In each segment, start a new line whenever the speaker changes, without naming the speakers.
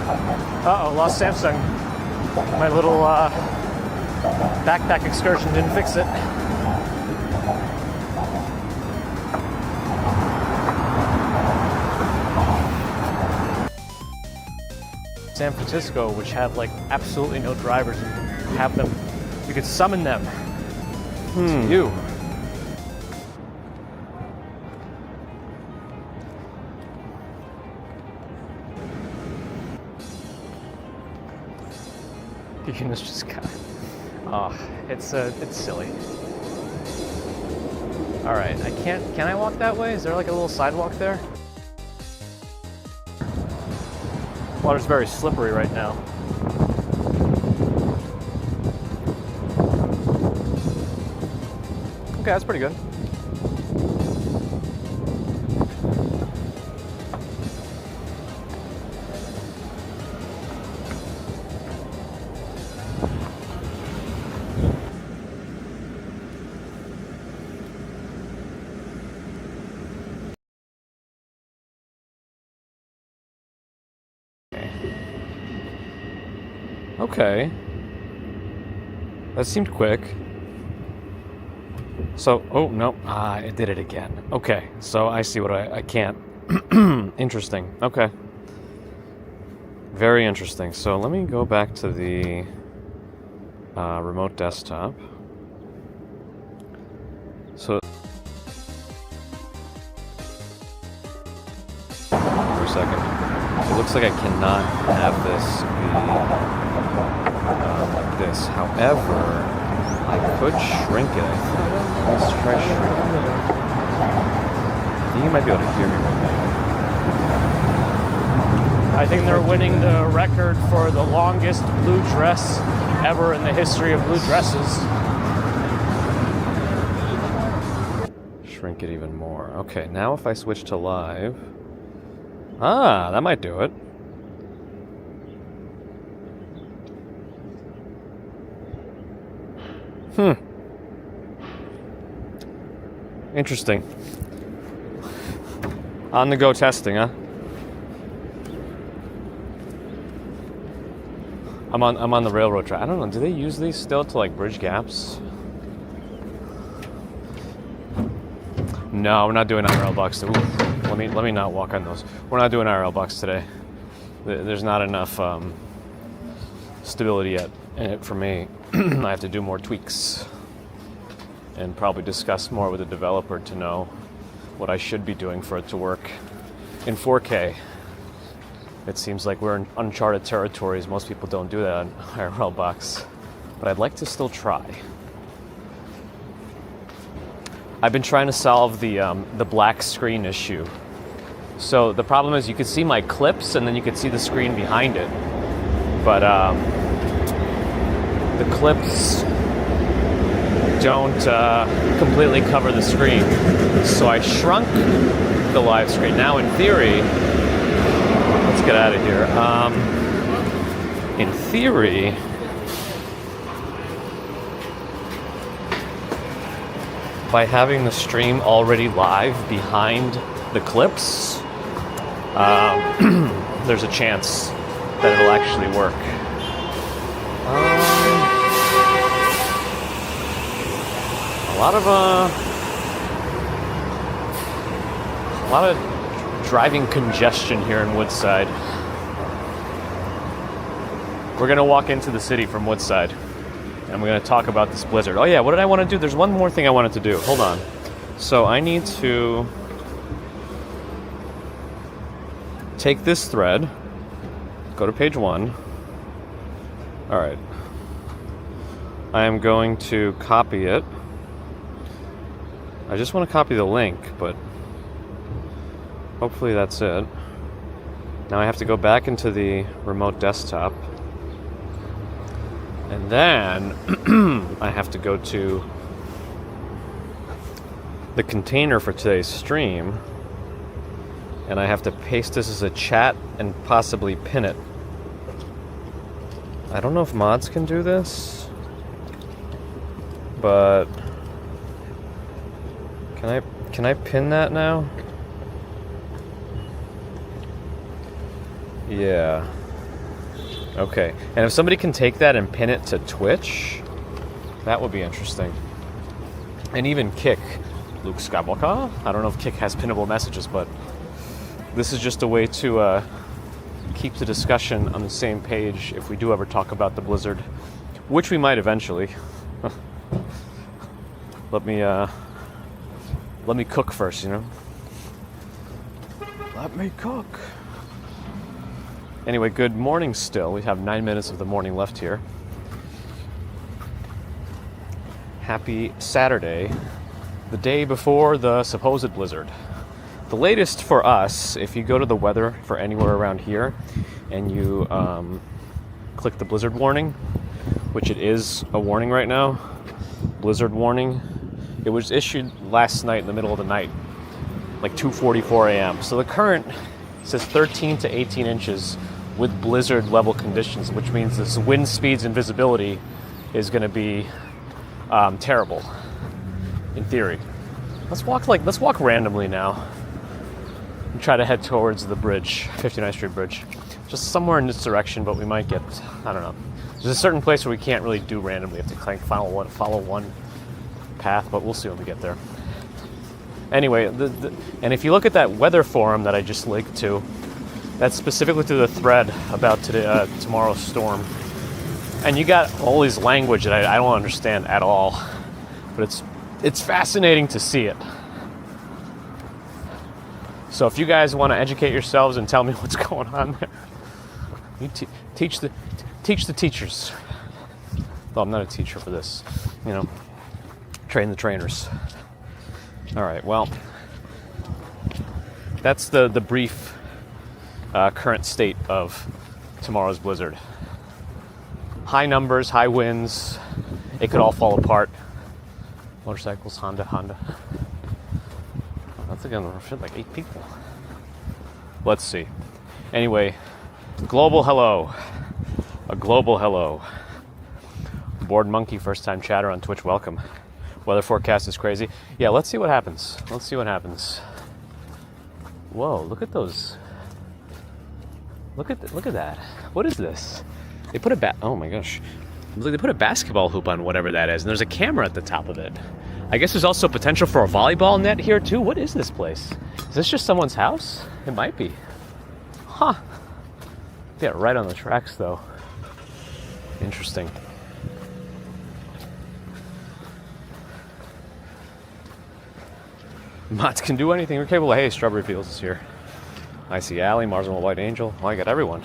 Uh-oh, lost Samsung. My little backpack excursion didn't fix it. San Francisco, which have like absolutely no drivers, and have them, you could summon them to you. It's just kind of, it's silly. All right, can I walk that way? Is there like a little sidewalk there? Water's very slippery right now. Okay, that's pretty good. Okay. That seemed quick. So, oh, no. It did it again. Okay, so I see what I can't. Interesting. Okay. Very interesting. So let me go back to the remote desktop. So, for a second. It looks like I cannot have this be like this. However, I could shrink it, I think. Let's try shrinking it. I think you might be able to hear me right now. I think they're winning the record for the longest blue dress ever in the history of blue dresses. Shrink it even more. Okay, now if I switch to live... that might do it. Interesting. On the go testing, huh? I'm on the railroad track. I don't know, do they use these still to like bridge gaps? No, we're not doing IRL bucks. Let me not walk on those. We're not doing IRL bucks today. There's not enough stability yet in it for me. I have to do more tweaks and probably discuss more with the developer to know what I should be doing for it to work in 4K. It seems like we're in uncharted territories. Most people don't do that on IRL box, but I'd like to still try. I've been trying to solve the black screen issue. So the problem is you can see my clips and then you can see the screen behind it, but the clips don't completely cover the screen. So I shrunk the live screen. Now in theory, let's get out of here. In theory, by having the stream already live behind the clips, there's a chance that it'll actually work. A lot of driving congestion here in Woodside. We're gonna walk into the city from Woodside, and we're gonna talk about this blizzard. Oh yeah, what did I want to do? There's one more thing I wanted to do. Hold on. So I need to take this thread, go to page 1. All right. I am going to copy it. I just want to copy the link, but hopefully that's it. Now I have to go back into the remote desktop. And then I have to go to the container for today's stream. And I have to paste this as a chat and possibly pin it. I don't know if mods can do this, but can I pin that now? Yeah. Okay. And if somebody can take that and pin it to Twitch, that would be interesting. And even Kick, Luke Skywalker. I don't know if Kick has pinnable messages, but this is just a way to keep the discussion on the same page if we do ever talk about the blizzard, which we might eventually. Let me cook first, you know? Let me cook. Anyway, good morning still. We have 9 minutes of the morning left here. Happy Saturday, the day before the supposed blizzard. The latest for us, if you go to the weather for anywhere around here and you click the blizzard warning, which it is a warning right now, blizzard warning, it was issued last night in the middle of the night, like 2:44 a.m. So the current says 13 to 18 inches with blizzard level conditions, which means this wind speeds and visibility is going to be terrible in theory. Let's walk randomly now and try to head towards the bridge, 59th Street Bridge. Just somewhere in this direction, but we might get, I don't know. There's a certain place where we can't really do randomly. We have to follow one path, but we'll see when we get there. Anyway, and if you look at that weather forum that I just linked to, that's specifically to the thread about tomorrow's storm. And you got all this language that I don't understand at all, but it's fascinating to see it. So if you guys want to educate yourselves and tell me what's going on there, you teach the teachers. Well, I'm not a teacher for this, you know. Train the trainers. All right, well, that's the brief current state of tomorrow's blizzard. High numbers, high winds. It could all fall apart. Motorcycles, Honda. That's again like 8 people. Let's see. Anyway, global hello. A global hello. Bored Monkey, first time chatter on Twitch, welcome. Weather forecast is crazy. Yeah, let's see what happens. Whoa, look at those. Look at that. What is this? They put oh my gosh. They put a basketball hoop on whatever that is, and there's a camera at the top of it. I guess there's also potential for a volleyball net here too. What is this place? Is this just someone's house? It might be. Huh. Yeah, right on the tracks though. Interesting. Mods can do anything. We're capable. Hey, Strawberry Fields is here. I see Allie, Marsman White Angel. Oh, I got everyone.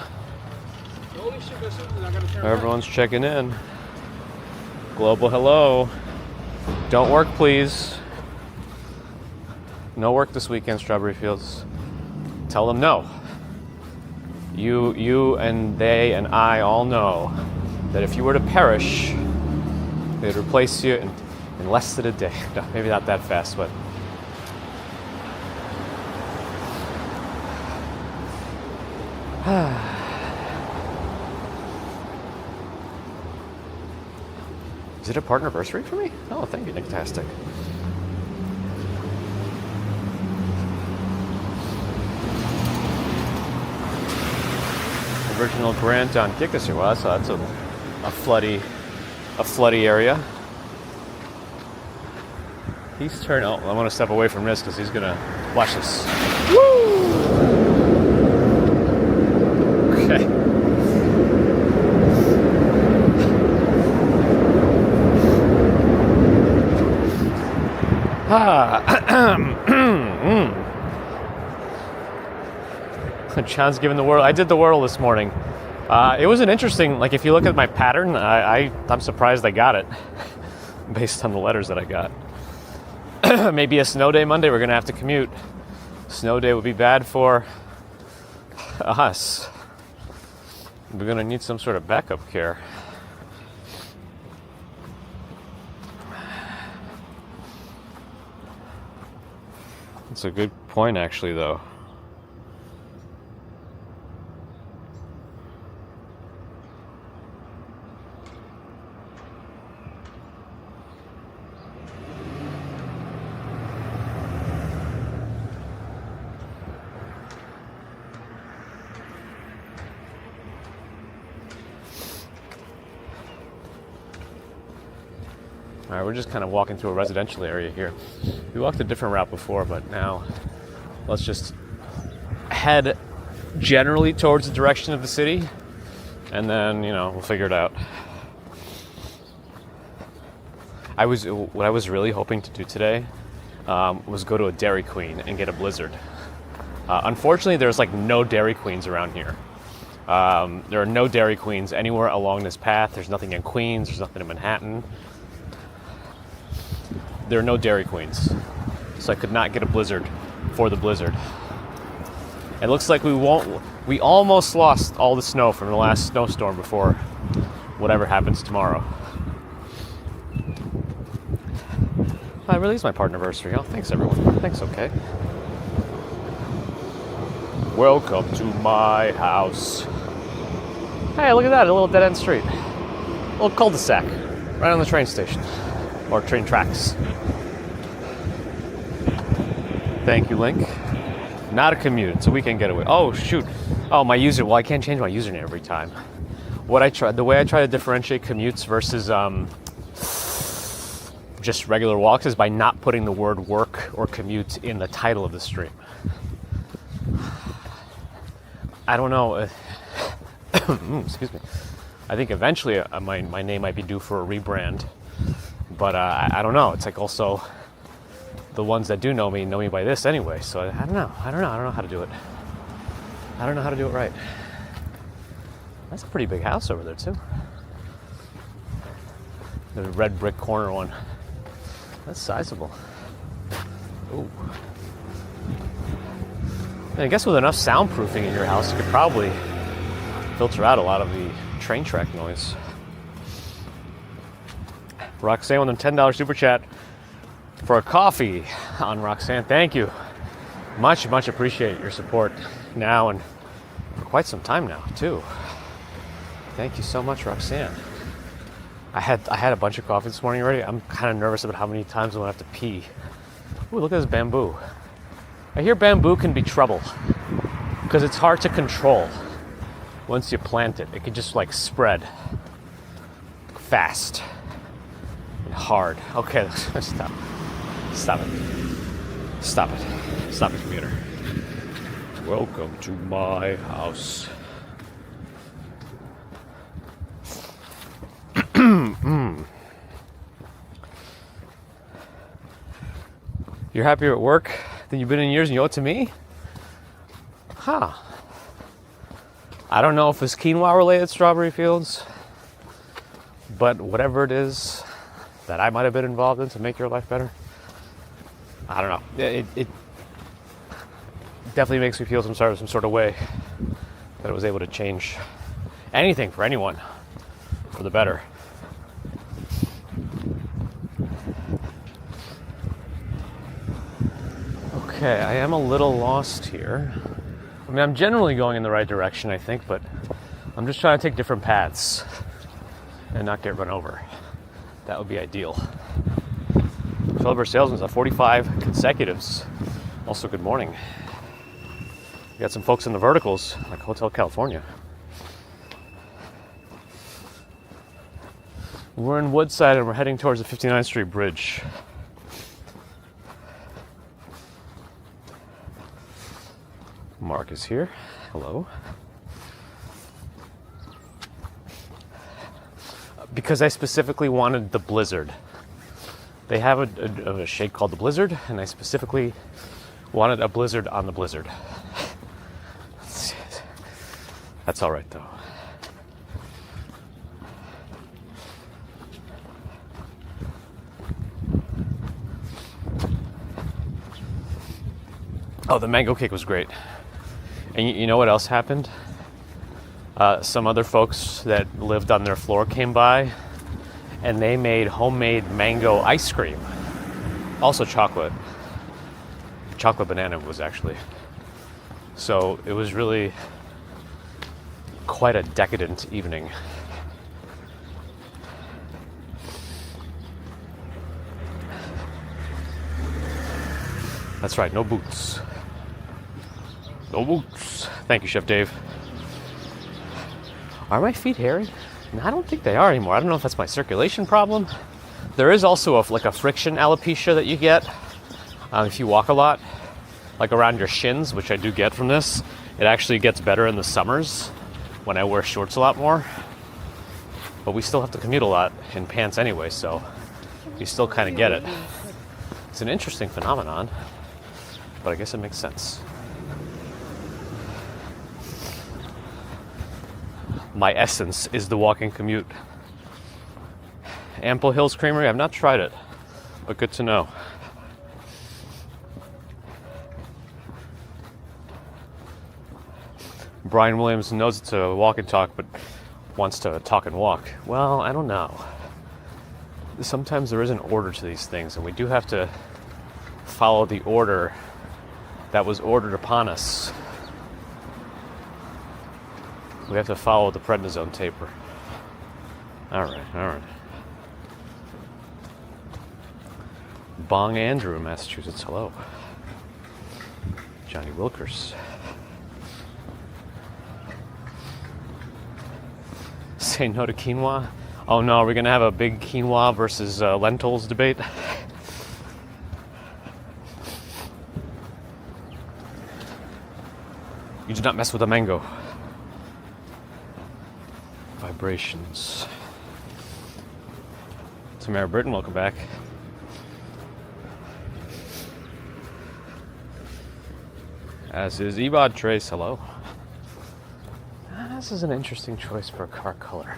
Everyone's checking in. Global hello. Don't work, please. No work this weekend, Strawberry Fields. Tell them no. You and they and I all know that if you were to perish, they'd replace you in less than a day. No, maybe not that fast, but is it a partnerversary for me? Oh, thank you, Nicktastic. Original grant on Kick this year. Well, so that's a floody area. He's turning. Oh, I want to step away from this because he's gonna watch this. Woo! Okay. John's giving the whirl. I did the whirl this morning. It was an interesting, like if you look at my pattern, I'm surprised I got it based on the letters that I got. Maybe a snow day Monday, we're going to have to commute. Snow day would be bad for us. We're going to need some sort of backup care. That's a good point, actually, though. All right, we're just kind of walking through a residential area here. We walked a different route before, but now let's just head generally towards the direction of the city, and then, we'll figure it out. What I was really hoping to do today was go to a Dairy Queen and get a Blizzard. Unfortunately, there's like no Dairy Queens around here. There are no Dairy Queens anywhere along this path. There's nothing in Queens. There's nothing in Manhattan. There are no Dairy Queens. So I could not get a Blizzard for the Blizzard. It looks like we almost lost all the snow from the last snowstorm before whatever happens tomorrow. I really is my partnerversary. Oh, thanks everyone. Thanks, okay. Welcome to my house. Hey, look at that, a little dead-end street. A little cul-de-sac, right on the train station. Or train tracks. Thank you, Link. Not a commute, it's a weekend getaway. Oh, shoot. Oh, my user, well, I can't change my username every time. The way I try to differentiate commutes versus just regular walks is by not putting the word work or commute in the title of the stream. I don't know. Excuse me. I think eventually my name might be due for a rebrand, but I don't know. It's like also the ones that do know me by this anyway. So I don't know. I don't know how to do it. I don't know how to do it right. That's a pretty big house over there too. The red brick corner one. That's sizable. Ooh. And I guess with enough soundproofing in your house, you could probably filter out a lot of the train track noise. Roxanne with a $10 super chat for a coffee on Roxanne. Thank you. Much appreciate your support now and for quite some time now, too. Thank you so much, Roxanne. I had a bunch of coffee this morning already. I'm kind of nervous about how many times I'm going to have to pee. Ooh, look at this bamboo. I hear bamboo can be trouble because it's hard to control once you plant it. It can just like spread fast and hard. Okay, stop. Stop it, computer. Welcome to my house. You're happier at work than you've been in years and you owe it to me? Huh. I don't know if it's quinoa related strawberry fields, but whatever it is that I might have been involved in to make your life better, I don't know. It definitely makes me feel some sort of way that I was able to change anything for anyone for the better. Okay, I am a little lost here. I mean, I'm generally going in the right direction, I think, but I'm just trying to take different paths and not get run over. That would be ideal. Celebrate Salesman's at 45 consecutives. Also, good morning. We got some folks in the verticals, like Hotel California. We're in Woodside and we're heading towards the 59th Street Bridge. Mark is here. Hello. Because I specifically wanted the Blizzard. They have a shake called the Blizzard, and I specifically wanted a Blizzard on the Blizzard. That's all right, though. Oh, the mango cake was great. And you know what else happened? Some other folks that lived on their floor came by and they made homemade mango ice cream. Also chocolate. Chocolate banana was actually. So it was really quite a decadent evening. That's right, no boots. No boots. Thank you, Chef Dave. Are my feet hairy? No, I don't think they are anymore. I don't know if that's my circulation problem There is also a friction alopecia that you get if you walk a lot, like around your shins, which I do get from this. It actually gets better in the summers when I wear shorts a lot more. But we still have to commute a lot in pants anyway, so you still kind of get it. It's an interesting phenomenon, but I guess it makes sense. My essence is the walking commute. Ample Hills Creamery, I've not tried it, but good to know. Brian Williams knows it's a walk and talk, but wants to talk and walk. Well, I don't know. Sometimes there is an order to these things, and we do have to follow the order that was ordered upon us. We have to follow the prednisone taper. All right. Bong Andrew, Massachusetts, hello. Johnny Wilkers. Say no to quinoa? Oh no, we're gonna have a big quinoa versus lentils debate. You do not mess with a mango. Vibrations. Tamara Burton, welcome back. As is Ebod Trace, hello. This is an interesting choice for a car color.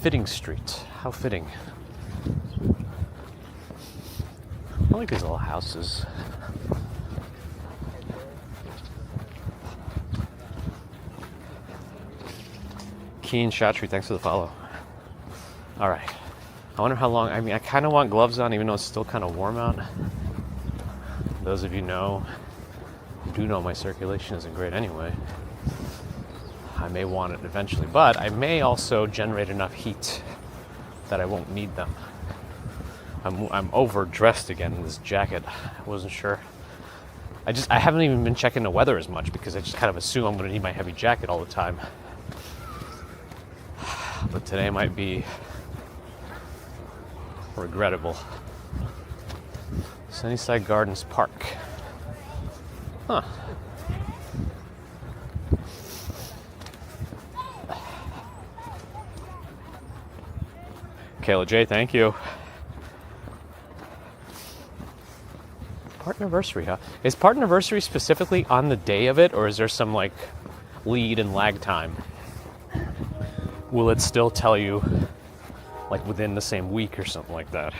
Fitting Street, how fitting. I like these little houses. Keen Shatry, thanks for the follow. All right. I wonder how long. I kind of want gloves on, even though it's still kind of warm out. Those of you do know my circulation isn't great anyway. I may want it eventually, but I may also generate enough heat that I won't need them. I'm overdressed again in this jacket. I wasn't sure. I haven't even been checking the weather as much because I just kind of assume I'm going to need my heavy jacket all the time. But today might be regrettable. Sunnyside Gardens Park. Huh. Kayla J, thank you. Partnerversary, huh? Is Partnerversary specifically on the day of it, or is there some like lead and lag time? Will it still tell you like within the same week or something like that?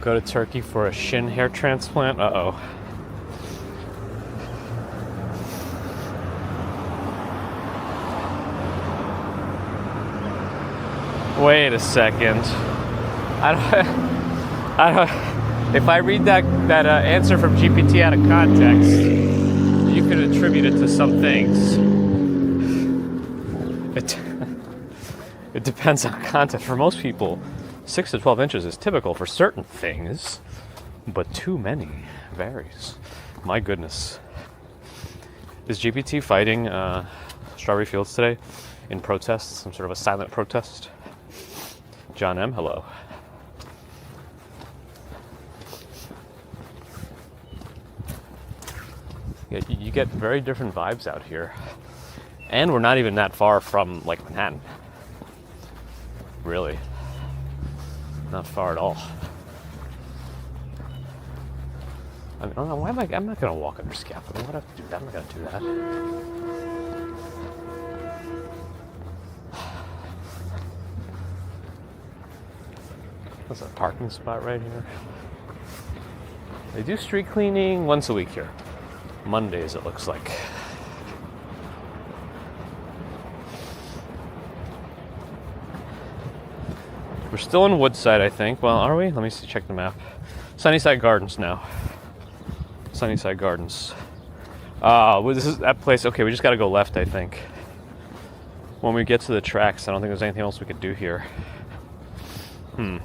Go to Turkey for a shin hair transplant? Uh-oh. Wait a second. I don't. If I read that answer from GPT out of context, you could attribute it to some things. It depends on content. For most people, 6 to 12 inches is typical for certain things, but too many varies. My goodness. Is GPT fighting Strawberry Fields today in protest? Some sort of a silent protest? John M., hello. Yeah, you get very different vibes out here. And we're not even that far from, like, Manhattan. Really. Not far at all. I don't know, I'm not going to walk under scaffolding. Why do I have to do that? I'm not going to do that. That's a parking spot right here. They do street cleaning once a week here. Mondays, it looks like. We're still in Woodside, I think. Well, are we? Let me see, check the map. Sunnyside Gardens now. Sunnyside Gardens. Well, this is that place. Okay, we just got to go left, I think. When we get to the tracks, I don't think there's anything else we could do here. All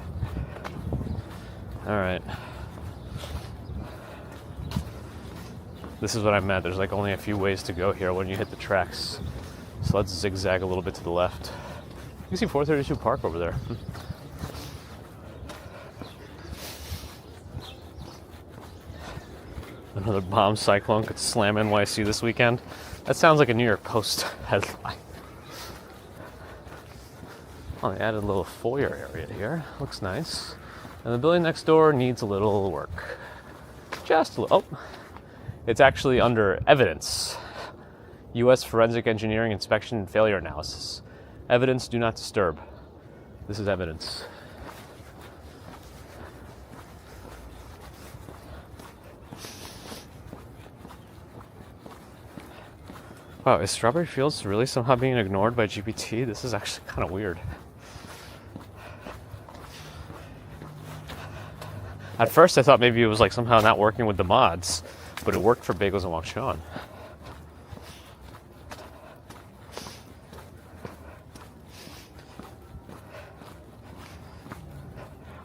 right. This is what I meant. There's like only a few ways to go here when you hit the tracks. So let's zigzag a little bit to the left. You can see 432 Park over there. Another bomb cyclone could slam NYC this weekend. That sounds like a New York Post headline. Oh, they added a little foyer area here. Looks nice. And the building next door needs a little work. Just a little. Oh, it's actually under evidence. U.S. Forensic Engineering Inspection and Failure Analysis. Evidence do not disturb. This is evidence. Wow, is Strawberry Fields really somehow being ignored by GPT? This is actually kind of weird. At first I thought maybe it was like somehow not working with the mods, but it worked for Bagels and Wakshan.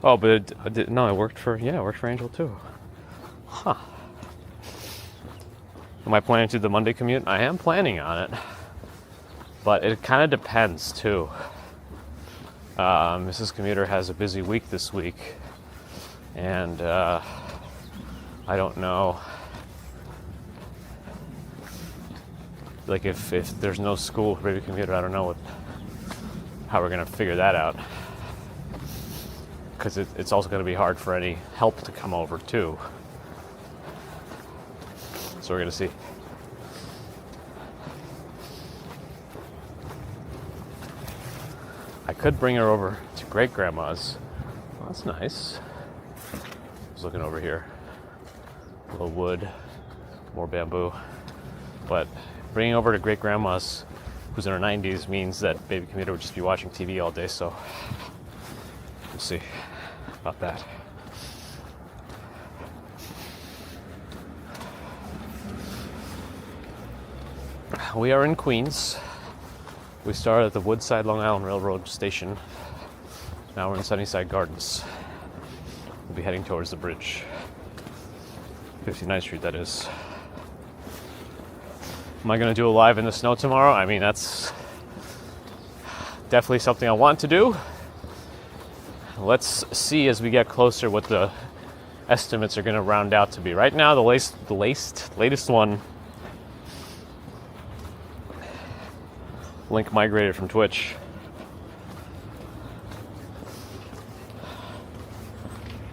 Oh, but it worked for Angel too. Huh. Am I planning to do the Monday commute? I am planning on it, but it kind of depends too. Mrs. Commuter has a busy week this week, and I don't know. Like if there's no school for baby commuter, I don't know how we're gonna figure that out. Because it's also going to be hard for any help to come over too. So we're going to see. I could bring her over to great grandma's. Well, that's nice. I was looking over here. A little wood, more bamboo. But bringing over to great grandma's, who's in her 90s, means that baby commuter would just be watching TV all day. So we'll see about that. We are in Queens. We started at the Woodside Long Island Railroad Station. Now we're in Sunnyside Gardens. We'll be heading towards the bridge. 59th Street, that is. Am I going to do a live in the snow tomorrow? I mean, that's definitely something I want to do. Let's see as we get closer what the estimates are going to round out to be. Right now, the latest one, Link migrated from Twitch.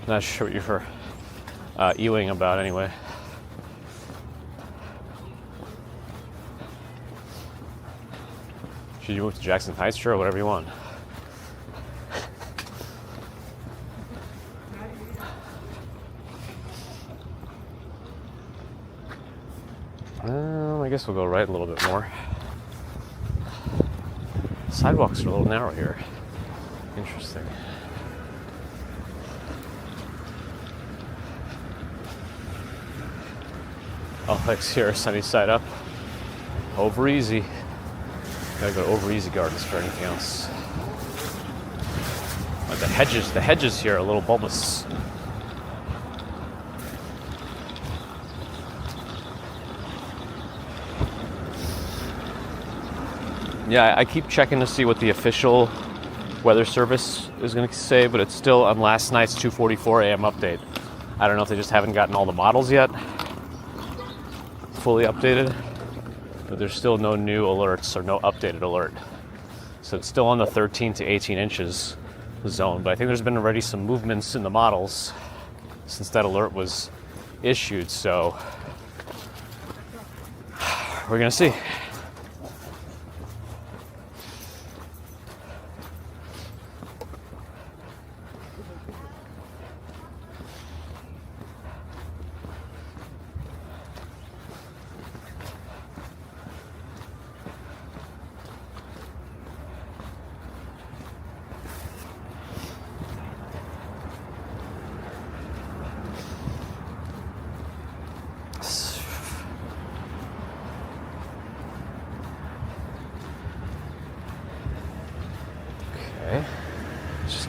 Not sure what you're Ewing about anyway. Should you move to Jackson Heights? Sure, whatever you want. I guess we'll go right a little bit more. Sidewalks are a little narrow here. Interesting. Alex here, sunny side up. Over Easy. Gotta go to Over Easy Gardens for anything else. But the hedges here are a little bulbous. Yeah, I keep checking to see what the official weather service is going to say, but it's still on last night's 2:44 a.m. update. I don't know if they just haven't gotten all the models yet fully updated, but there's still no new alerts or no updated alert. So it's still on the 13 to 18 inches zone, but I think there's been already some movements in the models since that alert was issued, so we're going to see.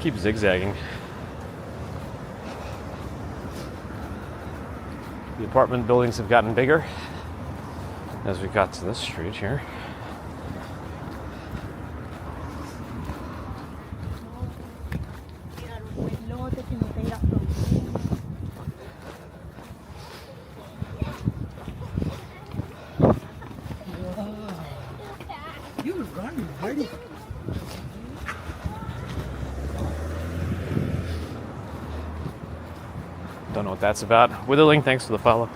Keep zigzagging. The apartment buildings have gotten bigger as we got to this street here.
You run, buddy.
Don't know what that's about. Witherling, thanks for the follow.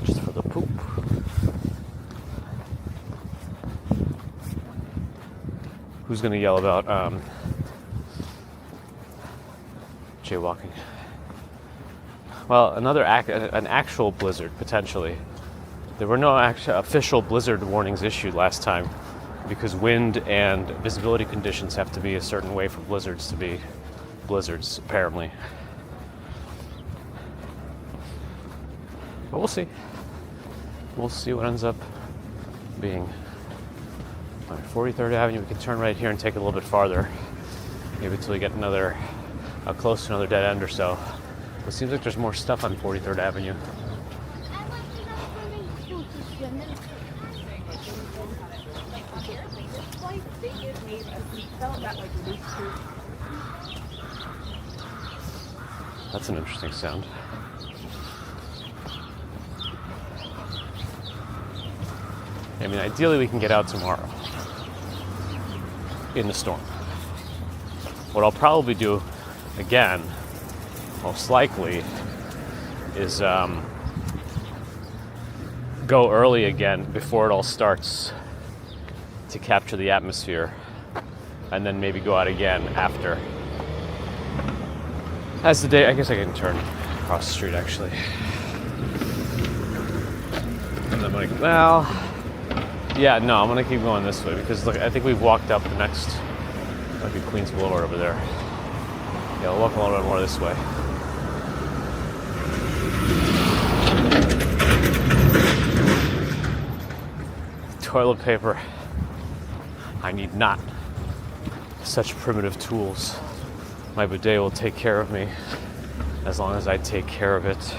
Just for the poop. Who's going to yell about jaywalking? Well, an actual blizzard, potentially. There were no official blizzard warnings issued last time because wind and visibility conditions have to be a certain way for blizzards to be blizzards, apparently. But we'll see. We'll see what ends up being. All right, 43rd Avenue, we can turn right here and take it a little bit farther. Maybe until we get close to another dead end or so. It seems like there's more stuff on 43rd Avenue. That's an interesting sound. I mean, ideally we can get out tomorrow in the storm. What I'll probably do again, most likely, is go early again before it all starts to capture the atmosphere, and then maybe go out again after. As the day, I guess I can turn across the street actually. And I'm like, well, yeah, no, I'm gonna keep going this way because look, I think we've walked up the next, might be Queens Boulevard over there. Yeah, we'll walk a little bit more this way. Toilet paper. I need not such primitive tools. My bidet will take care of me as long as I take care of it.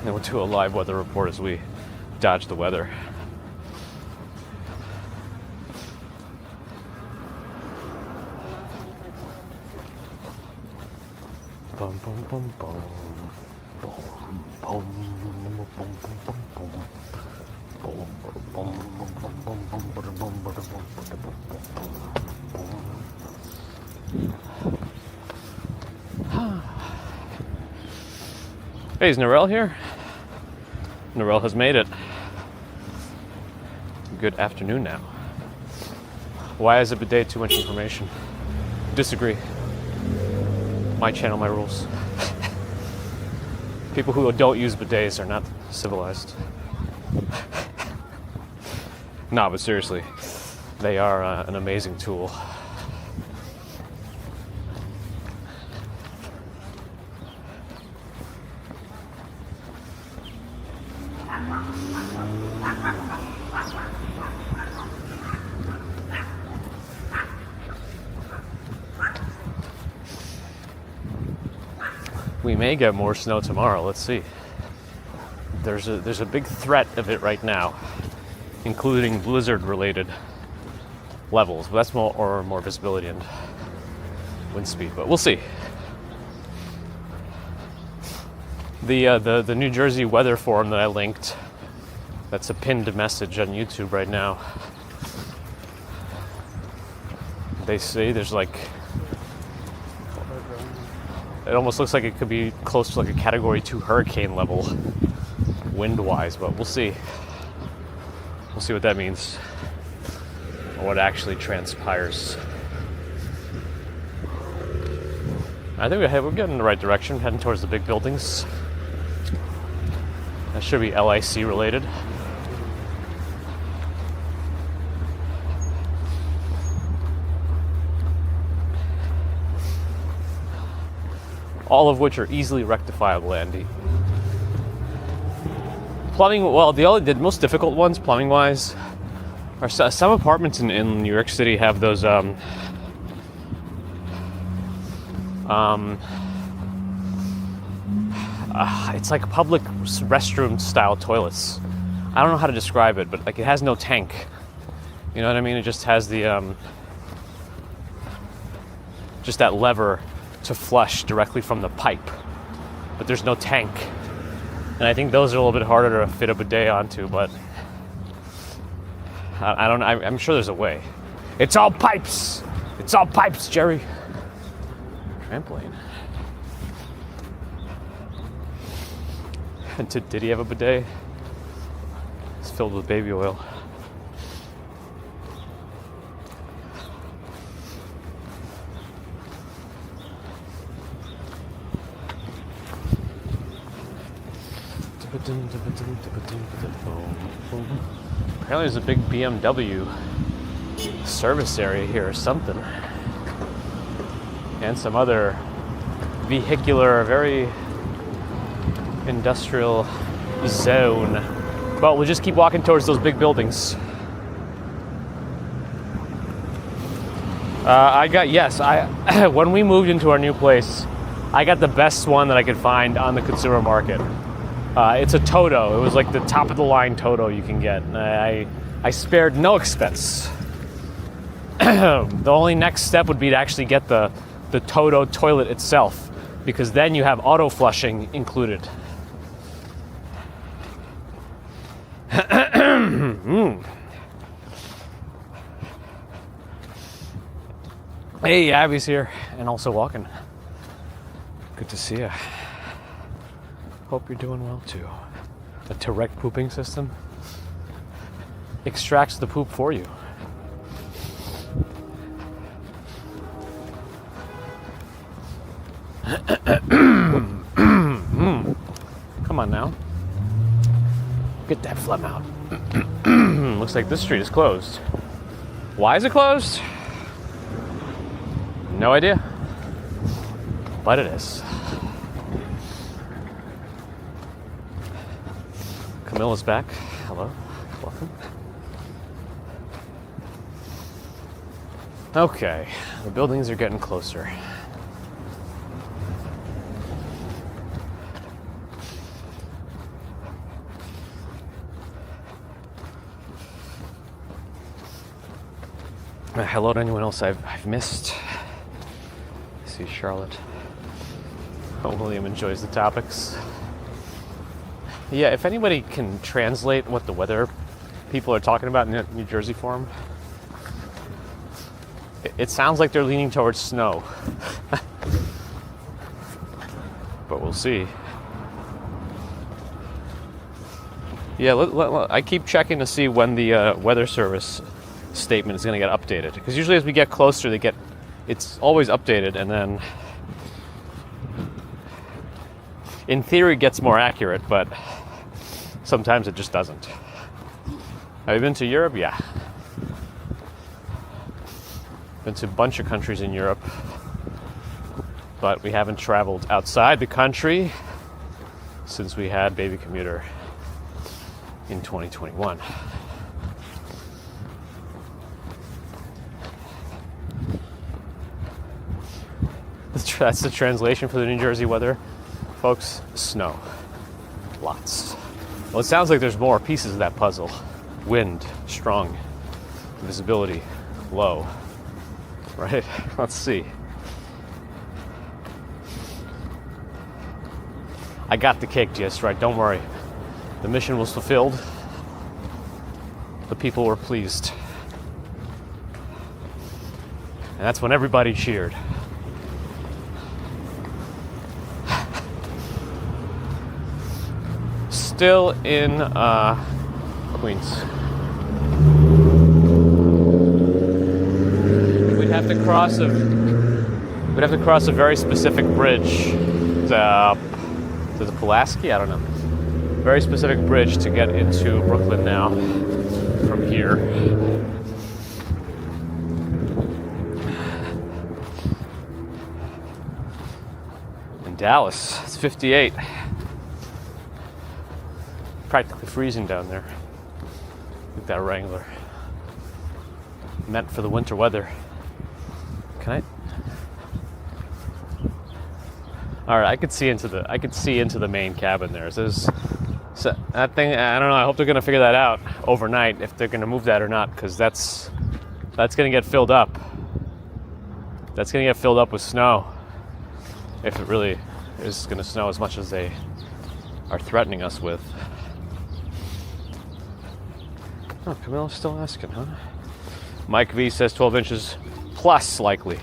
And we'll do a live weather report as we dodge the weather. Bum, bum, bum, bum. Boom, boom, boom, boom, boom, boom. Boom, boom, boom, boom, boom, boom, boom, boom. Hey, is Narelle here? Narelle has made it. Good afternoon now. Why is a bidet too much information? Disagree. My channel, my rules. People who don't use bidets are not civilized. No, but seriously, they are an amazing tool. We may get more snow tomorrow. Let's see. There's a big threat of it right now, including blizzard-related levels. But that's more visibility and wind speed. But we'll see. The New Jersey weather forum that I linked. That's a pinned message on YouTube right now. They say there's like. It almost looks like it could be close to like a Category 2 hurricane level, wind-wise, but we'll see. We'll see what that means, or what actually transpires. I think we're getting in the right direction, heading towards the big buildings. That should be LIC related. All of which are easily rectifiable, Andy. Plumbing, well, the most difficult ones, plumbing-wise, are some apartments in New York City have those it's like public restroom style toilets. I don't know how to describe it, but like it has no tank. You know what I mean? It just has the just that lever to flush directly from the pipe, but there's no tank. And I think those are a little bit harder to fit a bidet onto, but I don't know. I'm sure there's a way. It's all pipes. It's all pipes, Jerry. Trampoline. And did he have a bidet? It's filled with baby oil. Apparently there's a big BMW service area here or something. And some other vehicular, very industrial zone. But we'll just keep walking towards those big buildings. When we moved into our new place, I got the best one that I could find on the consumer market. It's a Toto. It was like the top of the line Toto you can get. I spared no expense. The only next step would be to actually get the Toto toilet itself, because then you have auto flushing included. Hey, Abby's here and also walking. Good to see you. Hope you're doing well too. The direct pooping system extracts the poop for you. Come on now. Get that phlegm out. Looks like this street is closed. Why is it closed? No idea. But it is. Camilla's back. Hello. Welcome. Okay. The buildings are getting closer. Hello to anyone else I've missed. I see Charlotte. Oh, William enjoys the topics. Yeah, if anybody can translate what the weather people are talking about in New Jersey for them, it sounds like they're leaning towards snow. But we'll see. Yeah, I keep checking to see when the weather service statement is going to get updated, because usually as we get closer it's always updated, and then in theory it gets more accurate, but sometimes it just doesn't. Have you been to Europe? Yeah. Been to a bunch of countries in Europe, but we haven't traveled outside the country since we had Baby Commuter in 2021. That's the translation for the New Jersey weather, folks. Snow. Lots. Well, it sounds like there's more pieces of that puzzle. Wind, strong. Visibility, low. Right? Let's see. I got the cake just right, don't worry. The mission was fulfilled. The people were pleased. And that's when everybody cheered. Still in Queens. We'd have to cross a very specific bridge to the Pulaski. I don't know. very specific bridge to get into Brooklyn now from here. In Dallas, it's 58. Practically freezing down there. Look at that Wrangler. Meant for the winter weather. Can I? All right, I could see into the main cabin there. So that thing, I don't know. I hope they're gonna figure that out overnight if they're gonna move that or not, because that's gonna get filled up. That's gonna get filled up with snow if it really is gonna snow as much as they are threatening us with. Oh, Camilla's still asking, huh? Mike V says 12 inches plus likely.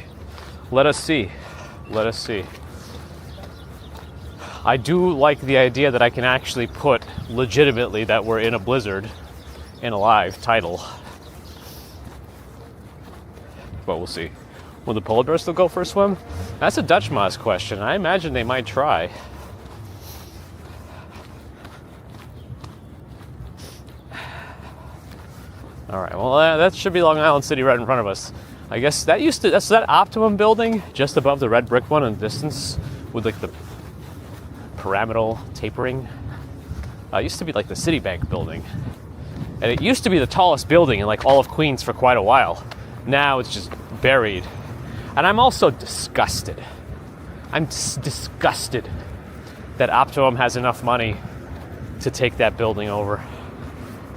Let us see. Let us see. I do like the idea that I can actually put legitimately that we're in a blizzard in a live title. But we'll see. Will the polar bear still go for a swim? That's a Dutch Moz question. I imagine they might try. All right, well, that should be Long Island City right in front of us. I guess that's that Optimum building just above the red brick one in the distance with like the pyramidal tapering. It used to be like the Citibank building. And it used to be the tallest building in like all of Queens for quite a while. Now it's just buried. And I'm also disgusted. I'm disgusted that Optimum has enough money to take that building over.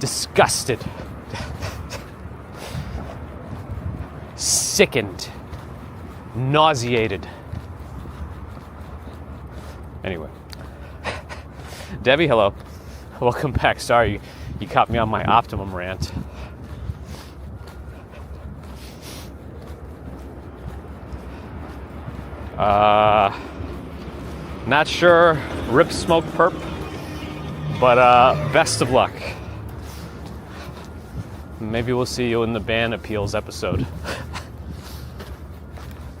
Disgusted. Sickened. Nauseated. Anyway. Debbie, hello. Welcome back. Sorry, you caught me on my Optimum rant. Not sure. Rip Smoke Perp. But best of luck. Maybe we'll see you in the ban appeals episode.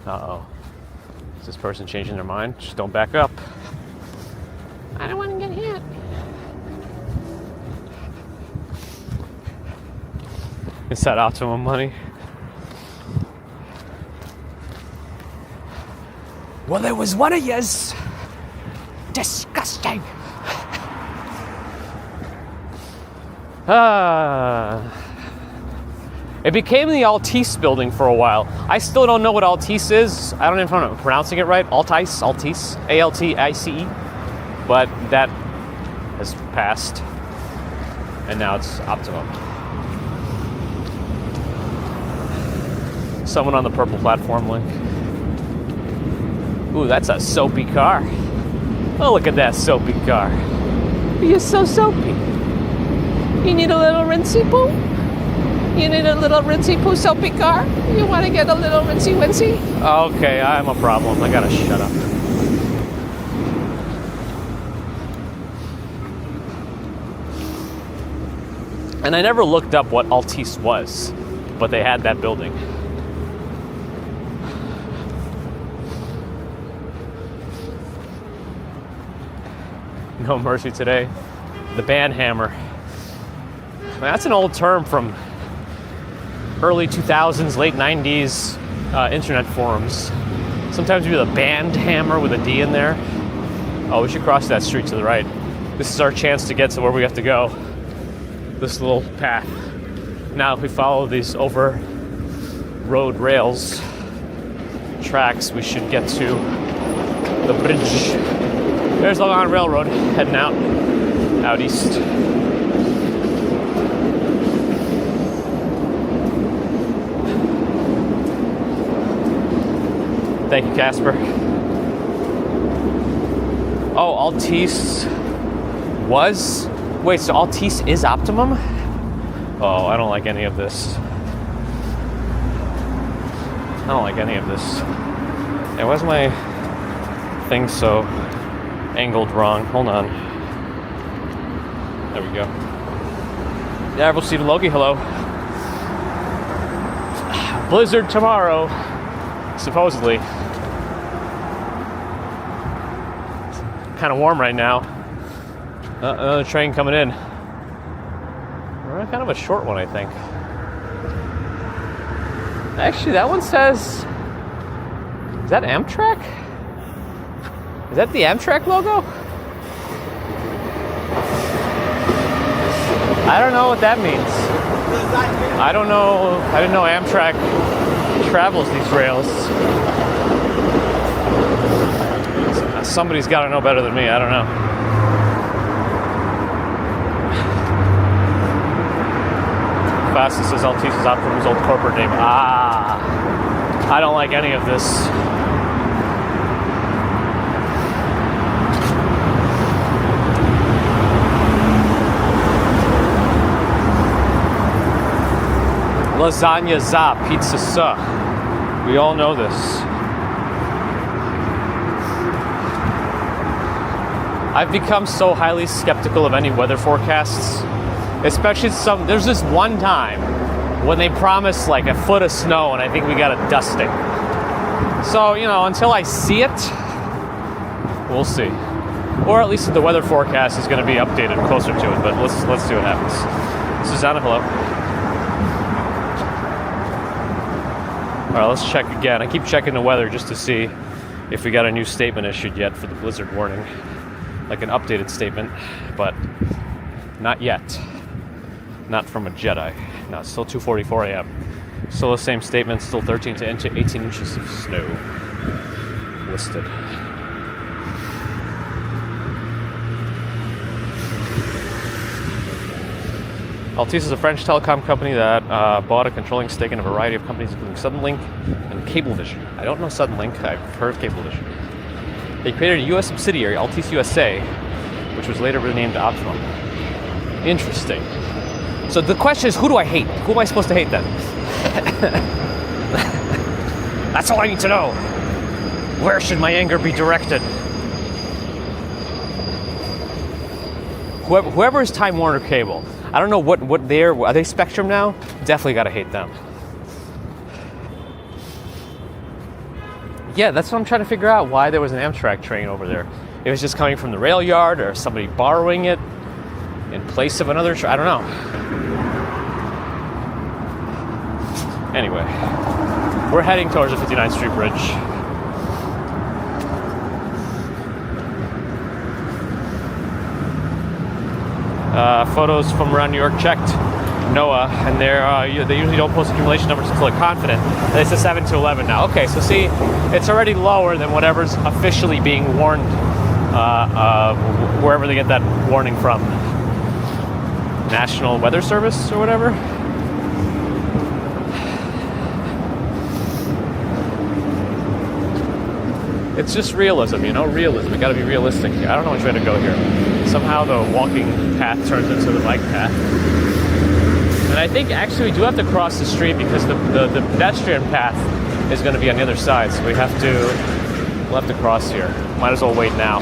Uh-oh. Is this person changing their mind? Just don't back up. I don't want to get hit. It's that Optimum money. Well, there was one of yous. Disgusting. It became the Altice building for a while. I still don't know what Altice is. I don't even know if I'm pronouncing it right. Altice, A-L-T-I-C-E. But that has passed. And now it's Optimum. Someone on the purple platform link. Ooh, that's a soapy car. Oh, look at that soapy car. You're so soapy. You need a little rinsey poo? You need a little rinsey poo soapy car? You want to get a little rinsey winsey? Okay, I'm a problem. I gotta shut up. And I never looked up what Altice was, but they had that building. No mercy today. The band hammer. That's an old term from early 2000s, late 90s internet forums. Sometimes we do the band hammer with a D in there. Oh, we should cross that street to the right. This is our chance to get to where we have to go. This little path. Now, if we follow these over road rails tracks, we should get to the bridge. There's Long Island Railroad heading out east. Thank you, Casper. Oh, Altice was? Wait, so Altice is Optimum? Oh, I don't like any of this. I don't like any of this. Hey, why's my thing so angled wrong? Hold on. There we go. Yeah, we'll see the Logie. Hello. Blizzard tomorrow, supposedly. Kind of warm right now. Another train coming in. Kind of a short one, I think. Actually, that one says... Is that Amtrak? Is that the Amtrak logo? I don't know what that means. I don't know. I didn't know Amtrak travels these rails. Somebody's got to know better than me. I don't know. Fastest is Altice's Optimum's old corporate name. I don't like any of this. Lasagna za, pizza sa. We all know this. I've become so highly skeptical of any weather forecasts, especially there's this one time when they promised like a foot of snow and I think we got a dusting. So, until I see it, we'll see. Or at least the weather forecast is going to be updated closer to it, but let's see what happens. Susanna, hello. All right, let's check again. I keep checking the weather just to see if we got a new statement issued yet for the blizzard warning. Like an updated statement, but not yet. Not from a Jedi. No, it's still 2:44 a.m. Still the same statement, still 13 to 18 inches of snow listed. Altice is a French telecom company that bought a controlling stake in a variety of companies, including Suddenlink and Cablevision. I don't know Suddenlink. I've heard of Cablevision. They created a U.S. subsidiary, Altice USA, which was later renamed Optimum. Interesting. So the question is, who do I hate? Who am I supposed to hate then? That's all I need to know. Where should my anger be directed? Whoever is Time Warner Cable. I don't know what are they Spectrum now? Definitely gotta hate them. Yeah, that's what I'm trying to figure out, why there was an Amtrak train over there. It was just coming from the rail yard, or somebody borrowing it in place of another train. I don't know. Anyway, we're heading towards the 59th Street Bridge. Photos from around New York checked NOAA, and they usually don't post accumulation numbers until they're confident. It's a 7 to 11 now. Okay, so see, it's already lower than whatever's officially being warned, wherever they get that warning from. National Weather Service or whatever. It's just realism, realism. You gotta be realistic. I don't know which way to go here. Somehow the walking path turns into the bike path. And I think actually we do have to cross the street because the pedestrian path is going to be on the other side. So we'll have to cross here. Might as well wait now.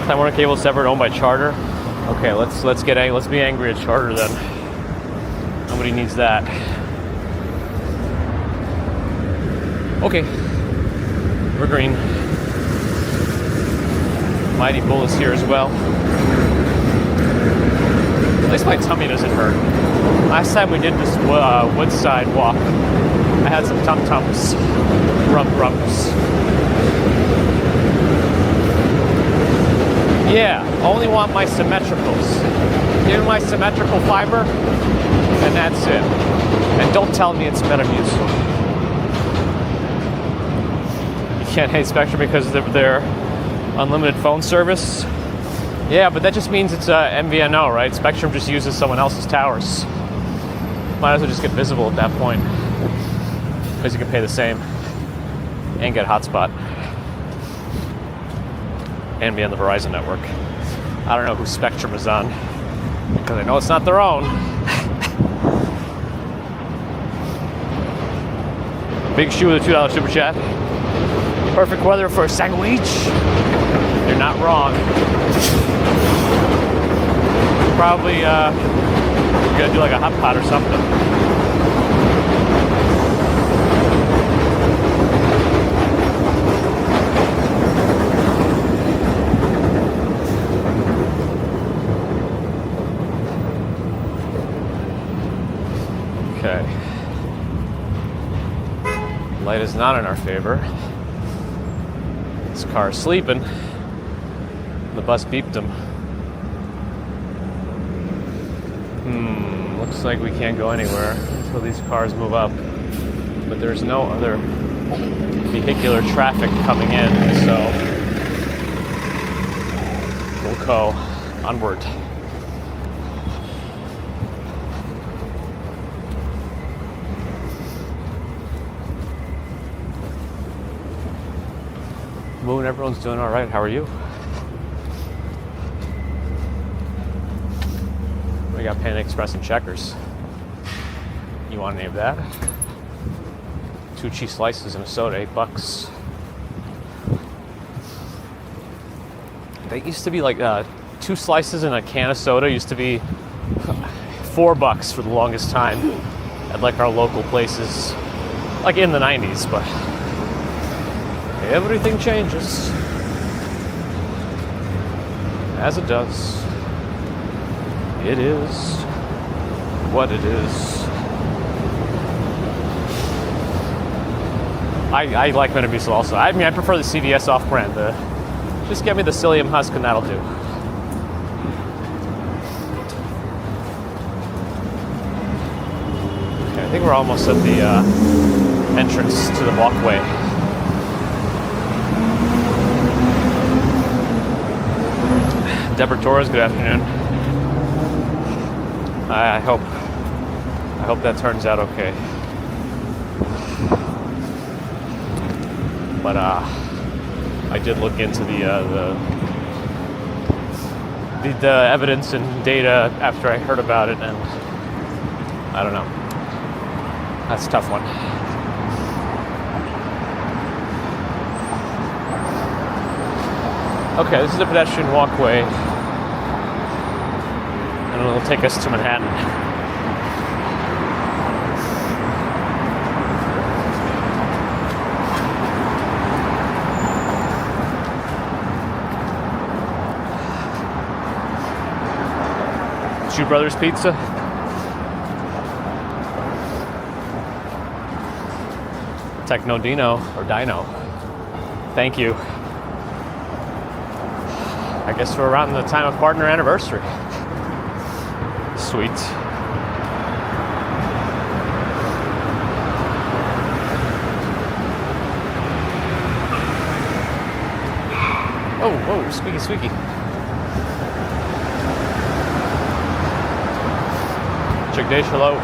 Time Warner Cable severed, owned by Charter. Okay, let's be angry at Charter then. Nobody needs that. Okay, we're green. Mighty Bull is here as well. At least my tummy doesn't hurt. Last time we did this Woodside walk, I had some tum-tums, rumps. Yeah, only want my symmetricals. Give me my symmetrical fiber, and that's it. And don't tell me it's Metamucil. You can't hate Spectrum because of their unlimited phone service. Yeah, but that just means it's MVNO, right? Spectrum just uses someone else's towers. Might as well just get visible at that point, because you can pay the same and get hotspot and be on the Verizon network. I don't know who Spectrum is on, because I know it's not their own. Big Shoe with a $2 super chat. Perfect weather for a sandwich. You're not wrong. Probably gonna do like a hot pot or something. is not in our favor. This car is sleeping. The bus beeped him. Looks like we can't go anywhere until these cars move up. But there's no other vehicular traffic coming in, so we'll go onward. Moon, everyone's doing all right. How are you? We got Panda Express and Checkers. You want any of that? 2 cheese slices and a soda, $8. They used to be like 2 slices and a can of soda used to be $4 for the longest time at like our local places, like in the 90s, but everything changes, as it does. It is what it is. I like Metamucil also. I mean, I prefer the CVS off-brand. Just get me the psyllium husk and that'll do. Okay, I think we're almost at the entrance to the walkway. Deborah Torres, good afternoon. I hope that turns out okay. But I did look into the evidence and data after I heard about it, and I don't know. That's a tough one. Okay, this is a pedestrian walkway, and it'll take us to Manhattan. Shoe Brothers Pizza. Techno Dino, or Dino. Thank you. I guess we're around the time of partner anniversary. Sweet. Oh, squeaky, squeaky. Jagdish, hello.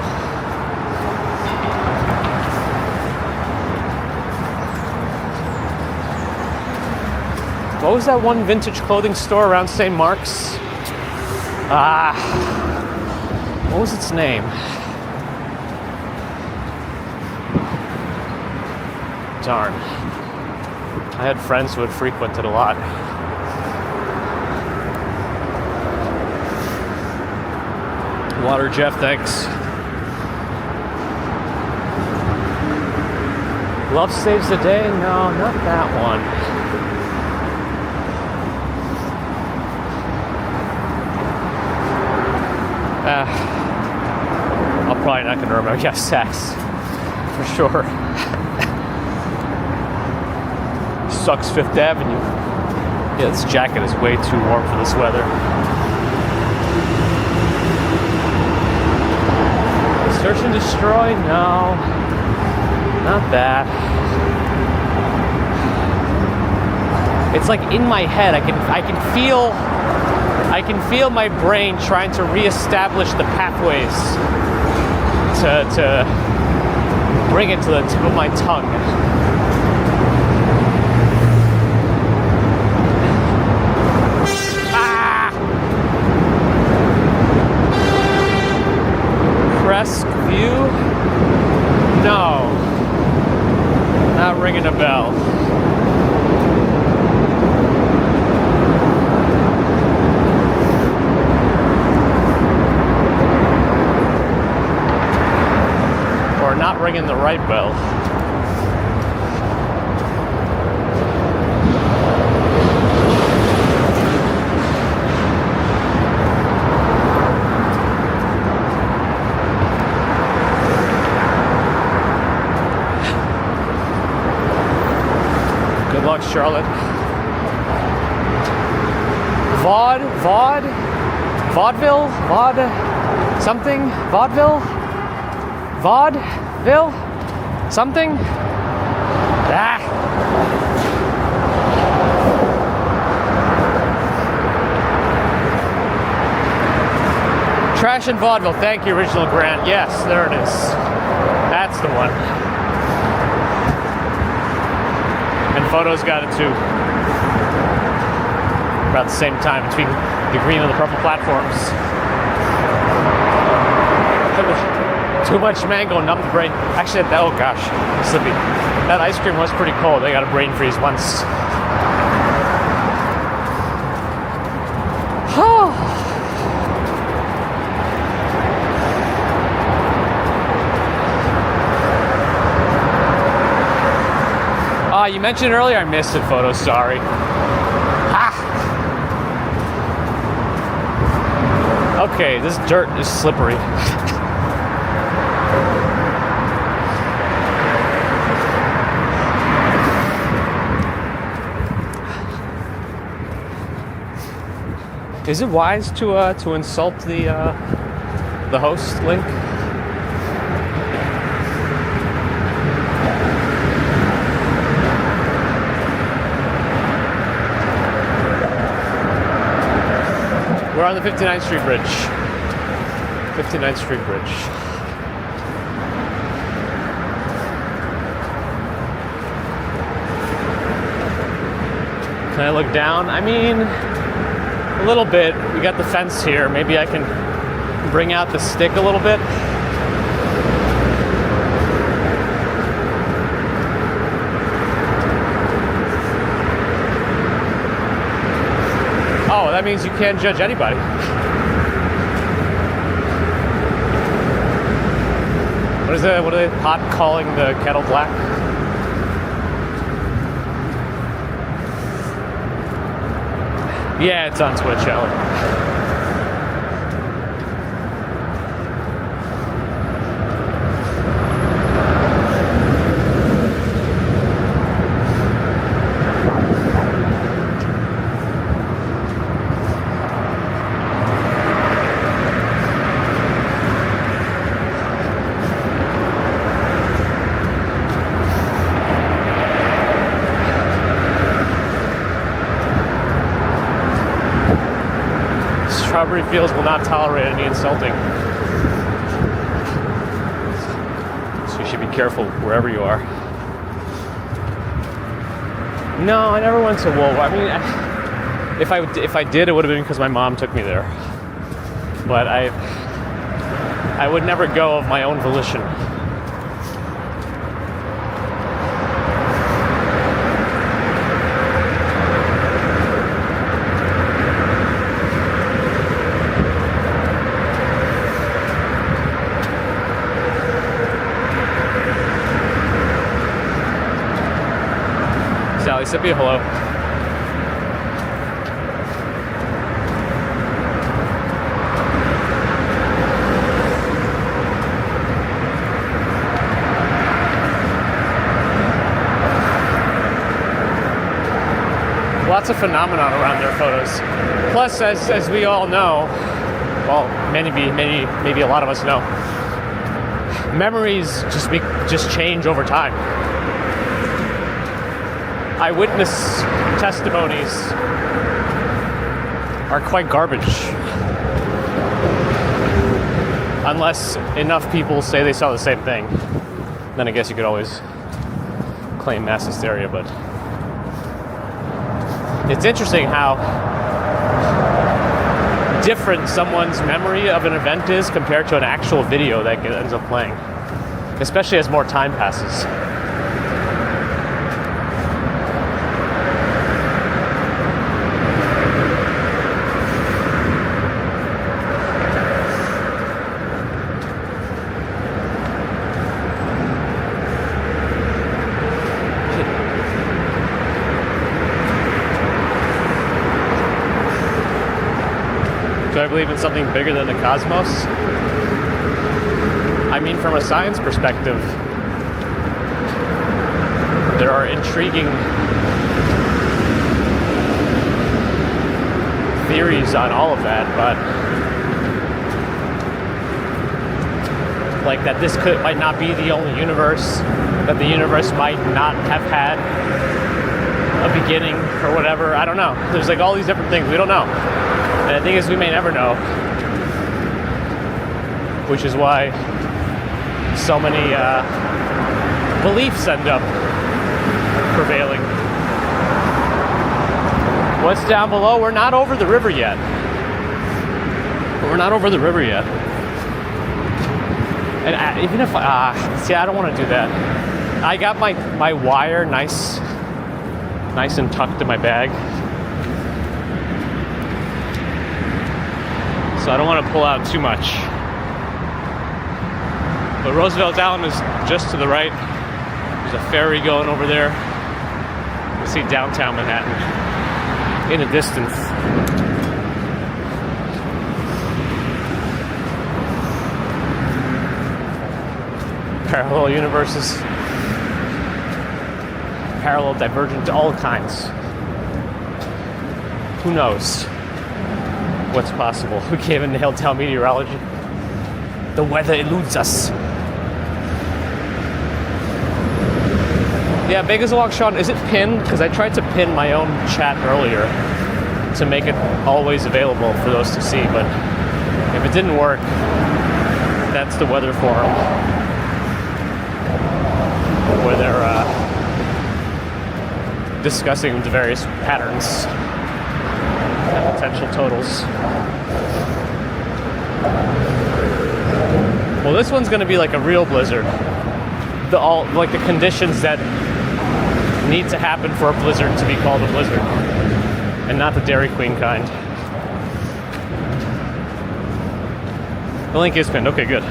What was that one vintage clothing store around St. Mark's? What was its name? Darn. I had friends who had frequented a lot. Water Jeff, thanks. Love Saves the Day? No, not that one. I'm probably not going to remember. Yeah, Saks. For sure. Sucks Fifth Avenue. Yeah, this jacket is way too warm for this weather. Search and Destroy? No. Not that. It's like in my head. I can feel my brain trying to reestablish the pathways to bring it to the tip of my tongue. Cresque View? No. Not ringing a bell. Or not ringing the right bell. Good luck, Charlotte. Vaudeville? Something? Vaudeville? Something? Ah! Trash and Vaudeville. Thank you, Original Grant. Yes, there it is. That's the one. And Photos got it too. About the same time between the green and the purple platforms. Too much mango numbed the brain. Actually, oh gosh, slippy. That ice cream was pretty cold. I got a brain freeze once. You mentioned earlier, I missed it, Photos, sorry. Okay, this dirt is slippery. Is it wise to insult the host link? We're on the 59th Street Bridge. 59th Street Bridge. Can I look down? I mean, a little bit. We got the fence here. Maybe I can bring out the stick a little bit. Oh, that means you can't judge anybody. What are they hot calling the kettle black? Yeah, it's on Twitch, Ellen. Strawberry Fields will not tolerate any insulting. So you should be careful wherever you are. No, I never went to Woolworth. I mean, if I did, it would have been because my mom took me there. But I would never go of my own volition. Sally, Sippy, hello. Lots of phenomenon around their Photos. Plus, as we all know, well, maybe a lot of us know, memories just change over time. Eyewitness testimonies are quite garbage. Unless enough people say they saw the same thing. Then I guess you could always claim mass hysteria, but it's interesting how different someone's memory of an event is compared to an actual video that ends up playing, especially as more time passes. Do I believe in something bigger than the cosmos? I mean, from a science perspective, there are intriguing theories on all of that, but like that this might not be the only universe, that the universe might not have had a beginning or whatever. I don't know. There's like all these different things we don't know, and the thing is we may never know, which is why so many beliefs end up prevailing. What's down below? We're not over the river yet. And even if see, I don't want to do that. I got my wire nice and tucked in my bag, so I don't want to pull out too much. But Roosevelt Island is just to the right. There's a ferry going over there. You see downtown Manhattan in the distance. Parallel universes. Parallel, divergent, all kinds. Who knows what's possible? We can't even nail down meteorology. The weather eludes us. Yeah, Vegas Walk Sean, is it pinned? Because I tried to pin my own chat earlier to make it always available for those to see, but if it didn't work, that's the weather forum where they're discussing the various patterns and potential totals. Well, this one's going to be like a real blizzard. Like the conditions that need to happen for a blizzard to be called a blizzard, and not the Dairy Queen kind. The link is pinned. Okay, good.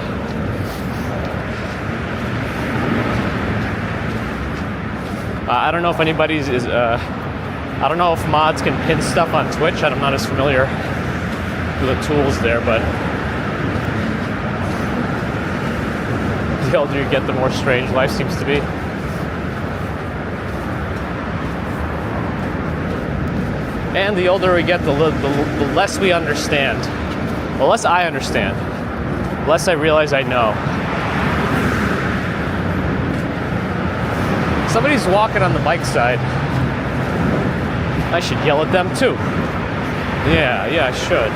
I don't know if anybody's is. I don't know if mods can pin stuff on Twitch. I'm not as familiar with the tools there, but the older you get, the more strange life seems to be. And the older we get, the less we understand. The less I understand. The less I realize I know. Somebody's walking on the bike side. I should yell at them too. Yeah, I should.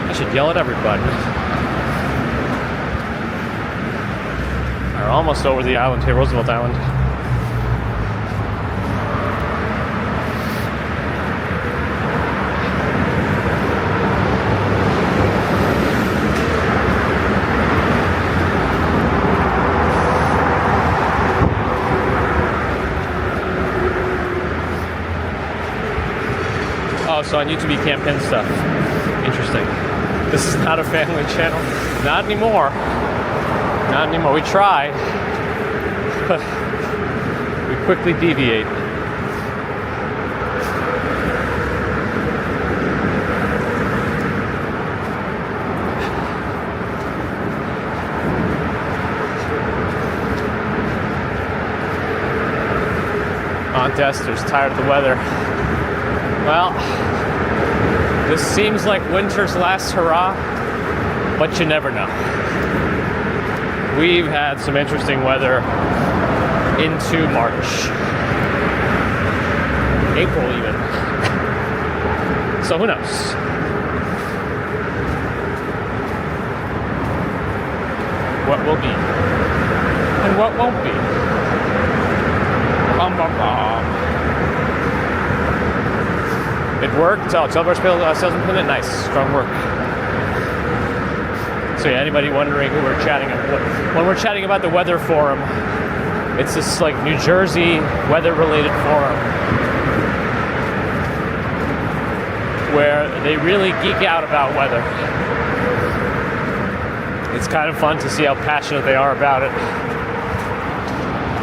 I should yell at everybody. We're almost over the island here, Roosevelt Island. Oh, so on YouTube you can't pin stuff. Interesting. This is not a family channel. Not anymore. Not anymore. We try, but we quickly deviate. Aunt Esther's tired of the weather. Well, this seems like winter's last hurrah, but you never know. We've had some interesting weather into March. April even. So who knows? What will be and what won't be. Bum, bum, bum. It worked. Oh, Televerse salesman pin it. Nice. Strong work. So yeah, anybody wondering who we're chatting about? When we're chatting about the weather forum, it's this like New Jersey weather-related forum where they really geek out about weather. It's kind of fun to see how passionate they are about it.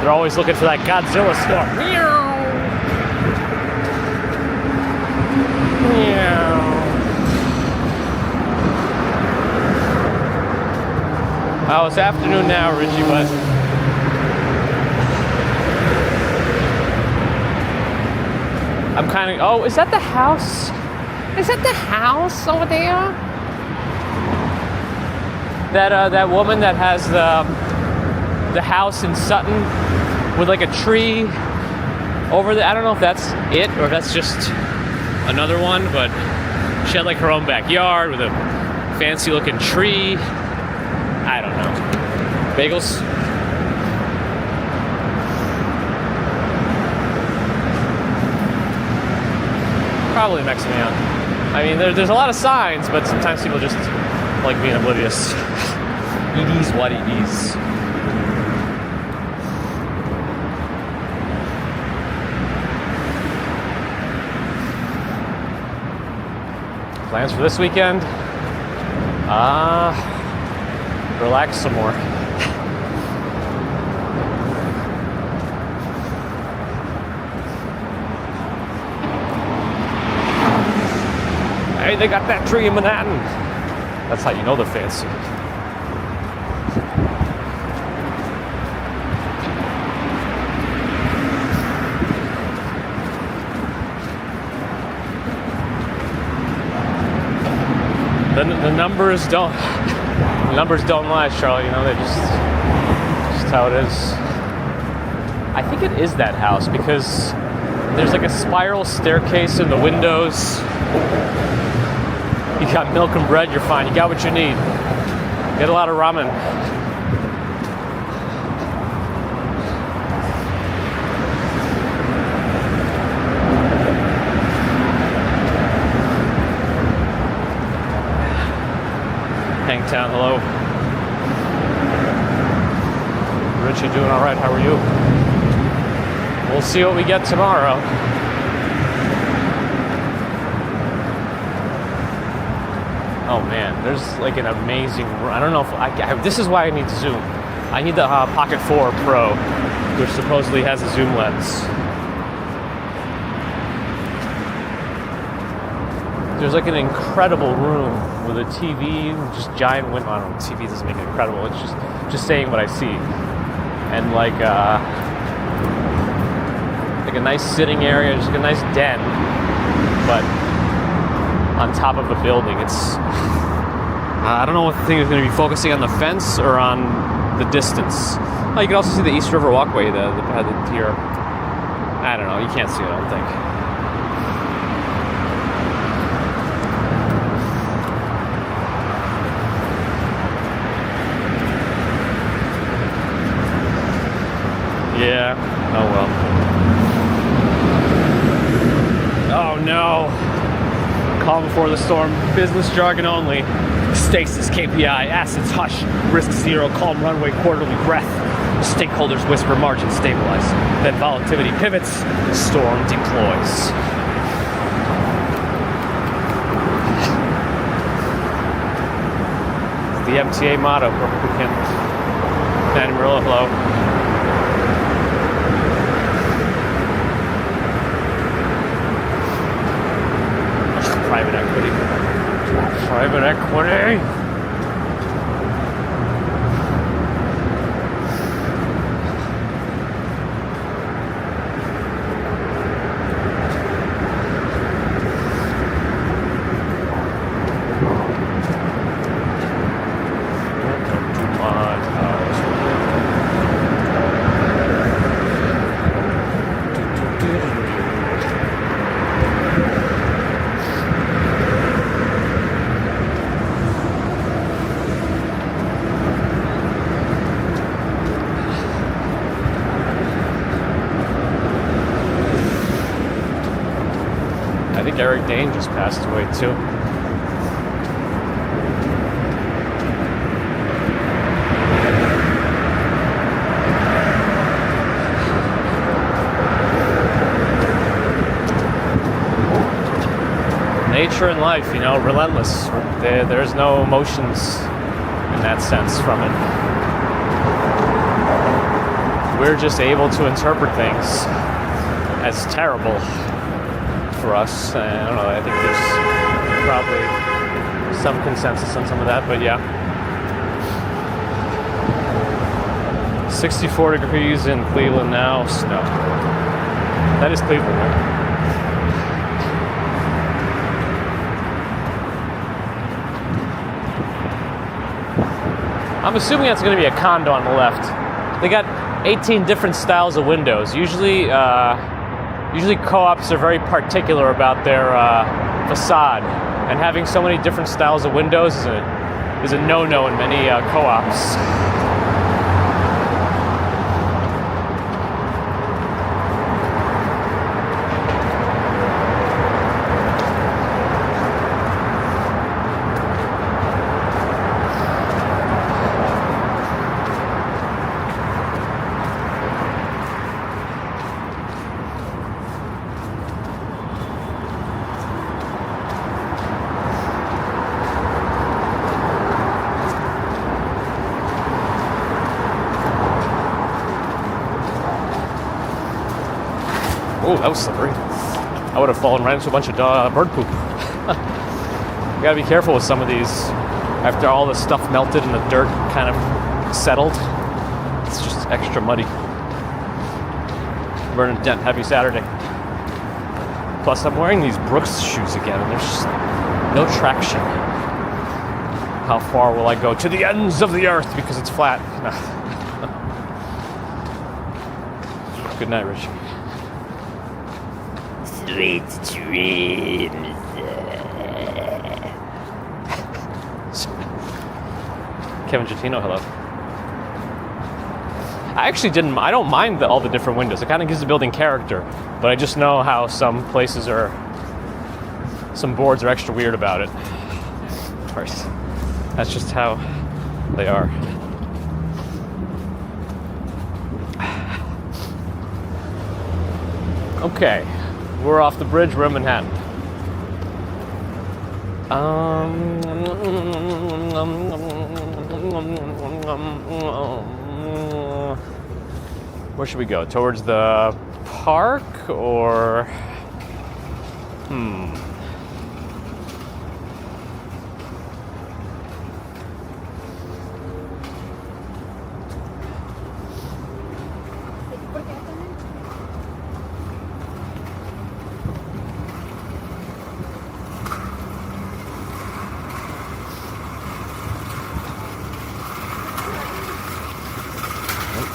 They're always looking for that Godzilla storm. Meow. Oh, it's afternoon now, Richie, but I'm kind of... Oh, is that the house? Is that the house over there? That woman that has the house in Sutton with like a tree over there. I don't know if that's it or if that's just another one, but she had like her own backyard with a fancy looking tree. I don't know. Bagels? Probably Mexican. I mean, there's a lot of signs, but sometimes people just like being oblivious. Edie's what Edie's. Plans for this weekend? Relax some more. Hey, they got that tree in Manhattan. That's how you know they're fancy. The numbers don't lie, Charlie. You know, they just how it is. I think it is that house because there's like a spiral staircase in the windows. You got milk and bread, you're fine. You got what you need. Get a lot of ramen. Hangtown, hello. Richie, doing all right? How are you? We'll see what we get tomorrow. Oh man, there's like an amazing. I don't know if this is why I need to zoom. I need the Pocket 4 Pro, which supposedly has a zoom lens. There's like an incredible room with a TV, just giant window. I don't know, TV doesn't make it incredible. It's just saying what I see, and like a nice sitting area, just like a nice den, but on top of a building. It's I don't know what the thing is going to be focusing on, the fence or on the distance. Oh, you can also see the East River Walkway, the here. I don't know. You can't see it, I don't think. Yeah. Oh well. Oh no. Calm before the storm. Business jargon only. Stasis, KPI, assets hush, risk zero, calm runway, quarterly breath. Stakeholders whisper, margin stabilize. Then volatility pivots, storm deploys. The MTA motto. Danny Murillo, hello. Private equity. Private equity. Eric Dane just passed away too. Nature and life, you know, relentless. There's no emotions in that sense from it. We're just able to interpret things as terrible for us. I don't know, I think there's probably some consensus on some of that, but yeah. 64 degrees in Cleveland now, snow. That is Cleveland, right? I'm assuming that's going to be a condo on the left. They got 18 different styles of windows. Usually co-ops are very particular about their facade, and having so many different styles of windows is a no-no in many co-ops. Oh, that was slippery. I would have fallen right into a bunch of bird poop. You gotta be careful with some of these. After all the stuff melted and the dirt kind of settled, it's just extra muddy. Burn and dent, heavy Saturday. Plus, I'm wearing these Brooks shoes again, and there's just no traction. How far will I go? To the ends of the earth because it's flat. Good night, Richie.
Sweet dreams.
Kevin Gittino, hello. I don't mind all the different windows. It kind of gives the building character, but I just know how some boards are extra weird about it. Of course, that's just how they are. Okay, we're off the bridge. We're in Manhattan. Where should we go? Towards the park or?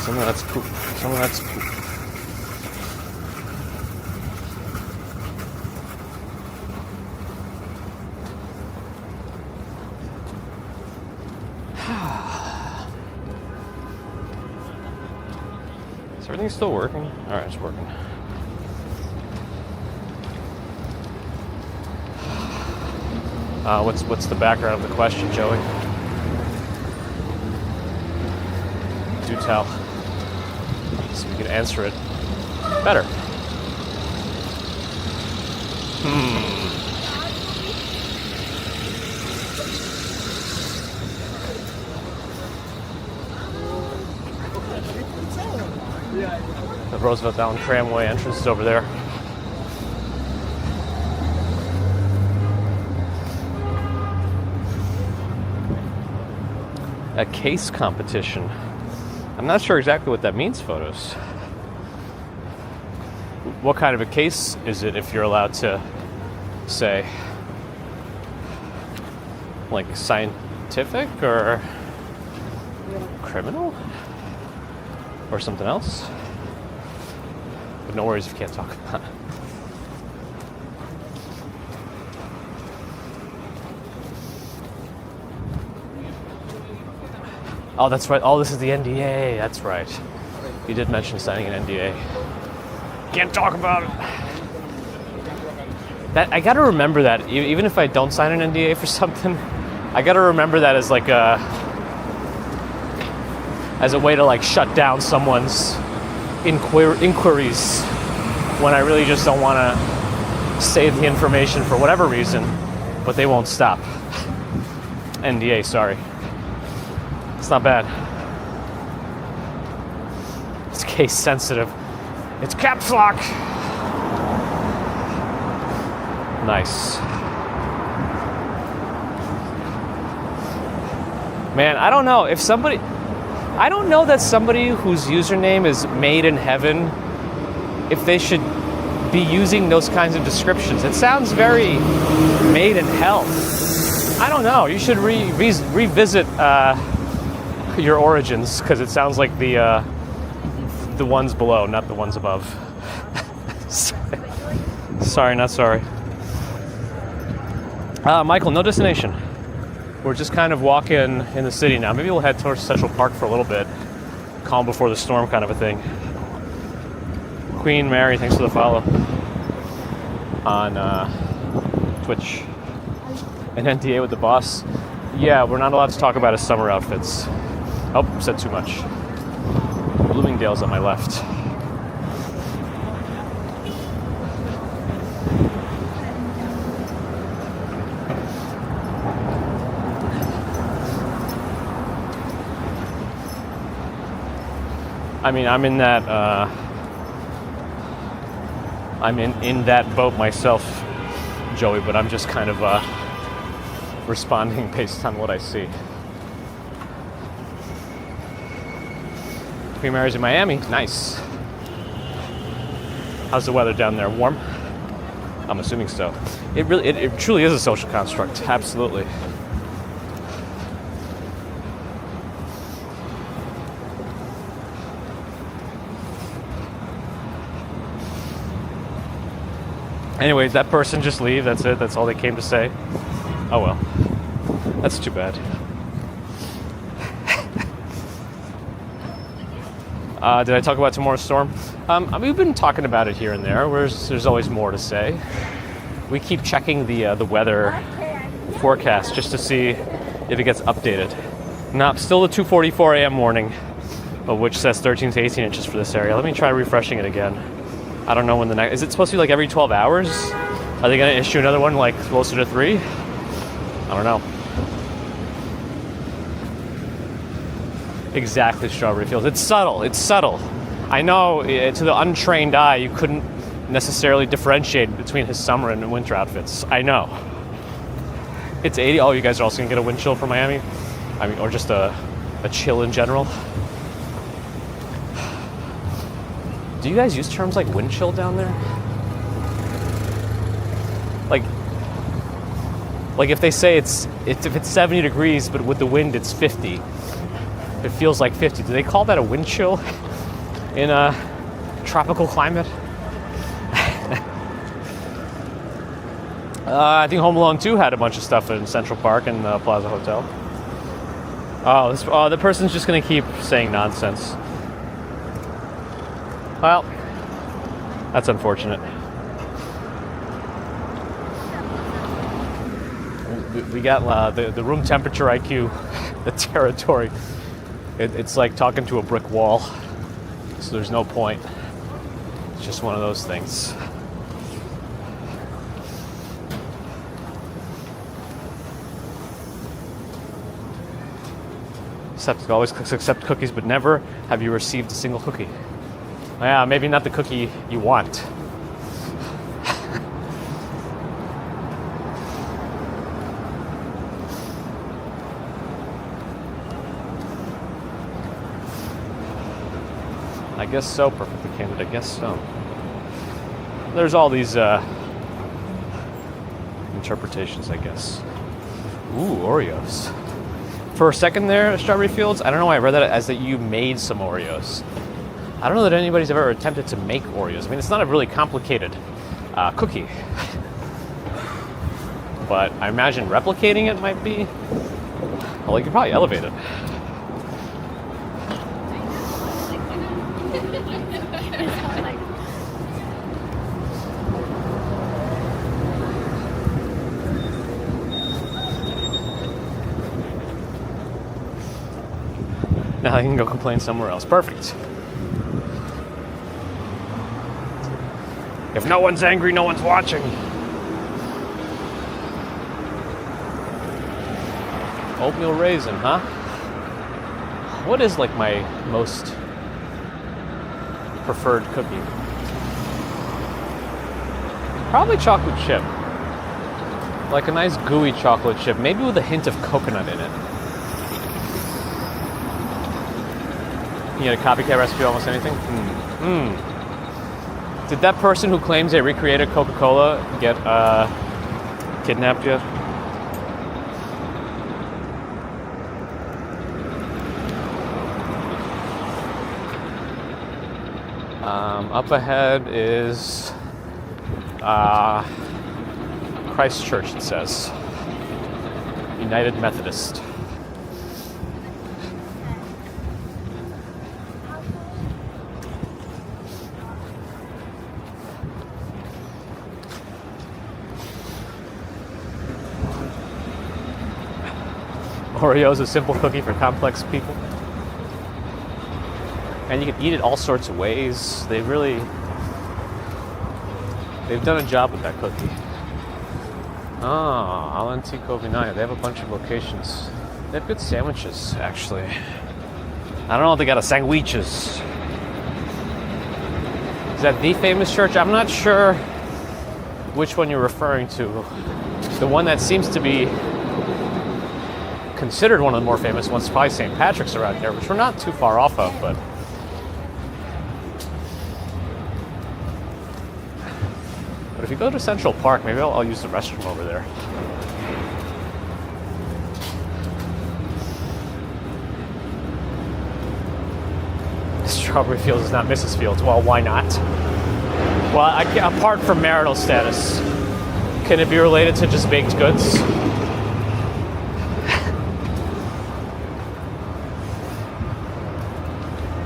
Some of that's poop. Some of that's poop. Is everything still working? All right, it's working. What's the background of the question, Joey? Do tell. So we can answer it better. The Roosevelt Down Tramway entrance is over there. A case competition. I'm not sure exactly what that means, Photos. What kind of a case is it, if you're allowed to say? Like scientific or criminal? Or something else? But no worries if you can't talk about it. Oh, that's right. Oh, this is the NDA. That's right. You did mention signing an NDA. Can't talk about it. That I gotta remember that. Even if I don't sign an NDA for something, I gotta remember that as like a way to like shut down someone's inquiries when I really just don't want to save the information for whatever reason, but they won't stop. NDA, sorry. It's not bad. It's case sensitive. It's caps lock. Nice. Man, I don't know if somebody... I don't know that somebody whose username is made in heaven, if they should be using those kinds of descriptions. It sounds very made in hell. I don't know. You should revisit your origins, because it sounds like the ones below, not the ones above. Sorry, not sorry. Michael, no destination. We're just kind of walking in the city now. Maybe we'll head towards Central Park for a little bit. Calm before the storm kind of a thing. Queen Mary, thanks for the follow on Twitch. An NDA with the boss. Yeah, we're not allowed to talk about his summer outfits. Oh, said too much. Bloomingdale's on my left. I mean, I'm in that in that boat myself, Joey, but I'm just kind of responding based on what I see. Queen Mary's in Miami. Nice. How's the weather down there? Warm? I'm assuming so. It truly is a social construct. Absolutely. Anyways, that person just leave. That's it. That's all they came to say. Oh well. That's too bad. Did I talk about tomorrow's storm? We've been talking about it here and there. There's always more to say. We keep checking the weather forecast just to see if it gets updated. Now, still the 2:44 a.m. warning, which says 13 to 18 inches for this area. Let me try refreshing it again. I don't know when the next... Is it supposed to be like every 12 hours? Are they going to issue another one like closer to 3? I don't know. Exactly, Strawberry Fields. It's subtle. It's subtle. I know to the untrained eye, you couldn't necessarily differentiate between his summer and winter outfits. I know. It's 80. Oh, you guys are also going to get a wind chill from Miami? I mean, or just a chill in general? Do you guys use terms like wind chill down there? Like if they say if it's 70 degrees, but with the wind it's 50, it feels like 50. Do they call that a wind chill in a tropical climate? I think Home Alone 2 had a bunch of stuff in Central Park and the Plaza Hotel. Oh, the person's just gonna keep saying nonsense. Well, that's unfortunate. We got the room temperature IQ, the territory. It's like talking to a brick wall, so there's no point. It's just one of those things. Always accept cookies, but never have you received a single cookie. Yeah, maybe not the cookie you want. I guess so, perfectly candid. I guess so. There's all these interpretations, I guess. Ooh, Oreos. For a second there, Strawberry Fields, I don't know why I read that as that you made some Oreos. I don't know that anybody's ever attempted to make Oreos. I mean, it's not a really complicated cookie. But I imagine replicating it might be... Well, you could probably elevate it. Now I can go complain somewhere else. Perfect. If no one's angry, no one's watching. Oatmeal raisin, huh? What is like my most preferred cookie? Probably chocolate chip. Like a nice gooey chocolate chip, maybe with a hint of coconut in it. You get a copycat recipe of almost anything? Did that person who claims they recreated Coca-Cola get kidnapped yet? Up ahead is Christ Church, it says. United Methodist. Oreo is a simple cookie for complex people. And you can eat it all sorts of ways. They've done a job with that cookie. Ah, Al Antico Vinaya. They have a bunch of locations. They have good sandwiches, actually. I don't know if they got a sandwiches. Is that the famous church? I'm not sure which one you're referring to. The one that seems to be considered one of the more famous ones is probably St. Patrick's around here, which we're not too far off of, but if you go to Central Park, maybe I'll use the restroom over there. Strawberry Fields is not Mrs. Fields. Well, why not? Well, apart from marital status, can it be related to just baked goods?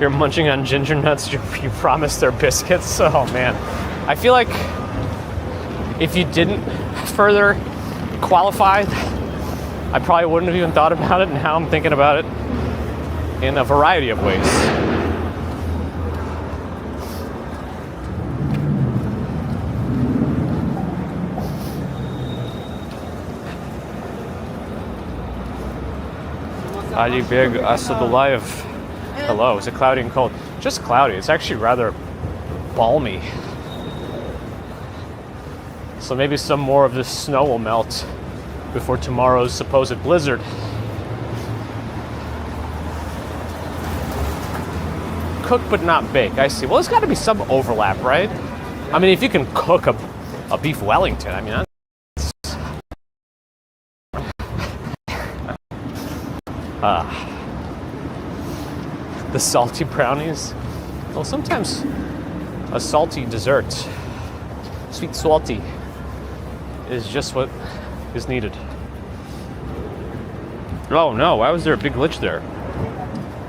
You're munching on ginger nuts. You promised they're biscuits. Oh man, I feel like if you didn't further qualify, I probably wouldn't have even thought about it. And now I'm thinking about it in a variety of ways. Ali Beg Asadullayev. Hello, is it cloudy and cold? Just cloudy. It's actually rather balmy. So maybe some more of this snow will melt before tomorrow's supposed blizzard. Cook but not bake. I see. Well, there's got to be some overlap, right? I mean, if you can cook a beef Wellington, I mean, that's... the salty brownies. Well, sometimes a salty dessert, sweet salty, is just what is needed. Oh no, why was there a big glitch there?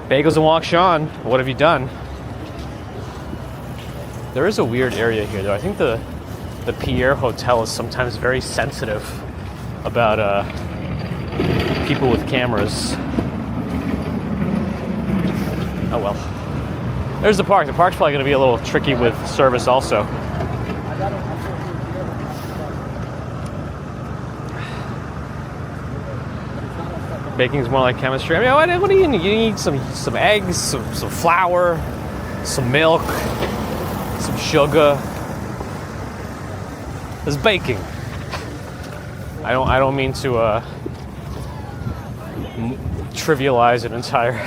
Bagels and Wok Sean, what have you done? There is a weird area here though. I think the Pierre Hotel is sometimes very sensitive about people with cameras. Oh well. There's the park. The park's probably going to be a little tricky with service also. Baking's more like chemistry. I mean, what do you need? You need some eggs, some flour, some milk, some sugar. It's baking. I don't mean to trivialize an entire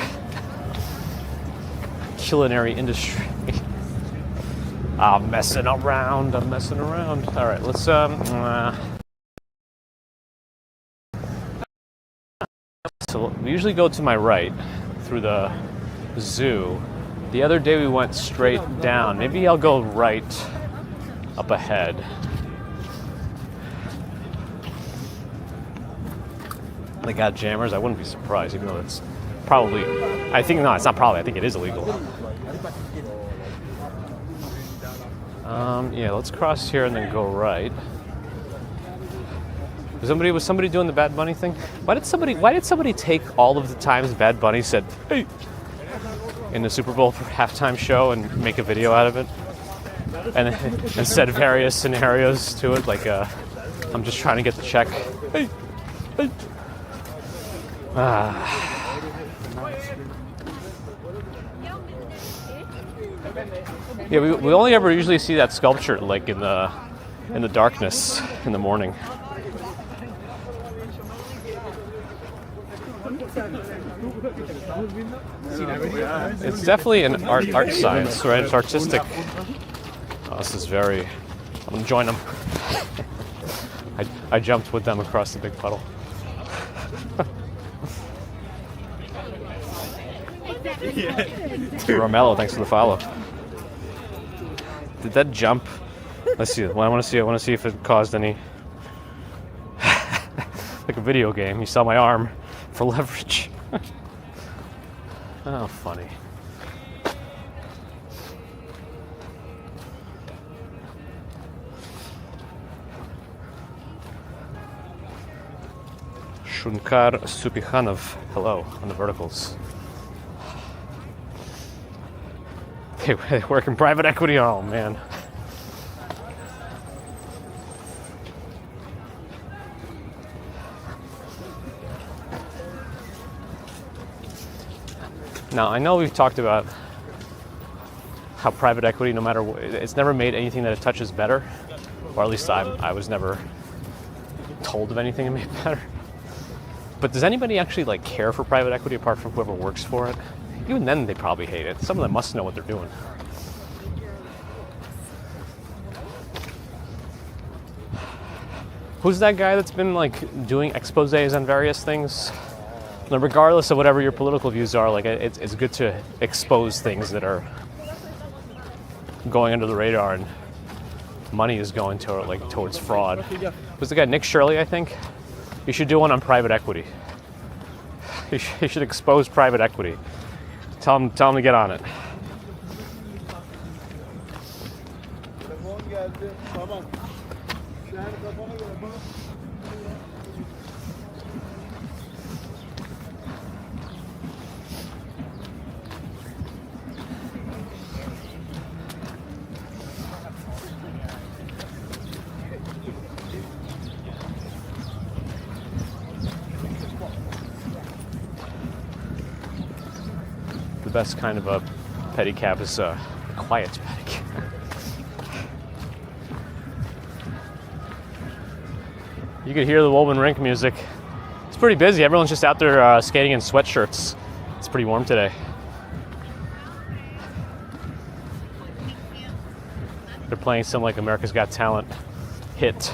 culinary industry. I'm messing around. All right, let's so we usually go to my right through the zoo. The other day we went straight down. Maybe I'll go right up ahead. They got jammers. I wouldn't be surprised, even though it's probably, I think, no, it's not probably, I think it is illegal. Yeah, let's cross here and then go right. Was somebody doing the Bad Bunny thing? Why did somebody take all of the times Bad Bunny said, "Hey," in the Super Bowl halftime show and make a video out of it? And said various scenarios to it, like, I'm just trying to get the check. Hey, hey. Yeah, we only ever usually see that sculpture like in the darkness in the morning. It's definitely an art science, right? It's artistic. Oh, this is very... I'm gonna join them. I jumped with them across the big puddle. Romello, thanks for the follow. Did that jump? Let's see. Well, I want to see if it caused any. Like a video game. You saw my arm for leverage. Oh, funny. Shunkar Supikhanov. Hello on the verticals. They work in private equity. Oh, man. Now, I know we've talked about how private equity, no matter what, it's never made anything that it touches better, or at least I was never told of anything it made better. But does anybody actually like care for private equity apart from whoever works for it? Even then, they probably hate it. Some of them must know what they're doing. Who's that guy that's been like doing exposés on various things? Now, regardless of whatever your political views are, like it's good to expose things that are going under the radar and money is going to like towards fraud. Was the guy Nick Shirley? I think you should do one on private equity. You should expose private equity. Tell him to get on it. The best kind of a pedicab is a quiet pedicab. You could hear the Woburn Rink music. It's pretty busy. Everyone's just out there skating in sweatshirts. It's pretty warm today. They're playing some like America's Got Talent hit.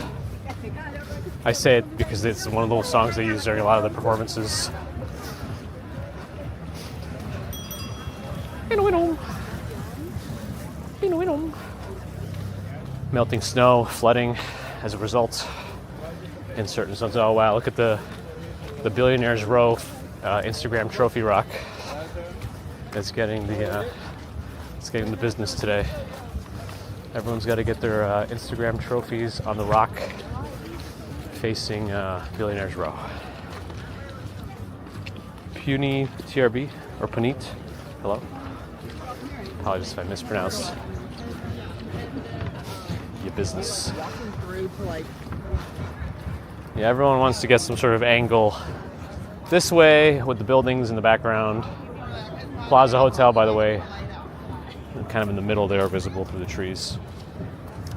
I say it because it's one of those songs they use during a lot of the performances. Melting snow, flooding as a result in certain zones. Oh wow, look at the Billionaires Row Instagram trophy rock. It's getting the business today. Everyone's got to get their Instagram trophies on the rock facing Billionaires Row. Puny TRB or Puneet. Hello. Apologies if I mispronounced your business. Yeah, everyone wants to get some sort of angle this way with the buildings in the background. Plaza Hotel, by the way, kind of in the middle there, visible through the trees.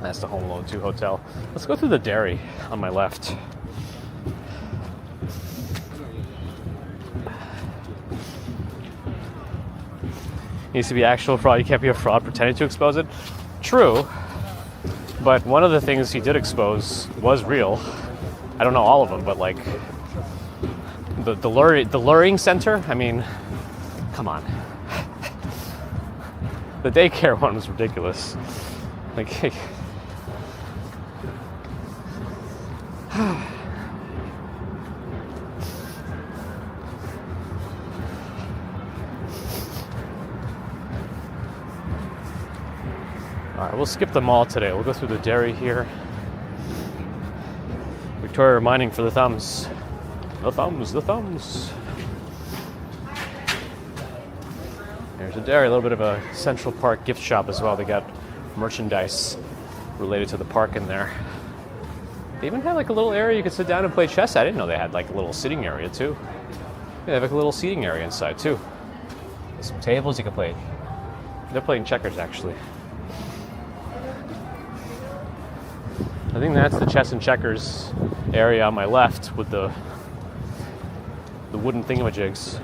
That's the Home Alone 2 hotel. Let's go through the dairy on my left. Needs to be actual fraud. You can't be a fraud pretending to expose it. True, but one of the things he did expose was real. I don't know all of them, but like the luring center. I mean, come on. The daycare one was ridiculous. Like. All right, we'll skip them all today. We'll go through the dairy here. Victoria reminding for the thumbs. The thumbs, the thumbs. There's a dairy, a little bit of a Central Park gift shop as well. They got merchandise related to the park in there. They even had like a little area you could sit down and play chess. I didn't know they had like a little sitting area too. Yeah, they have like a little seating area inside too. There's some tables you can play. They're playing checkers actually. I think that's the chess and checkers area on my left with the wooden thingamajigs.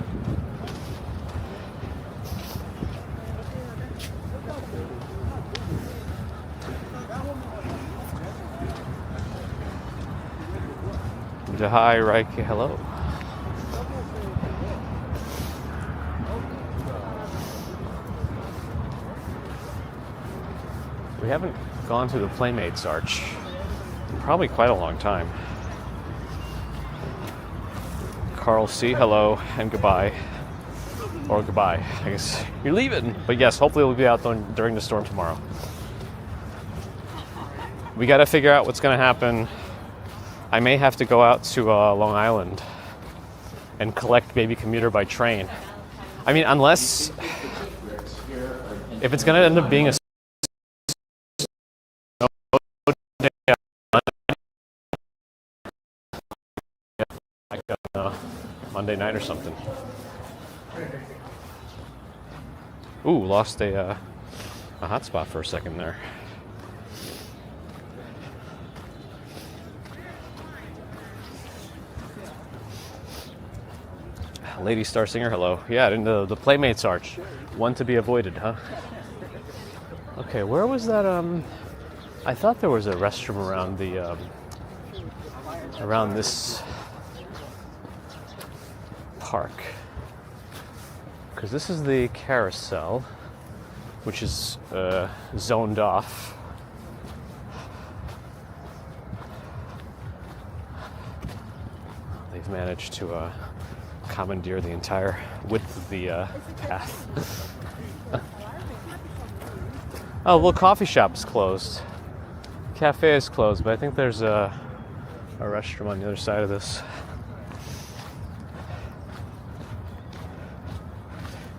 Hi, Reiki, hello. We haven't gone through the Playmates Arch in probably quite a long time. Carl C, hello and goodbye. Or goodbye. I guess you're leaving. But yes, hopefully we'll be out during the storm tomorrow. We got to figure out what's going to happen. I may have to go out to Long Island and collect baby commuter by train. I mean, unless... If it's going to end up being a... Monday night or something. Ooh, lost a hotspot for a second there. Lady Star Singer, hello. Yeah, the Playmates Arch. One to be avoided, huh? Okay, where was that? I thought there was a restroom around the around this park, because this is the carousel, which is zoned off. They've managed to commandeer the entire width of the path. Oh, well, coffee shop is closed. Cafe is closed, but I think there's a restroom on the other side of this.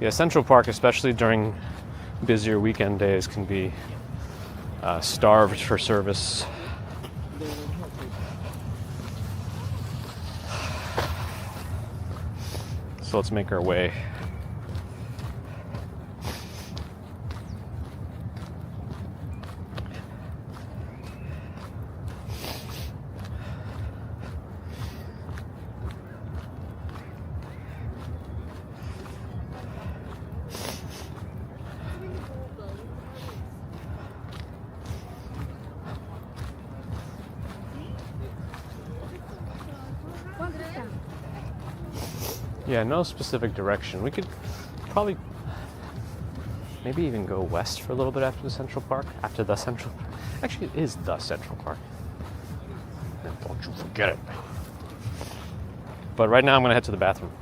Yeah, Central Park, especially during busier weekend days, can be starved for service. So let's make our way. Yeah, no specific direction. We could probably maybe even go west for a little bit after the Central Park. After the Central Park. Actually, it is the Central Park. Don't you forget it. But right now I'm going to head to the bathroom.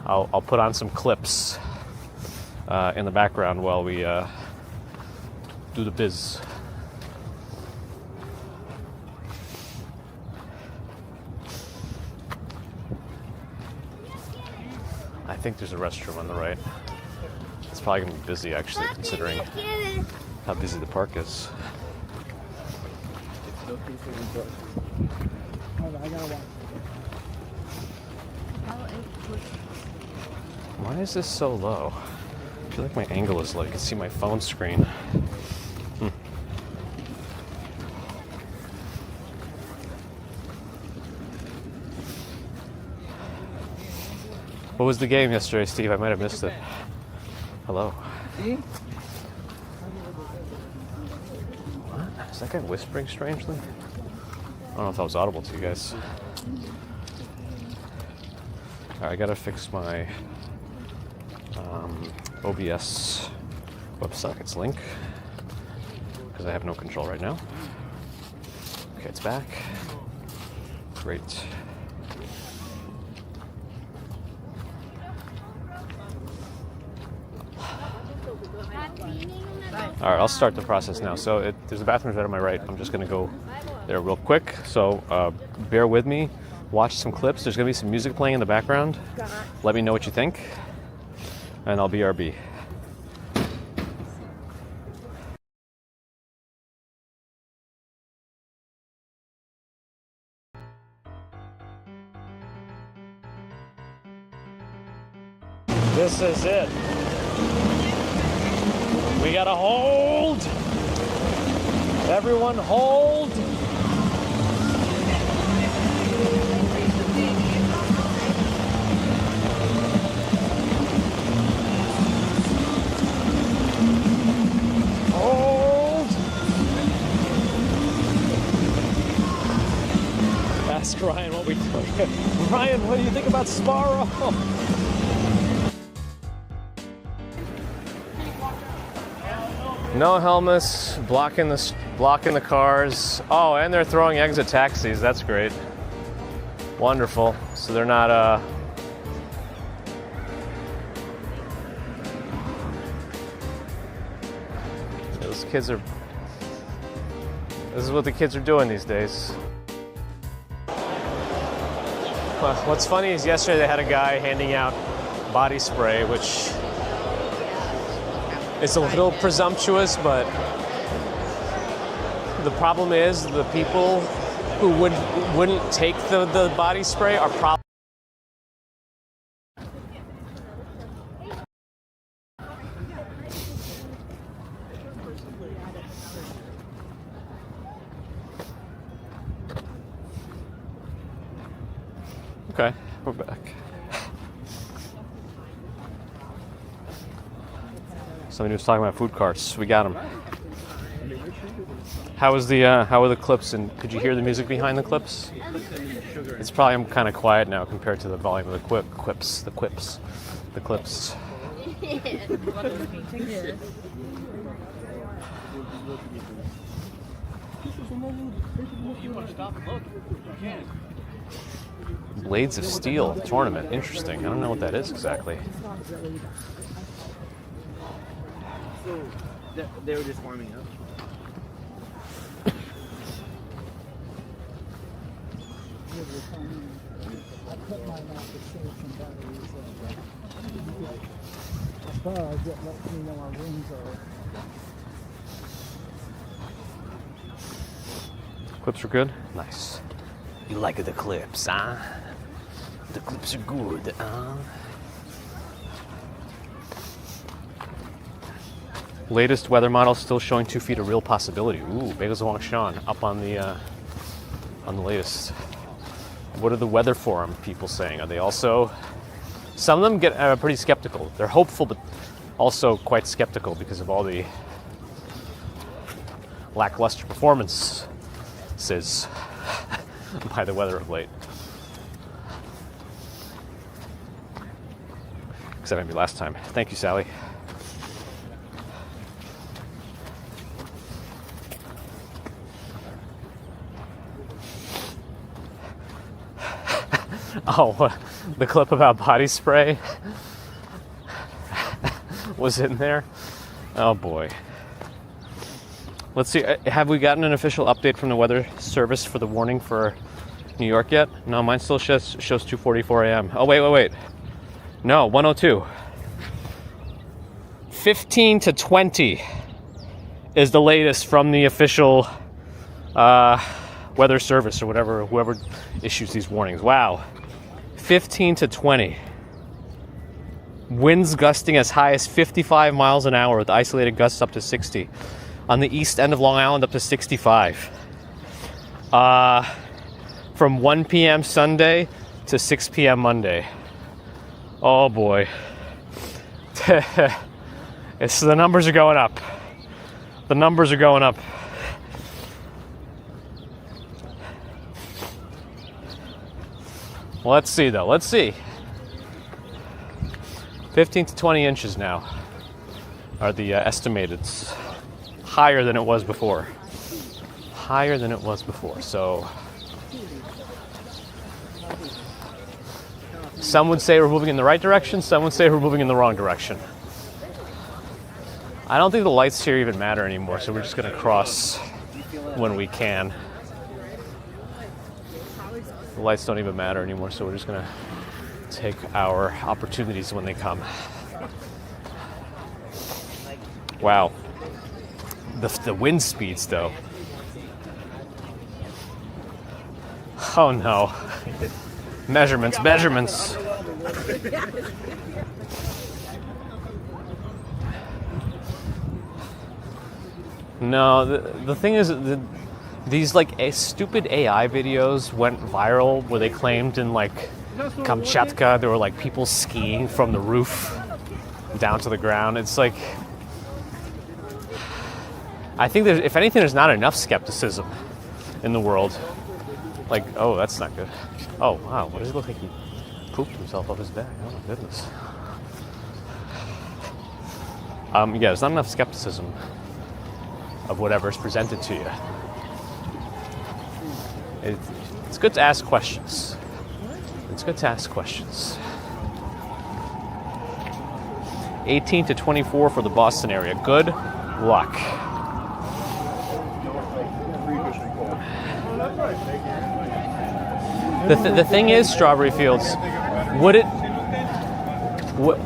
I'll put on some clips in the background while we do the biz. I think there's a restroom on the right. It's probably going to be busy, actually, considering how busy the park is. Why is this so low? I feel like my angle is low. You can see my phone screen. What was the game yesterday, Steve? I might have missed it. Hello. What? Is that guy whispering strangely? I don't know if that was audible to you guys. Alright, I gotta fix my OBS WebSockets link, because I have no control right now. Okay, it's back. Great. All right, I'll start the process now. So there's a bathroom right on my right. I'm just going to go there real quick. So bear with me. Watch some clips. There's going to be some music playing in the background. Let me know what you think. And I'll BRB. This is it. We gotta hold. Everyone hold. Hold. Ask Ryan what we do. Ryan, what do you think about Sparrow? No helmets, blocking the cars. Oh, and they're throwing exit taxis. That's great. Wonderful. So they're not those kids are. This is what the kids are doing these days. Well, what's funny is yesterday they had a guy handing out body spray, which is a little presumptuous, but the problem is the people who wouldn't take the body spray are probably okay. We're back. Somebody was talking about food carts. We got them. How were the clips? And could you hear the music behind the clips? It's probably kind of quiet now compared to the volume of the clips. Blades of Steel tournament. Interesting. I don't know what that is exactly.
They were just warming up.
Clips are good? Nice. You like the clips, huh? The clips are good, huh? Latest weather model still showing 2 feet a real possibility. Ooh, Bagels of Wangshan up on the latest. What are the weather forum people saying? Are they also? Some of them get pretty skeptical. They're hopeful, but also quite skeptical because of all the lackluster performances by the weather of late. Except maybe last time. Thank you, Sally. Oh, the clip about body spray was in there. Oh boy. Let's see. Have we gotten an official update from the weather service for the warning for New York yet? No, mine still shows 2:44 a.m. Oh wait. No, 1:02. 15 to 20 is the latest from the official weather service or whoever issues these warnings. Wow. 15 to 20. Winds gusting as high as 55 miles an hour with isolated gusts up to 60. On the east end of Long Island up to 65. From 1 p.m. Sunday to 6 p.m. Monday. Oh boy. The numbers are going up. The numbers are going up. Let's see though, let's see. 15 to 20 inches now are the estimated. Higher than it was before. Higher than it was before, so. Some would say we're moving in the right direction, some would say we're moving in the wrong direction. I don't think the lights here even matter anymore, so we're just gonna cross when we can. The lights don't even matter anymore, so we're just gonna take our opportunities when they come. Wow. The wind speeds, though. Oh no. Measurements. No, the thing is, these stupid AI videos went viral where they claimed in Kamchatka there were people skiing from the roof down to the ground. It's like, I think if anything, there's not enough skepticism in the world. Oh, that's not good. Oh wow, what does it look like? He pooped himself up his back. Oh my goodness. Yeah, there's not enough skepticism of whatever's presented to you. It's good to ask questions. It's good to ask questions. 18 to 24 for the Boston area. Good luck. The thing is, Strawberry Fields, would it...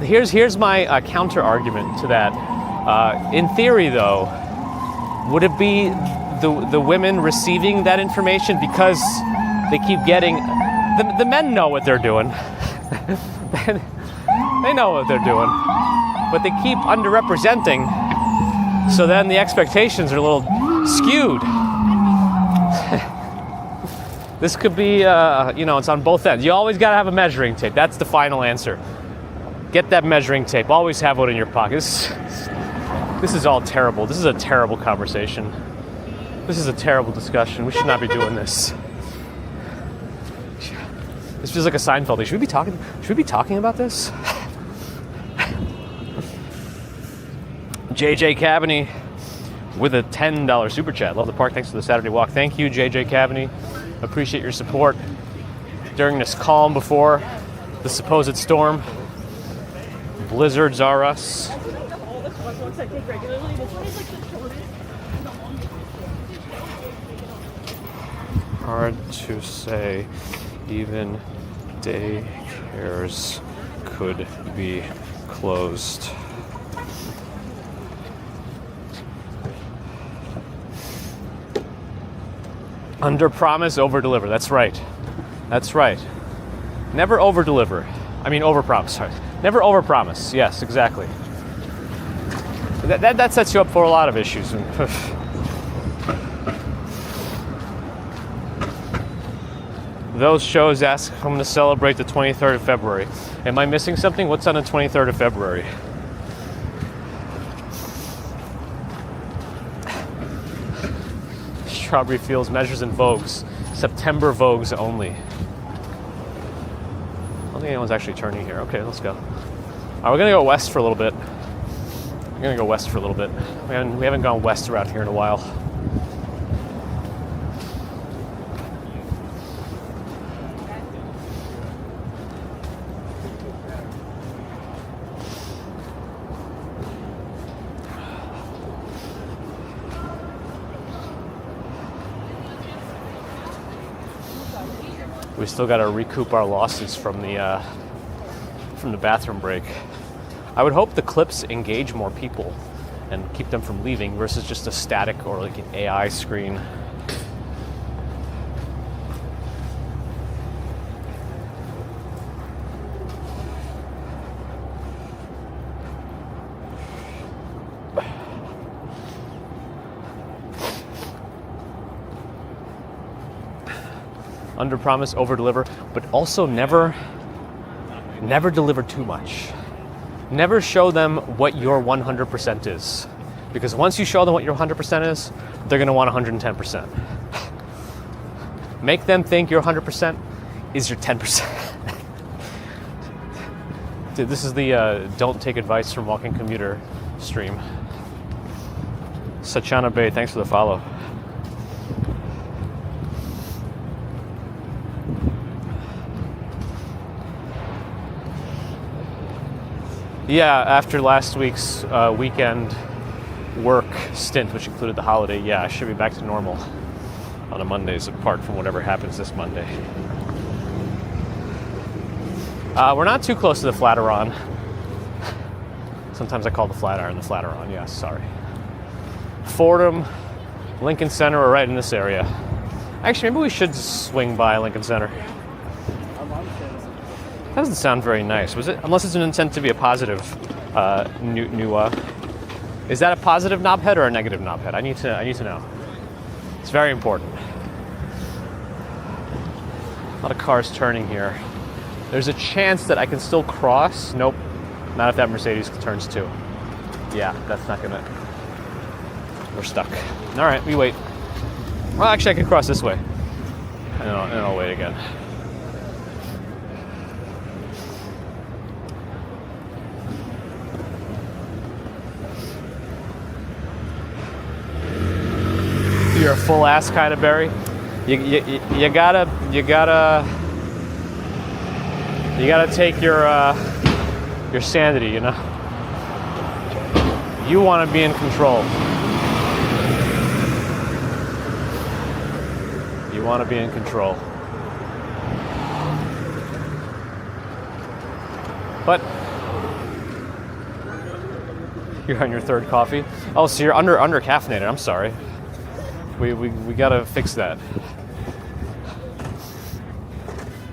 Here's my counter argument to that. In theory, though, would it be the women receiving that information because they keep getting... The men know what they're doing. They know what they're doing. But they keep underrepresenting, so then the expectations are a little skewed. This could be, it's on both ends. You always got to have a measuring tape. That's the final answer. Get that measuring tape. Always have one in your pocket. This is all terrible. This is a terrible conversation. This is a terrible discussion. We should not be doing this. This feels like a Seinfeld. Should we be talking about this? JJ Cavaney with a $10 super chat. Love the park. Thanks for the Saturday walk. Thank you, JJ Cavaney. Appreciate your support during this calm before the supposed storm. Blizzards are us. Hard to say. Even daycares could be closed. Under promise, over deliver. That's right. That's right. Never over deliver. I mean, over promise. Sorry. Never over promise. Yes, exactly. That sets you up for a lot of issues. Those shows ask if I'm going to celebrate the 23rd of February. Am I missing something? What's on the 23rd of February? Strawberry Fields measures in Vogues. September Vogues only. I don't think anyone's actually turning here. Okay, let's go. All right, we're going to go west for a little bit. We're going to go west for a little bit. We haven't gone west around here in a while. We still got to recoup our losses from the bathroom break. I would hope the clips engage more people and keep them from leaving versus just a static or like an AI screen. Under promise, over deliver, but also never deliver too much. Never show them what your 100% is. Because once you show them what your 100% is, they're gonna want 110%. Make them think your 100% is your 10%. Dude, this is the don't take advice from walking commuter stream. Sachana Bay, thanks for the follow. Yeah, after last week's weekend work stint, which included the holiday, yeah, I should be back to normal on a Mondays, apart from whatever happens this Monday. We're not too close to the Flatiron. Sometimes I call the Flatiron the Flatiron, yes, sorry. Fordham, Lincoln Center are right in this area. Actually, maybe we should swing by Lincoln Center. That doesn't sound very nice, was it? Unless it's an intent to be a positive is that a positive knobhead or a negative knobhead? I need to know. It's very important. A lot of cars turning here. There's a chance that I can still cross. Nope, not if that Mercedes turns too. Yeah, that's not gonna. We're stuck. All right, we wait. Well, actually, I can cross this way. And I'll wait again. You're a full ass kind of berry. You gotta take your sanity, you know. You want to be in control. You want to be in control. But you're on your third coffee. Oh, so you're under caffeinated. I'm sorry. We gotta fix that.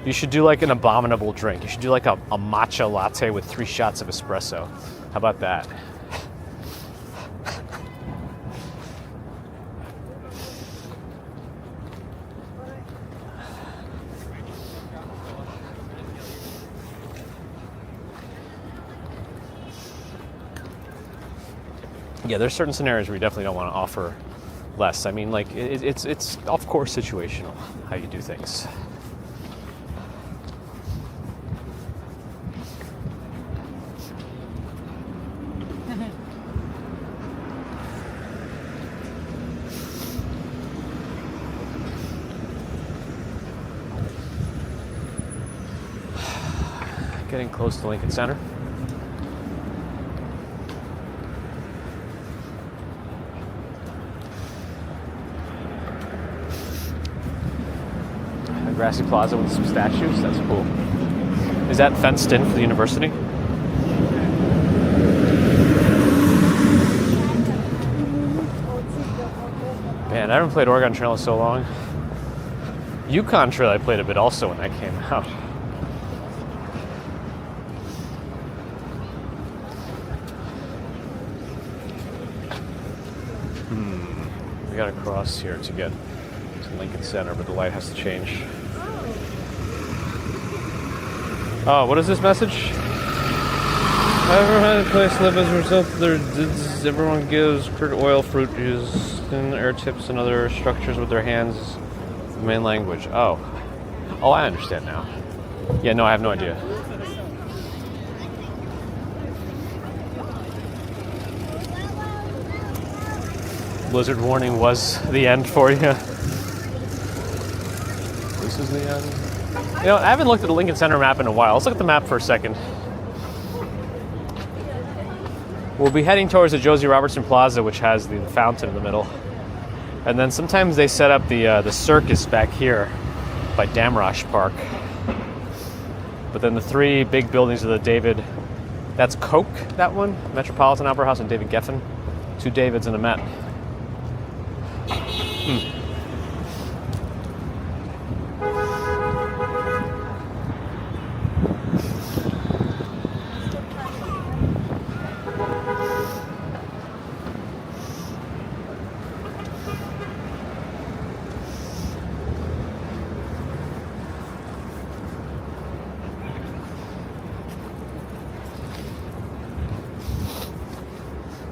You should do like an abominable drink. You should do like a matcha latte with 3 shots of espresso. How about that? Yeah, there's certain scenarios where you definitely don't want to offer less. I mean, like, it's of course situational how you do things. Getting close to Lincoln Center. Grassy Plaza with some statues. That's cool. Is that fenced in for the university? Man, I haven't played Oregon Trail in so long. Yukon Trail I played a bit also when that came out. We gotta cross here to get to Lincoln Center, but the light has to change. Oh, what is this message? However, had a place to live as a result of their dids, everyone gives crude oil, fruit juice, and air tips and other structures with their hands. The main language. Oh, I understand now. Yeah, no, I have no idea. Blizzard warning was the end for you. This is the end. You know, I haven't looked at the Lincoln Center map in a while. Let's look at the map for a second. We'll be heading towards the Josie Robertson Plaza, which has the fountain in the middle. And then sometimes they set up the circus back here by Damrosch Park. But then the 3 big buildings of the David, that's Coke, that one, Metropolitan Opera House, and David Geffen. 2 Davids and a Met.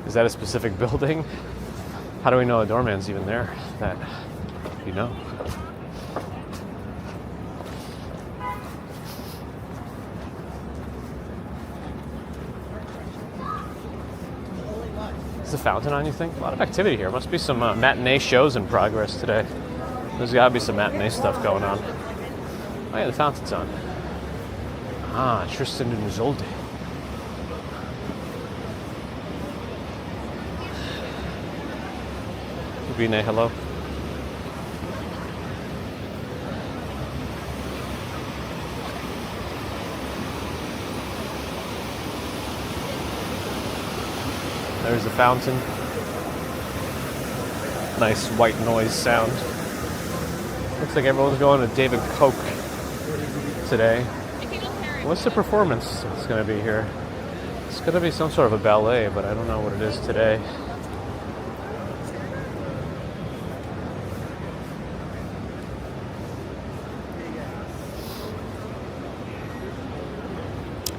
Is that a specific building? How do we know a doorman's even there? That you know. Is the fountain on, you think? A lot of activity here. Must be some matinee shows in progress today. There's got to be some matinee stuff going on. Oh yeah, the fountain's on. Ah, Tristan and Isolde. Rubine, hello. There's the fountain. Nice white noise sound. Looks like everyone's going to David Coke today. What's the performance that's going to be here? It's going to be some sort of a ballet, but I don't know what it is today.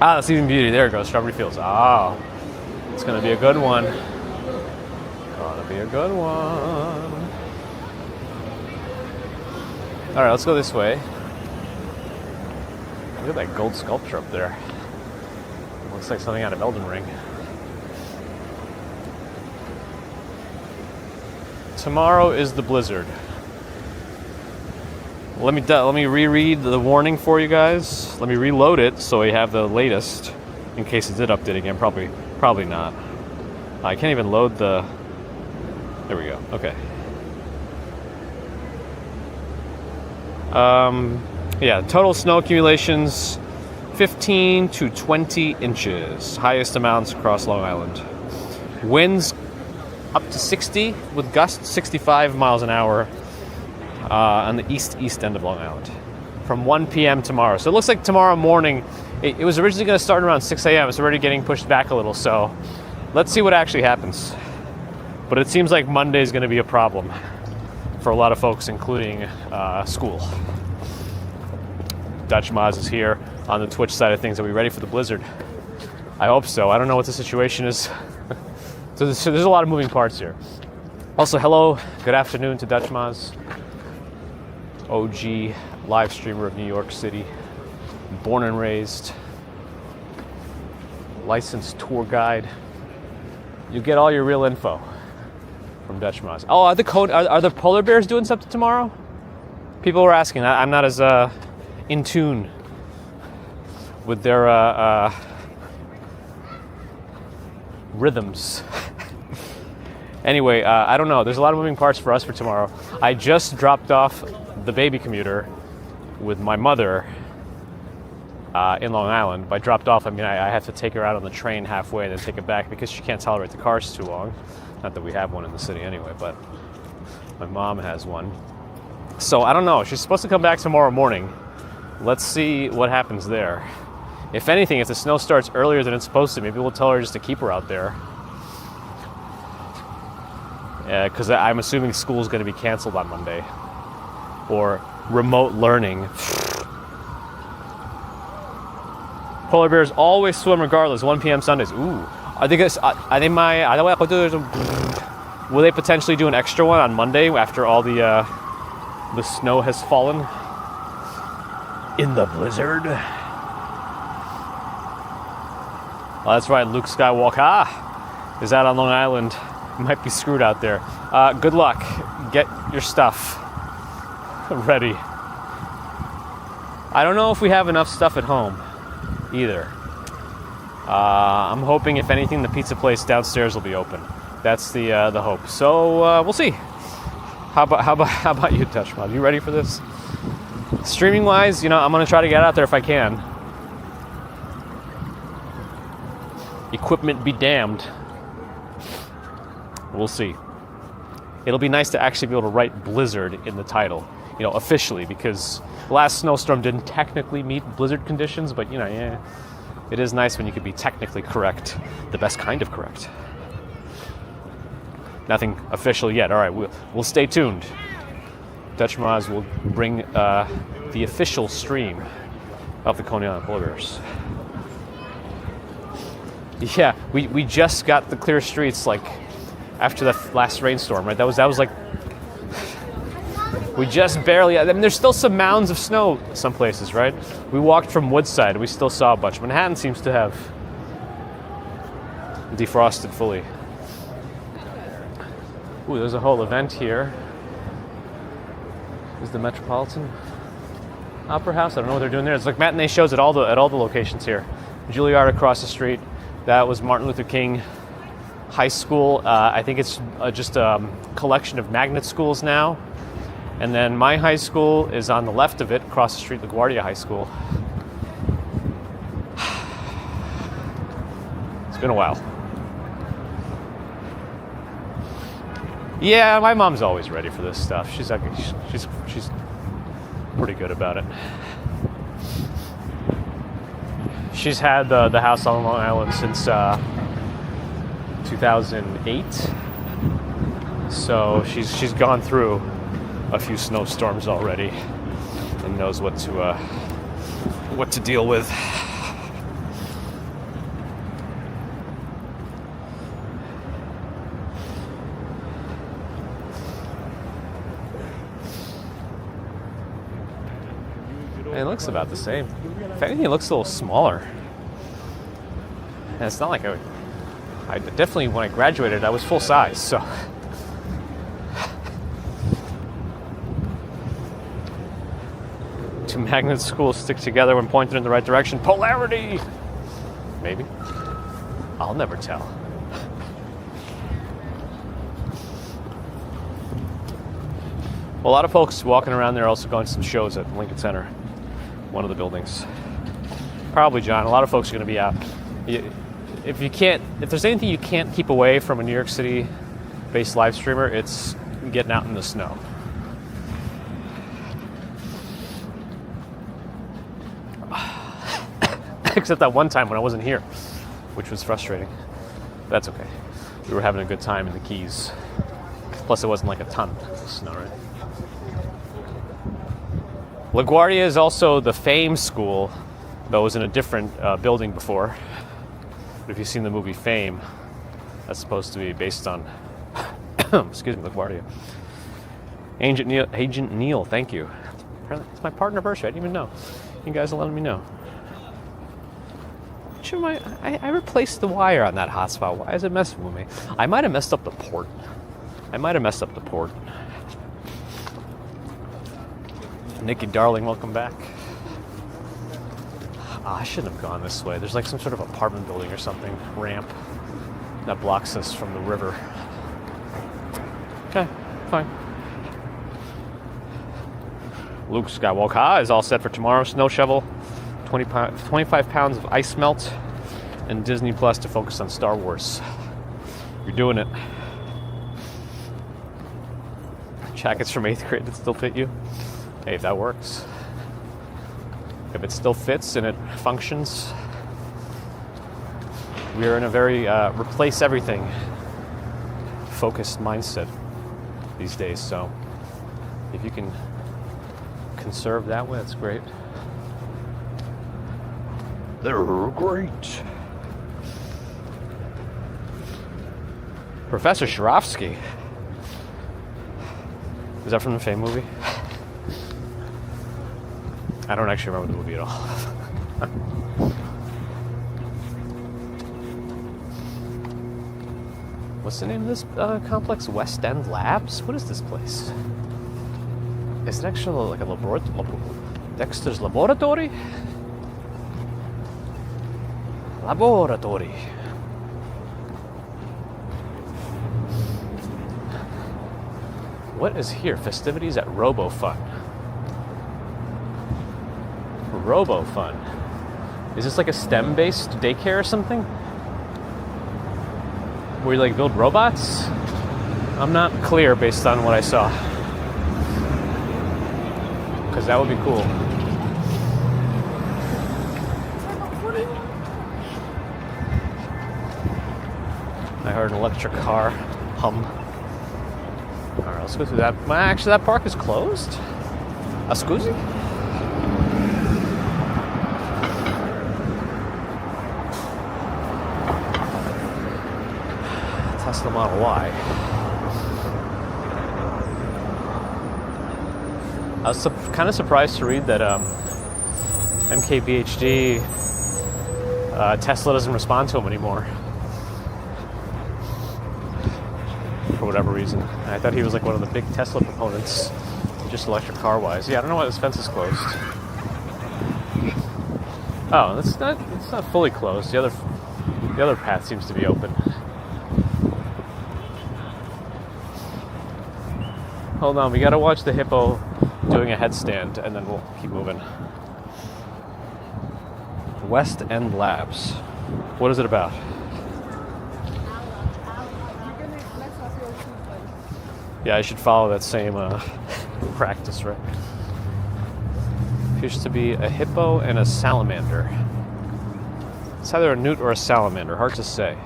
Ah, the Sleeping Beauty. There it goes. Strawberry Fields. Ah, it's going to be a good one. Gonna be a good one. All right, let's go this way. Look at that gold sculpture up there. Looks like something out of Elden Ring. Tomorrow is the blizzard. Let me reread the warning for you guys. Let me reload it so we have the latest in case it did update again. Probably not. I can't even load the. There we go. Okay. Yeah, total snow accumulations 15 to 20 inches. Highest amounts across Long Island. Winds up to 60 with gusts 65 miles an hour on the east end of Long Island from 1 p.m. tomorrow. So it looks like tomorrow morning, it was originally going to start around 6 a.m. It's already getting pushed back a little. So let's see what actually happens. But it seems like Monday is going to be a problem for a lot of folks, including school. Dutch Maz is here on the Twitch side of things. Are we ready for the blizzard? I hope so. I don't know what the situation is. So there's a lot of moving parts here. Also, hello, good afternoon to Dutch Maz, OG live streamer of New York City, born and raised, licensed tour guide. You get all your real info from Dutch Maz. Oh, are the polar bears doing something tomorrow? People were asking. I'm not as in tune with their rhythms. Anyway, I don't know. There's a lot of moving parts for us for tomorrow. I just dropped off the baby commuter with my mother in Long Island. By dropped off, I mean I have to take her out on the train halfway and then take it back because she can't tolerate the cars too long. Not that we have one in the city anyway, but my mom has one. So I don't know. She's supposed to come back tomorrow morning. Let's see what happens there. If anything, if the snow starts earlier than it's supposed to, maybe we'll tell her just to keep her out there. Because I'm assuming school's going to be canceled on Monday. Or remote learning. Polar bears always swim regardless, 1 p.m. Sundays. Ooh. Will they potentially do an extra one on Monday after all the snow has fallen? In the blizzard? Well, that's right, Luke Skywalker is out on Long Island. Might be screwed out there. Good luck. Get your stuff ready. I don't know if we have enough stuff at home either. I'm hoping, if anything, the pizza place downstairs will be open. That's the hope. So we'll see. How about you, Dutch Mod? You ready for this? Streaming wise, I'm gonna try to get out there if I can. Equipment be damned. We'll see. It'll be nice to actually be able to write blizzard in the title, officially, because the last snowstorm didn't technically meet blizzard conditions, but yeah, it is nice when you can be technically correct, the best kind of correct. Nothing official yet. All right, we'll stay tuned. Dutch Maz will bring the official stream of the Coney Island Polar Bears. Yeah, we just got the clear streets after the last rainstorm, right? That was like we just barely. I mean, there's still some mounds of snow some places, right? We walked from Woodside, we still saw a bunch. Manhattan seems to have defrosted fully. Ooh, there's a whole event here. Is the Metropolitan Opera House? I don't know what they're doing there. It's like matinee shows at all the locations here. Juilliard across the street. That was Martin Luther King High School. I think it's just a collection of magnet schools now. And then my high school is on the left of it, across the street, LaGuardia High School. It's been a while. Yeah, my mom's always ready for this stuff. She's pretty good about it. She's had the house on Long Island since 2008, so she's gone through a few snowstorms already and knows what to deal with. It looks about the same. If anything, it looks a little smaller. And it's not like I definitely, when I graduated, I was full size, so Two magnet schools stick together when pointed in the right direction. Polarity! Maybe. I'll never tell. Well, a lot of folks walking around there also going to some shows at Lincoln Center, one of the buildings. Probably, John. A lot of folks are going to be out. If there's anything you can't keep away from a New York City-based live streamer, it's getting out in the snow. Except that one time when I wasn't here, which was frustrating. That's okay. We were having a good time in the Keys. Plus, it wasn't like a ton of snow, right? LaGuardia is also the Fame school, though it was in a different building before. But if you've seen the movie Fame, that's supposed to be based on, excuse me, LaGuardia. Agent Neil, thank you. It's my partner anniversary. I didn't even know. You guys are letting me know. I replaced the wire on that hotspot. Why is it messing with me? I might have messed up the port. Nikki, darling, welcome back. I shouldn't have gone this way. There's like some sort of apartment building or something, ramp, that blocks us from the river. Okay, fine. Luke Skywalker is all set for tomorrow. Snow shovel, 25 pounds of ice melt, and Disney Plus to focus on Star Wars. You're doing it. Jackets from 8th grade that still fit you? Hey, if that works. If it still fits and it functions, we are in a very replace everything focused mindset these days. So if you can conserve that way, that's great. They're great. Professor Swarovski. Is that from the Fame movie? I don't actually remember the movie at all. What's the name of this complex? West End Labs? What is this place? Is it actually like a laboratory? Dexter's Laboratory? Laboratory. What is here? Festivities at RoboFun. RoboFun. Is this like a STEM-based daycare or something? Where you like build robots? I'm not clear based on what I saw. Because that would be cool. I heard an electric car hum. Alright, let's go through that. Actually, that park is closed? A scusi? Tesla Model Y. I was kind of surprised to read that MKBHD Tesla doesn't respond to him anymore. For whatever reason. I thought he was like one of the big Tesla proponents, just electric car wise. Yeah, I don't know why this fence is closed. Oh, it's not fully closed. The other path seems to be open. Hold on, we gotta watch the hippo doing a headstand and then we'll keep moving. West End Labs. What is it about? Yeah, I should follow that same practice, right? Appears to be a hippo and a salamander. It's either a newt or a salamander, hard to say.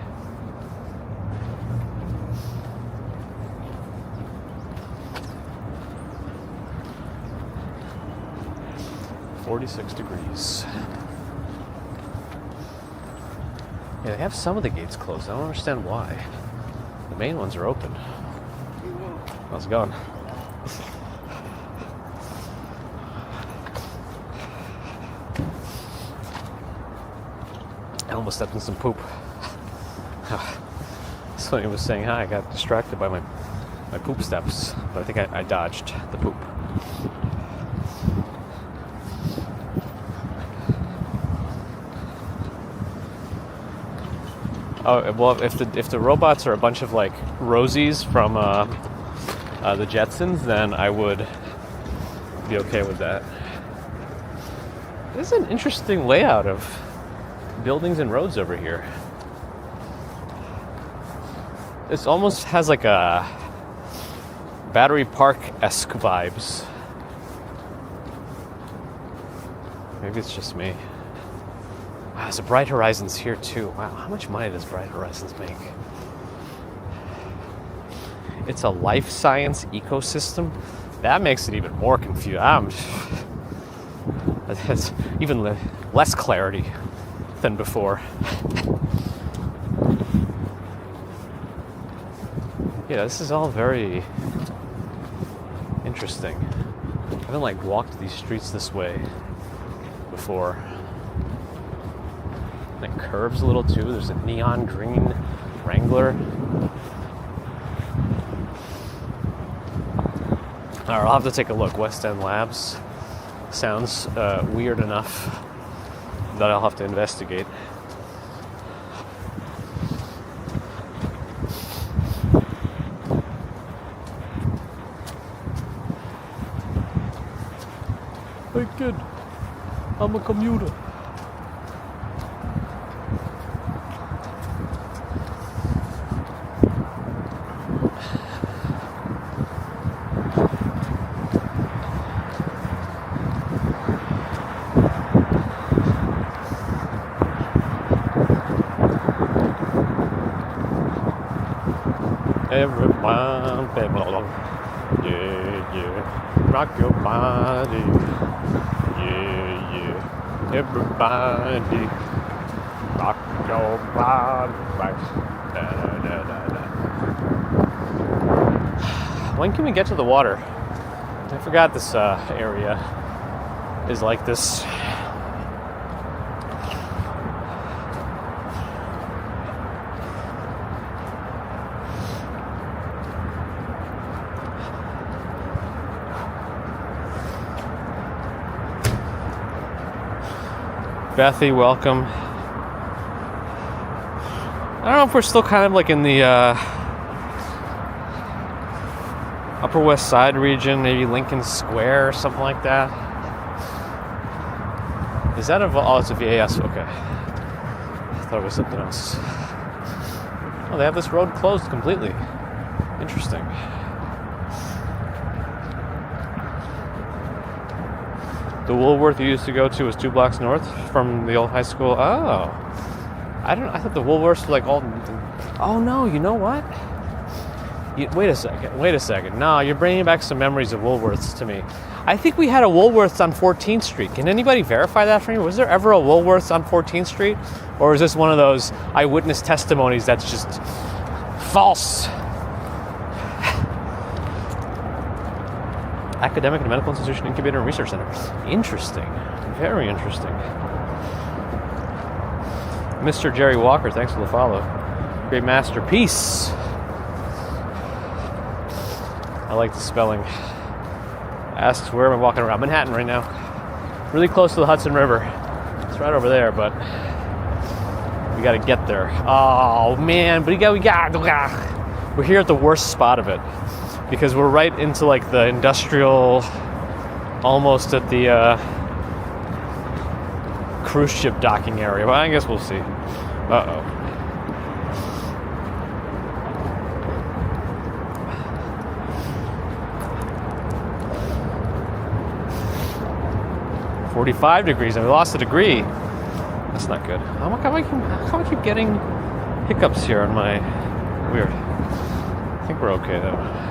$46. Yeah, they have some of the gates closed. I don't understand why. The main ones are open. How's it going? I almost stepped in some poop. Somebody was saying hi. I got distracted by my poop steps, but I think I dodged the poop. Oh well, if the robots are a bunch of like Rosies from the Jetsons, then I would be okay with that. This is an interesting layout of buildings and roads over here. This almost has like a Battery Park-esque vibes. Maybe it's just me. Wow, so Bright Horizons here too. Wow, how much money does Bright Horizons make? It's a life science ecosystem. That makes it even more confusing. It has even less clarity than before. Yeah, this is all very interesting. I haven't like walked these streets this way before. It curves a little too. There's a neon green Wrangler. All right, I'll have to take a look. West End Labs sounds weird enough that I'll have to investigate. Hey kid, I'm a commuter. Everybody, yeah, yeah, rock your body, yeah, yeah, everybody, rock your body, right, da, da, da, da. When can we get to the water? I forgot this area is like this. Bethy, welcome. I don't know if we're still kind of like in the Upper West Side region, maybe Lincoln Square or something like that. Is that oh, it's a VAS, okay. I thought it was something else. Oh, they have this road closed completely. Interesting. The Woolworth you used to go to was 2 blocks north from the old high school. Oh. I thought the Woolworths were like all... Oh no, you know what? Wait a second. No, you're bringing back some memories of Woolworths to me. I think we had a Woolworths on 14th Street. Can anybody verify that for me? Was there ever a Woolworths on 14th Street? Or is this one of those eyewitness testimonies that's just false? Academic and Medical Institution Incubator and Research Center. Interesting. Very interesting. Mr. Jerry Walker, thanks for the follow. Great masterpiece. I like the spelling. Asks where am I walking around? Manhattan right now. Really close to the Hudson River. It's right over there, but we got to get there. Oh man, but we're here at the worst spot of it. Because we're right into like the industrial, almost at the cruise ship docking area. Well, I guess we'll see. Uh-oh. $45 degrees, and we lost a degree. That's not good. How come I keep getting hiccups here on my... Weird. I think we're okay though.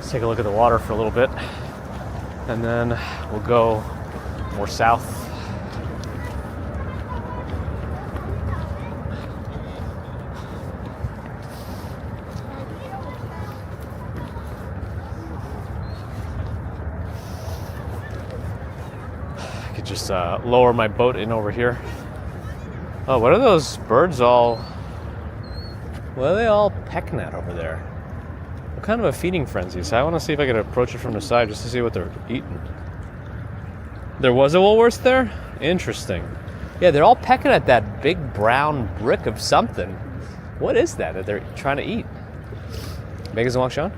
Take a look at the water for a little bit, and then we'll go more south. just lower my boat in over here. Oh, what are those birds all... What are they all pecking at over there? What kind of a feeding frenzy? So I want to see if I can approach it from the side just to see what they're eating. There was a Woolworths there? Interesting. Yeah, they're all pecking at that big brown brick of something. What is that they're trying to eat? Megan's and walk, Sean?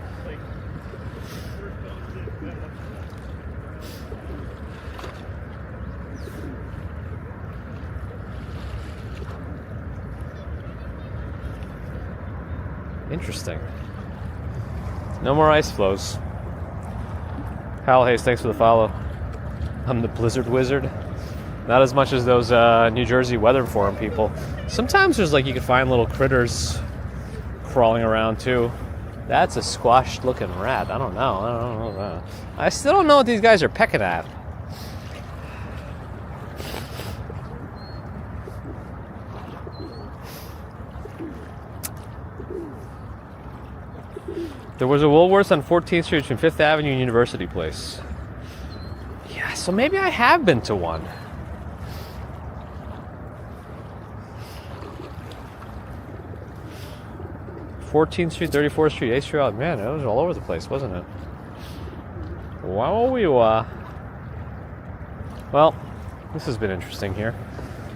Interesting. No more ice flows. Hal Hayes, thanks for the follow. I'm the Blizzard Wizard. Not as much as those New Jersey Weather Forum people. Sometimes there's like you can find little critters crawling around too. That's a squashed looking rat. I don't know. I still don't know what these guys are pecking at. There was a Woolworths on 14th Street between 5th Avenue and University Place. Yeah, so maybe I have been to one. '14th Street, 34th Street, 8th Street. Oh, man, it was all over the place, wasn't it? Well, this has been interesting here.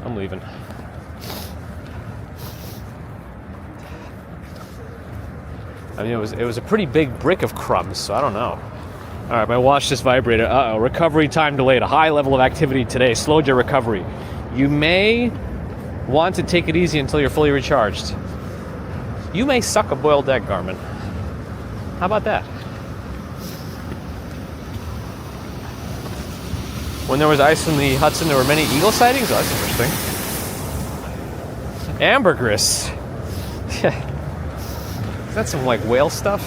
I'm leaving. I mean, it was a pretty big brick of crumbs, so I don't know. All right, my watch just vibrated. Uh-oh, recovery time delayed. A high level of activity today slowed your recovery. You may want to take it easy until you're fully recharged. You may suck a boiled egg, Garmin. How about that? When there was ice in the Hudson, there were many eagle sightings? Oh, that's interesting. Ambergris. Is that some, like, whale stuff?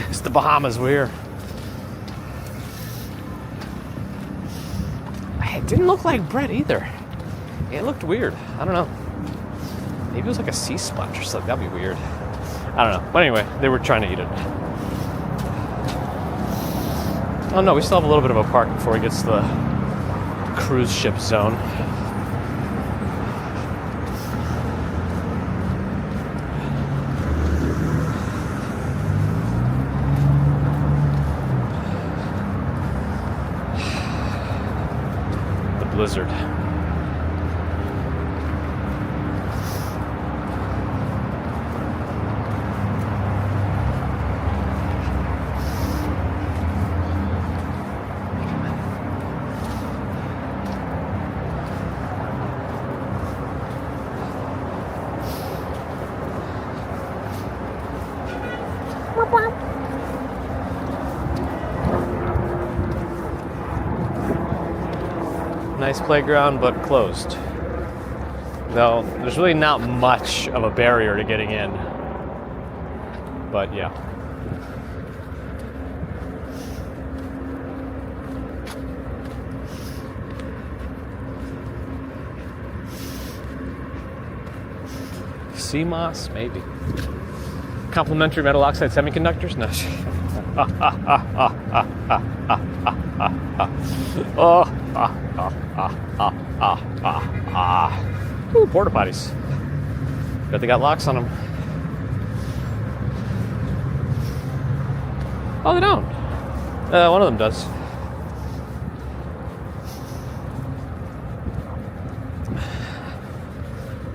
It's the Bahamas, we're here. It didn't look like bread either. It looked weird. I don't know. Maybe it was like a sea sponge or something. That'd be weird. I don't know. But anyway, they were trying to eat it. Oh no, we still have a little bit of a park before we get to the cruise ship zone. The blizzard. Nice playground, but closed. Though there's really not much of a barrier to getting in. But yeah. CMOS, maybe. Complementary metal oxide semiconductors? No. Ooh, porta potties. Bet they got locks on them. Oh, they don't. One of them does.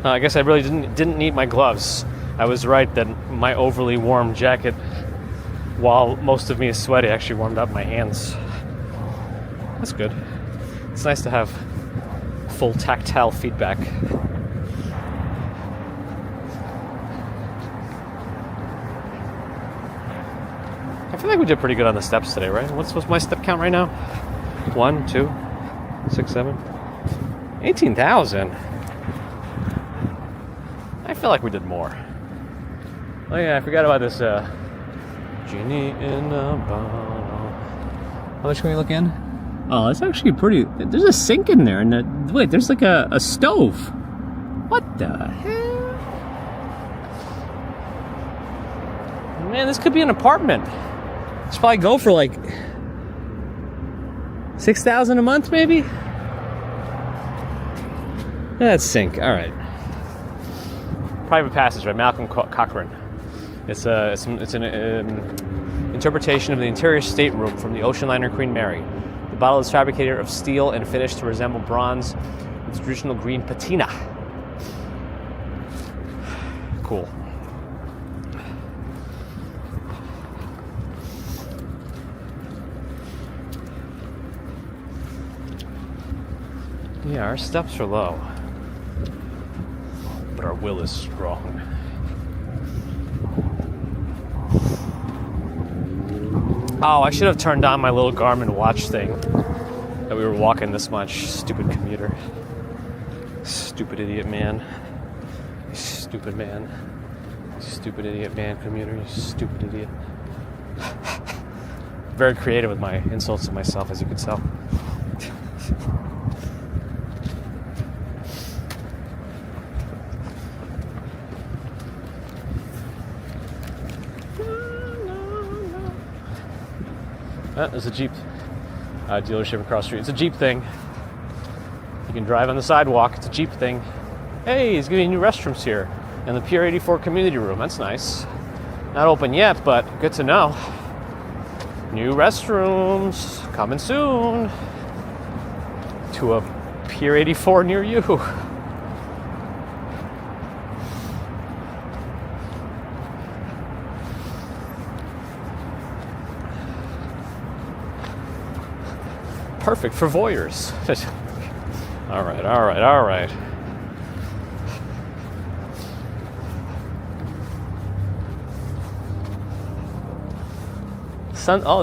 I guess I really didn't need my gloves. I was right that my overly warm jacket, while most of me is sweaty, actually warmed up my hands. That's good. It's nice to have full tactile feedback. I feel like we did pretty good on the steps today, right? What's my step count right now? 1, 2, 6, 7, 18,000. I feel like we did more. Oh yeah, I forgot about this genie in a bottle. How much can we look in? Oh, it's actually pretty. There's a sink in there, and wait, there's like a stove. What the hell? Man, this could be an apartment. This probably go for like $6,000 a month, maybe. That's sink. All right. Private passage by Malcolm Cochrane. It's an interpretation of the interior stateroom from the ocean liner Queen Mary. The bottle is fabricated of steel and finished to resemble bronze with traditional green patina. Cool. Yeah, our steps are low, but our will is strong. Oh, I should have turned on my little Garmin watch thing that we were walking this much. Stupid commuter. Stupid idiot man. Stupid man. Stupid idiot man commuter. You stupid idiot. Very creative with my insults to myself, as you can tell. There's a Jeep dealership across the street. It's a Jeep thing. You can drive on the sidewalk. It's a Jeep thing. Hey, he's getting new restrooms here. And the Pier 84 community room. That's nice. Not open yet, but good to know. New restrooms coming soon to a Pier 84 near you. Perfect for voyeurs. All right.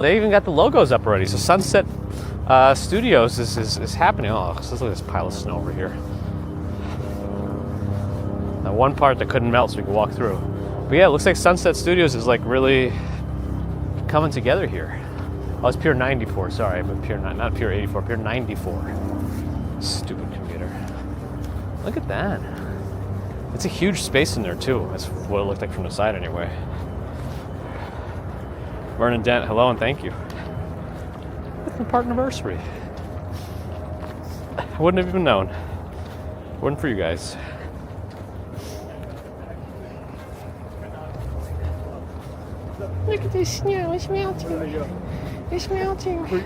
They even got the logos up already. So Sunset Studios is happening. Oh, look at this pile of snow over here. That one part that couldn't melt so we could walk through. But yeah, it looks like Sunset Studios is like really coming together here. Oh, it's Pier 94, sorry, but not Pier 84, Pier 94. Stupid computer. Look at that. It's a huge space in there, too. That's what it looked like from the side, anyway. Vernon Dent, hello and thank you. It's my part anniversary. I wouldn't have even known. Wouldn't for you guys.
Look at this snow, it's melting. It's melting. It's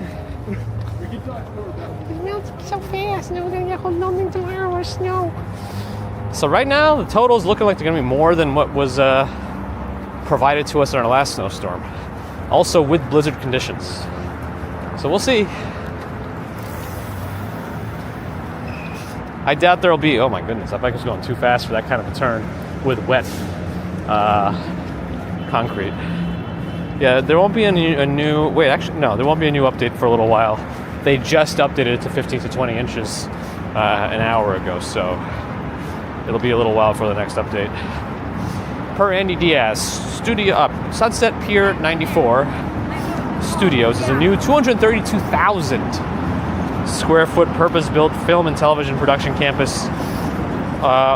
melting so fast, and then we're gonna get a melting tomorrow with snow.
So right now, the total is looking like they're gonna be more than what was provided to us in our last snowstorm. Also with blizzard conditions. So we'll see. I doubt there'll be, oh my goodness, that bike was going too fast for that kind of a turn with wet concrete. Yeah, there won't be a new, wait, actually, no, there won't be a new update for a little while. They just updated it to 15 to 20 inches an hour ago, so it'll be a little while for the next update. Per Andy Diaz, Sunset Pier 94 Studios is a new 232,000 square foot purpose-built film and television production campus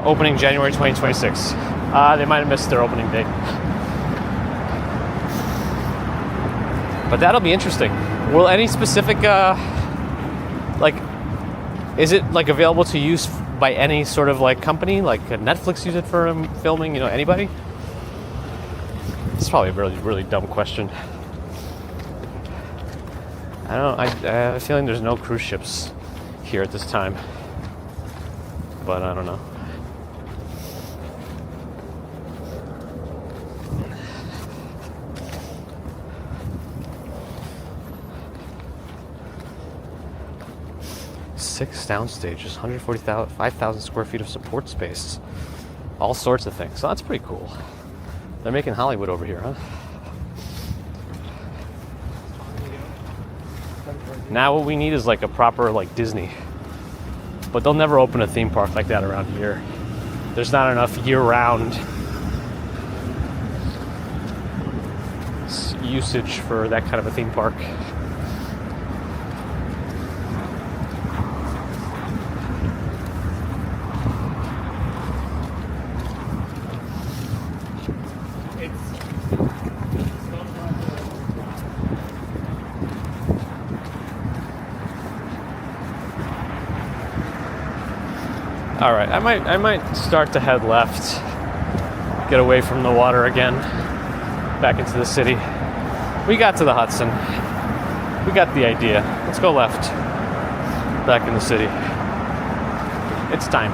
opening January 2026. They might have missed their opening date. But that'll be interesting. Will any specific, is it like available to use by any sort of like company? Like Netflix use it for filming, anybody? It's probably a really, really dumb question. I have a feeling there's no cruise ships here at this time. But I don't know. Six sound stages, 5,000 square feet of support space. All sorts of things. So that's pretty cool. They're making Hollywood over here, huh? Now what we need is like a proper like Disney. But they'll never open a theme park like that around here. There's not enough year-round usage for that kind of a theme park. All right, I might start to head left, get away from the water again, back into the city. We got to the Hudson. We got the idea. Let's go left, back in the city. It's time.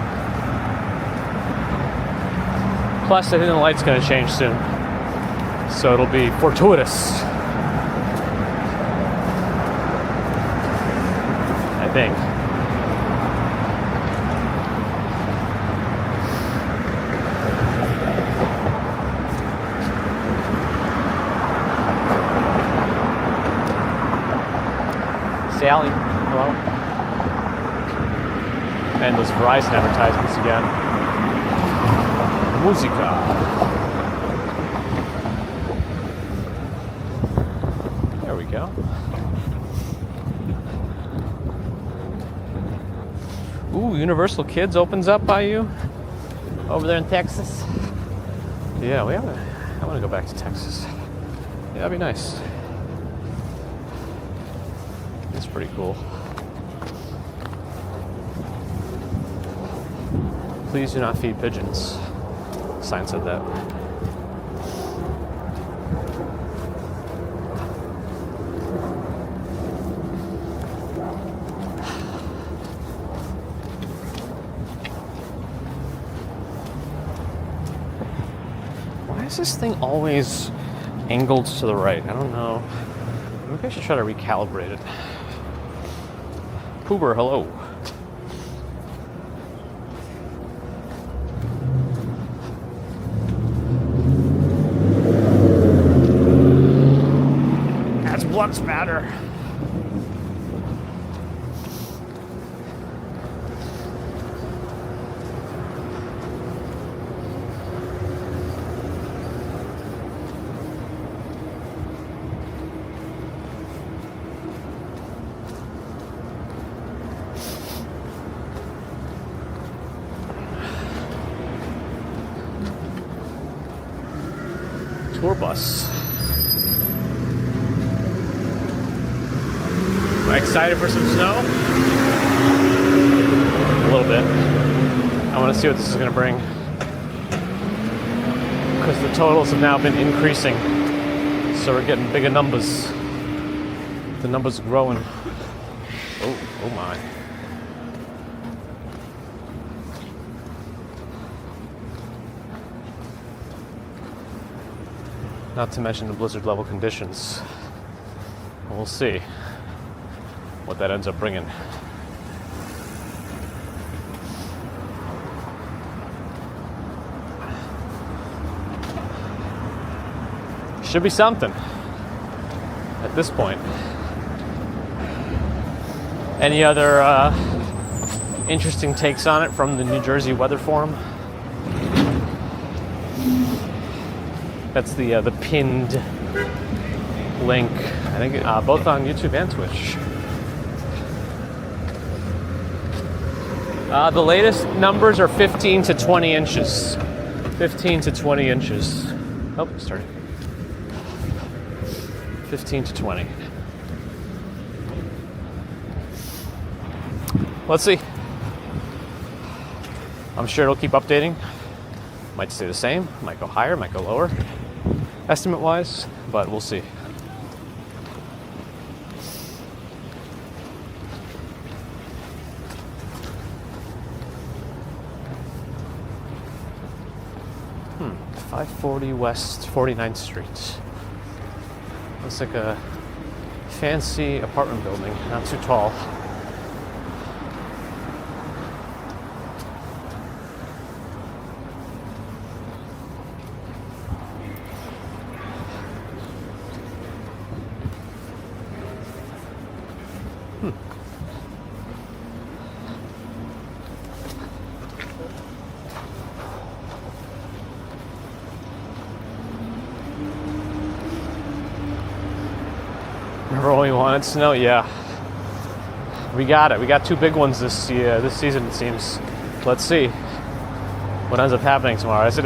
Plus, I think the light's going to change soon, so it'll be fortuitous. I think. Sally, hello. And those Verizon advertisements again. Musica. There we go. Ooh, Universal Kids opens up by you over there in Texas. Yeah, I want to go back to Texas. Yeah, that'd be nice. It's pretty cool. Please do not feed pigeons. Sign said that. Why is this thing always angled to the right? I don't know. Maybe I should try to recalibrate it. Uber, hello. As blood spatter. Tour bus. Am I excited for some snow? A little bit. I want to see what this is going to bring. Because the totals have now been increasing. So we're getting bigger numbers. The numbers are growing. Oh my. Not to mention the blizzard level conditions. We'll see what that ends up bringing. Should be something at this point. Any other interesting takes on it from the New Jersey Weather Forum? That's the pinned link. I think both on YouTube and Twitch. The latest numbers are 15 to 20 inches. 15 to 20 inches. Oh, started. 15 to 20. Let's see. I'm sure it'll keep updating. Might stay the same, might go higher, might go lower, estimate-wise, but we'll see. Hmm, 540 West 49th Street. Looks like a fancy apartment building, not too tall. Remember when we wanted snow? Yeah. We got it. We got two big ones this season, it seems. Let's see what ends up happening tomorrow. I said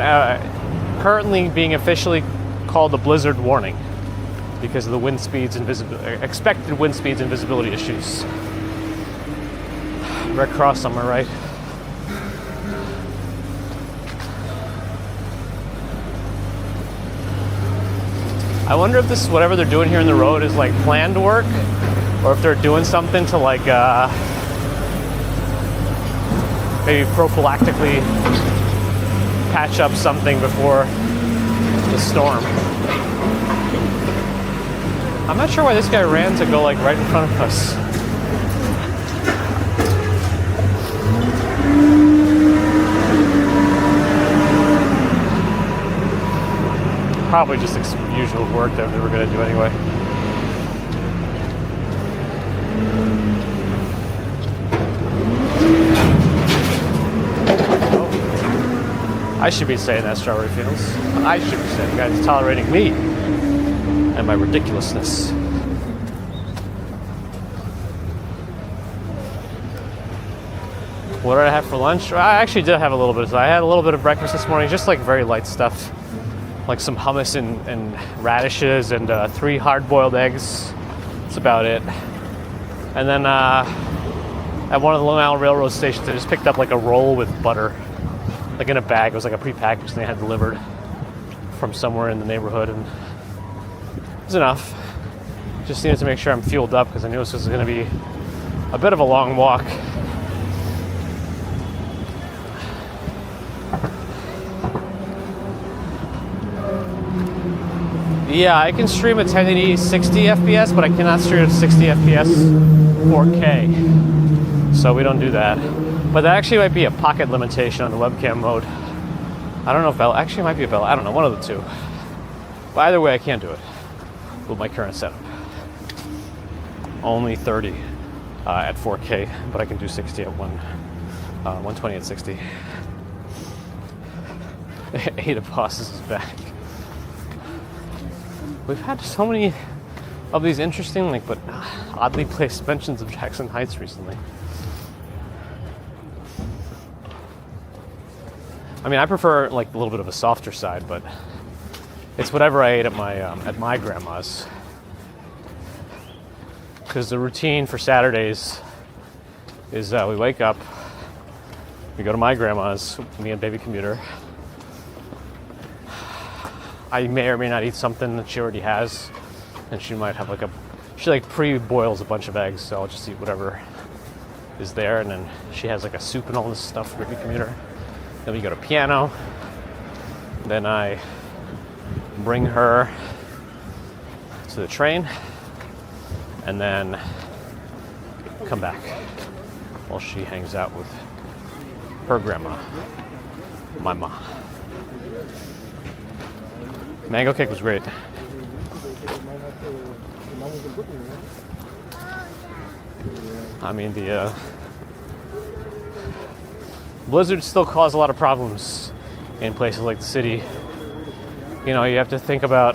currently being officially called a blizzard warning because of the wind speeds and expected wind speeds and visibility issues. Red Cross on my right. I wonder if this, whatever they're doing here in the road is like planned work, or if they're doing something to like maybe prophylactically patch up something before the storm. I'm not sure why this guy ran to go like right in front of us. Probably just usual work that they were going to do anyway. Oh. I should be saying that, Strawberry Fields. I should be saying the guy that's tolerating me and my ridiculousness. What did I have for lunch? I actually did have a little bit. I had a little bit of breakfast this morning, just like very light stuff. Like some hummus and radishes and 3 hard-boiled eggs. That's about it. And then at one of the Long Island Railroad stations, I just picked up like a roll with butter, like in a bag. It was like a prepackaged thing they had delivered from somewhere in the neighborhood, and it was enough. Just needed to make sure I'm fueled up because I knew this was going to be a bit of a long walk. Yeah, I can stream at 1080 60 FPS, but I cannot stream at 60 FPS 4K. So we don't do that. But that actually might be a pocket limitation on the webcam mode. I don't know if Bella, actually it might be a Bella, I don't know, one of the two. But either way, I can't do it with my current setup. Only 30 at 4K, but I can do 60 at 120 at 60. Ada Bosses is back. We've had so many of these interesting, like, but oddly placed mentions of Jackson Heights recently. I mean, I prefer like a little bit of a softer side, but it's whatever I ate at my grandma's. Because the routine for Saturdays is we wake up, we go to my grandma's, me and baby commuter. I may or may not eat something that she already has, and she might have she like pre-boils a bunch of eggs, so I'll just eat whatever is there, and then she has like a soup and all this stuff for baby commuter. Then we go to piano. Then I bring her to the train, and then come back while she hangs out with her grandma, my mom. Mango cake was great. I mean, the blizzards still cause a lot of problems in places like the city. You know, you have to think about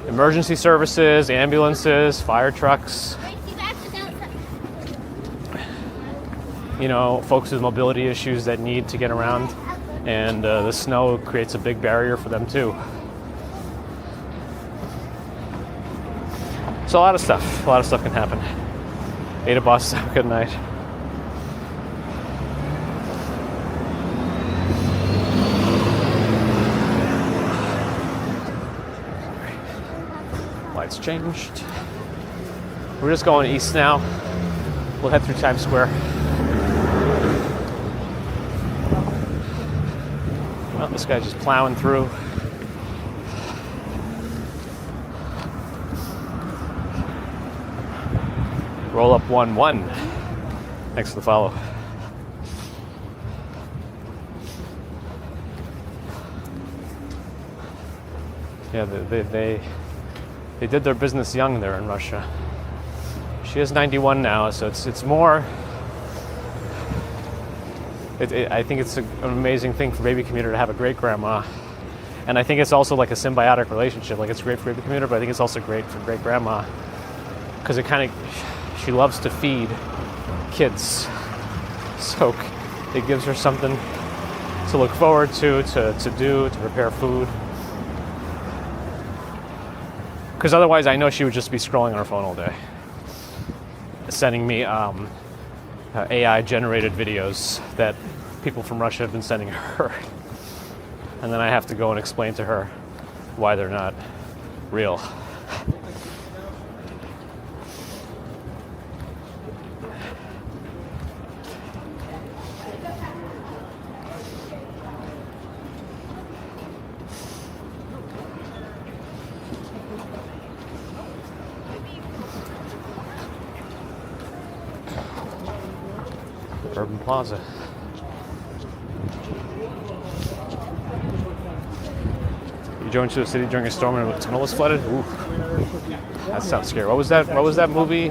emergency services, ambulances, fire trucks. You know, folks with mobility issues that need to get around. And the snow creates a big barrier for them too. So a lot of stuff can happen. Ada Boss, have a good night. Lights changed. We're just going east now. We'll head through Times Square. Well, this guy's just plowing through. Roll up 1-1 next to the follow. Yeah, they did their business young there in Russia. She is 91 now, so it's more. I think it's an amazing thing for baby commuter to have a great grandma, and I think it's also like a symbiotic relationship. Like it's great for baby commuter, but I think it's also great for great grandma because she loves to feed kids, so it gives her something to look forward to prepare food. Because otherwise, I know she would just be scrolling on her phone all day, sending me AI-generated videos that people from Russia have been sending her. And then I have to go and explain to her why they're not real. Urban Plaza. You drove into the city during a storm and the tunnel was flooded? Ooh. That sounds scary. What was that? What was that movie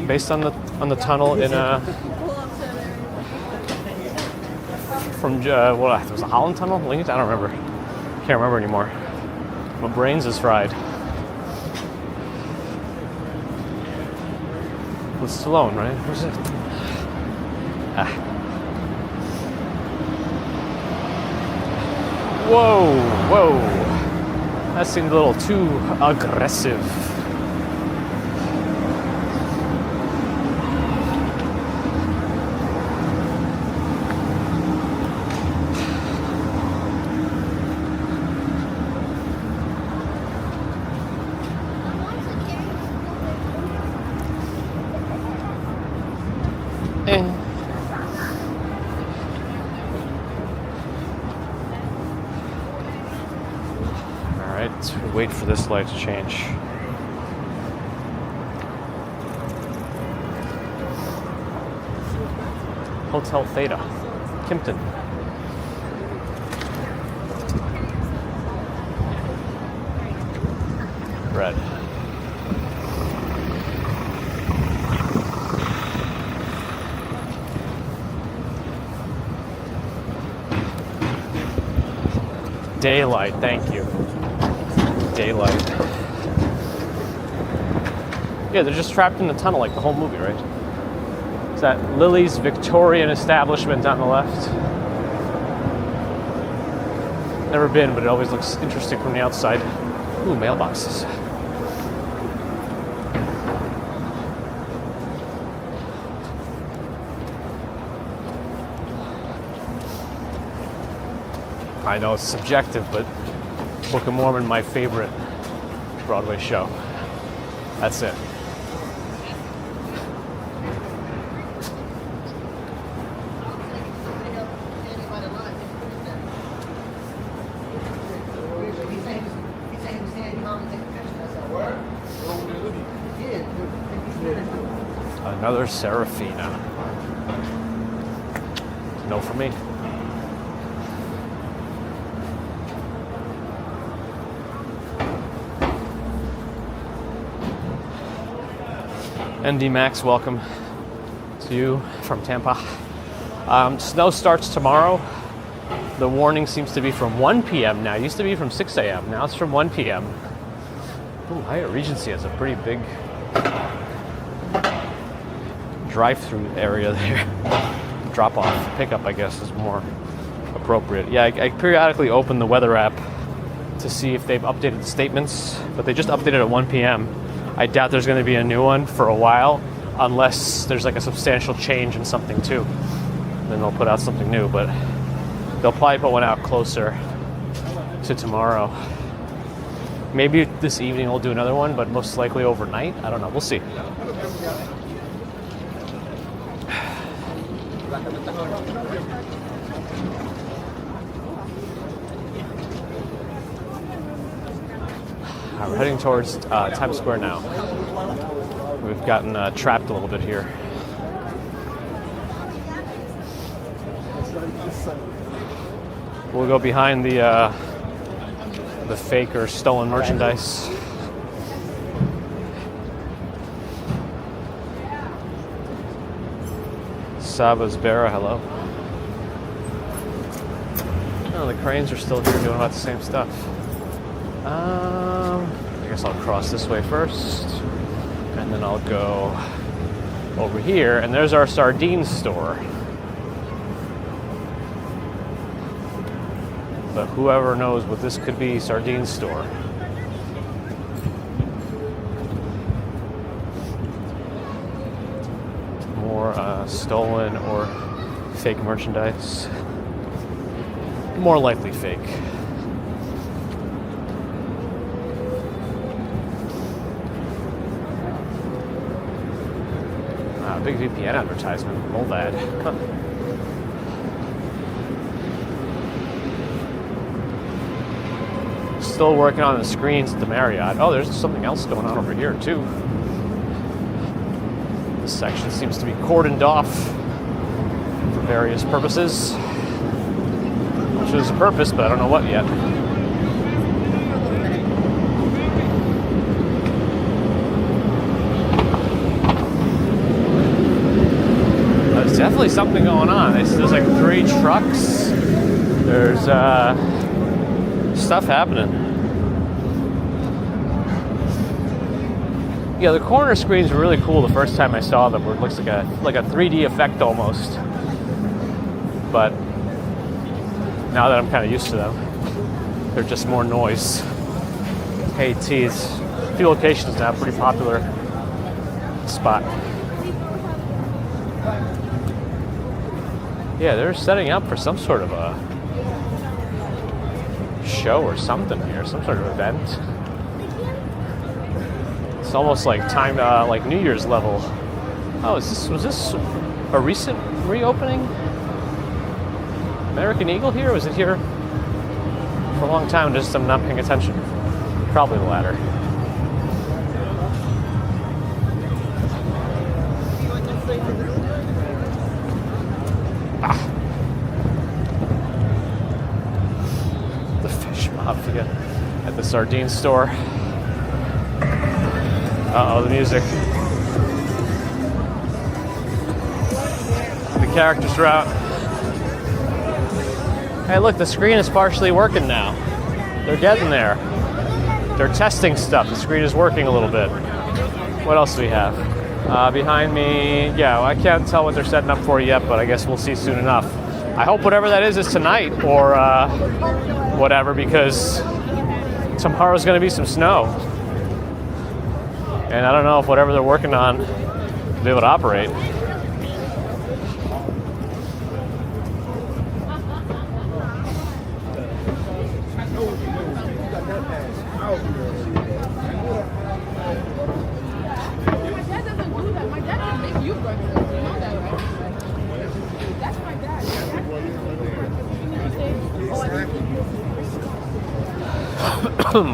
based on the tunnel in from what was the Holland Tunnel? Lincoln? I don't remember. Can't remember anymore. My brains is fried. With Stallone, right? Where's it? Ah. Whoa, whoa. That seemed a little too aggressive. Wait for this light to change. Hotel Theta, Kimpton. Red. Daylight, thank you. Daylight. Yeah, they're just trapped in the tunnel like the whole movie, right? It's that Lily's Victorian establishment on the left. Never been, but it always looks interesting from the outside. Ooh, mailboxes. I know it's subjective, but Book of Mormon, my favorite Broadway show. That's it. Another Serafina. No for me. ND Max, welcome to you from Tampa. Snow starts tomorrow. The warning seems to be from 1 p.m. now. It used to be from 6 a.m. Now it's from 1 p.m. Ooh, Hyatt Regency has a pretty big drive-through area there. Drop-off, pickup, I guess, is more appropriate. Yeah, I periodically open the weather app to see if they've updated the statements, but they just updated at 1 p.m. I doubt there's going to be a new one for a while, unless there's like a substantial change in something too. Then they'll put out something new, but they'll probably put one out closer to tomorrow. Maybe this evening we'll do another one, but most likely overnight. I don't know. We'll see. We're heading towards Times Square now. We've gotten trapped a little bit here. We'll go behind the fake or stolen merchandise. Saba's Barra, hello. Oh, the cranes are still here doing about the same stuff. I guess I'll cross this way first, and then I'll go over here, and there's our sardine store. But whoever knows what this could be, sardine store. More stolen or fake merchandise. More likely fake. big VPN advertisement. Molvad. Huh. Still working on the screens at the Marriott. Oh, there's something else going on over here, too. This section seems to be cordoned off for various purposes. I'm sure there's a purpose, but I don't know what yet. There's definitely something going on. There's like 3 trucks. There's stuff happening. Yeah, the corner screens were really cool the first time I saw them, where it looks like a 3D effect almost. But now that I'm kind of used to them, they're just more noise. Hey, tease. Few locations now, pretty popular spot. Yeah, they're setting up for some sort of a show or something here, some sort of event. It's almost like time, like New Year's level. Oh, was this a recent reopening? American Eagle here? Or was it here for a long time? Just I'm not paying attention. Probably the latter. The fish mafia at the sardine store. Uh-oh, the music. The characters are out. Hey, look, the screen is partially working now. They're getting there. They're testing stuff. The screen is working a little bit. What else do we have? Behind me, yeah, I can't tell what they're setting up for yet, but I guess we'll see soon enough. I hope whatever that is tonight or whatever, because tomorrow's going to be some snow. And I don't know if whatever they're working on will be able to operate.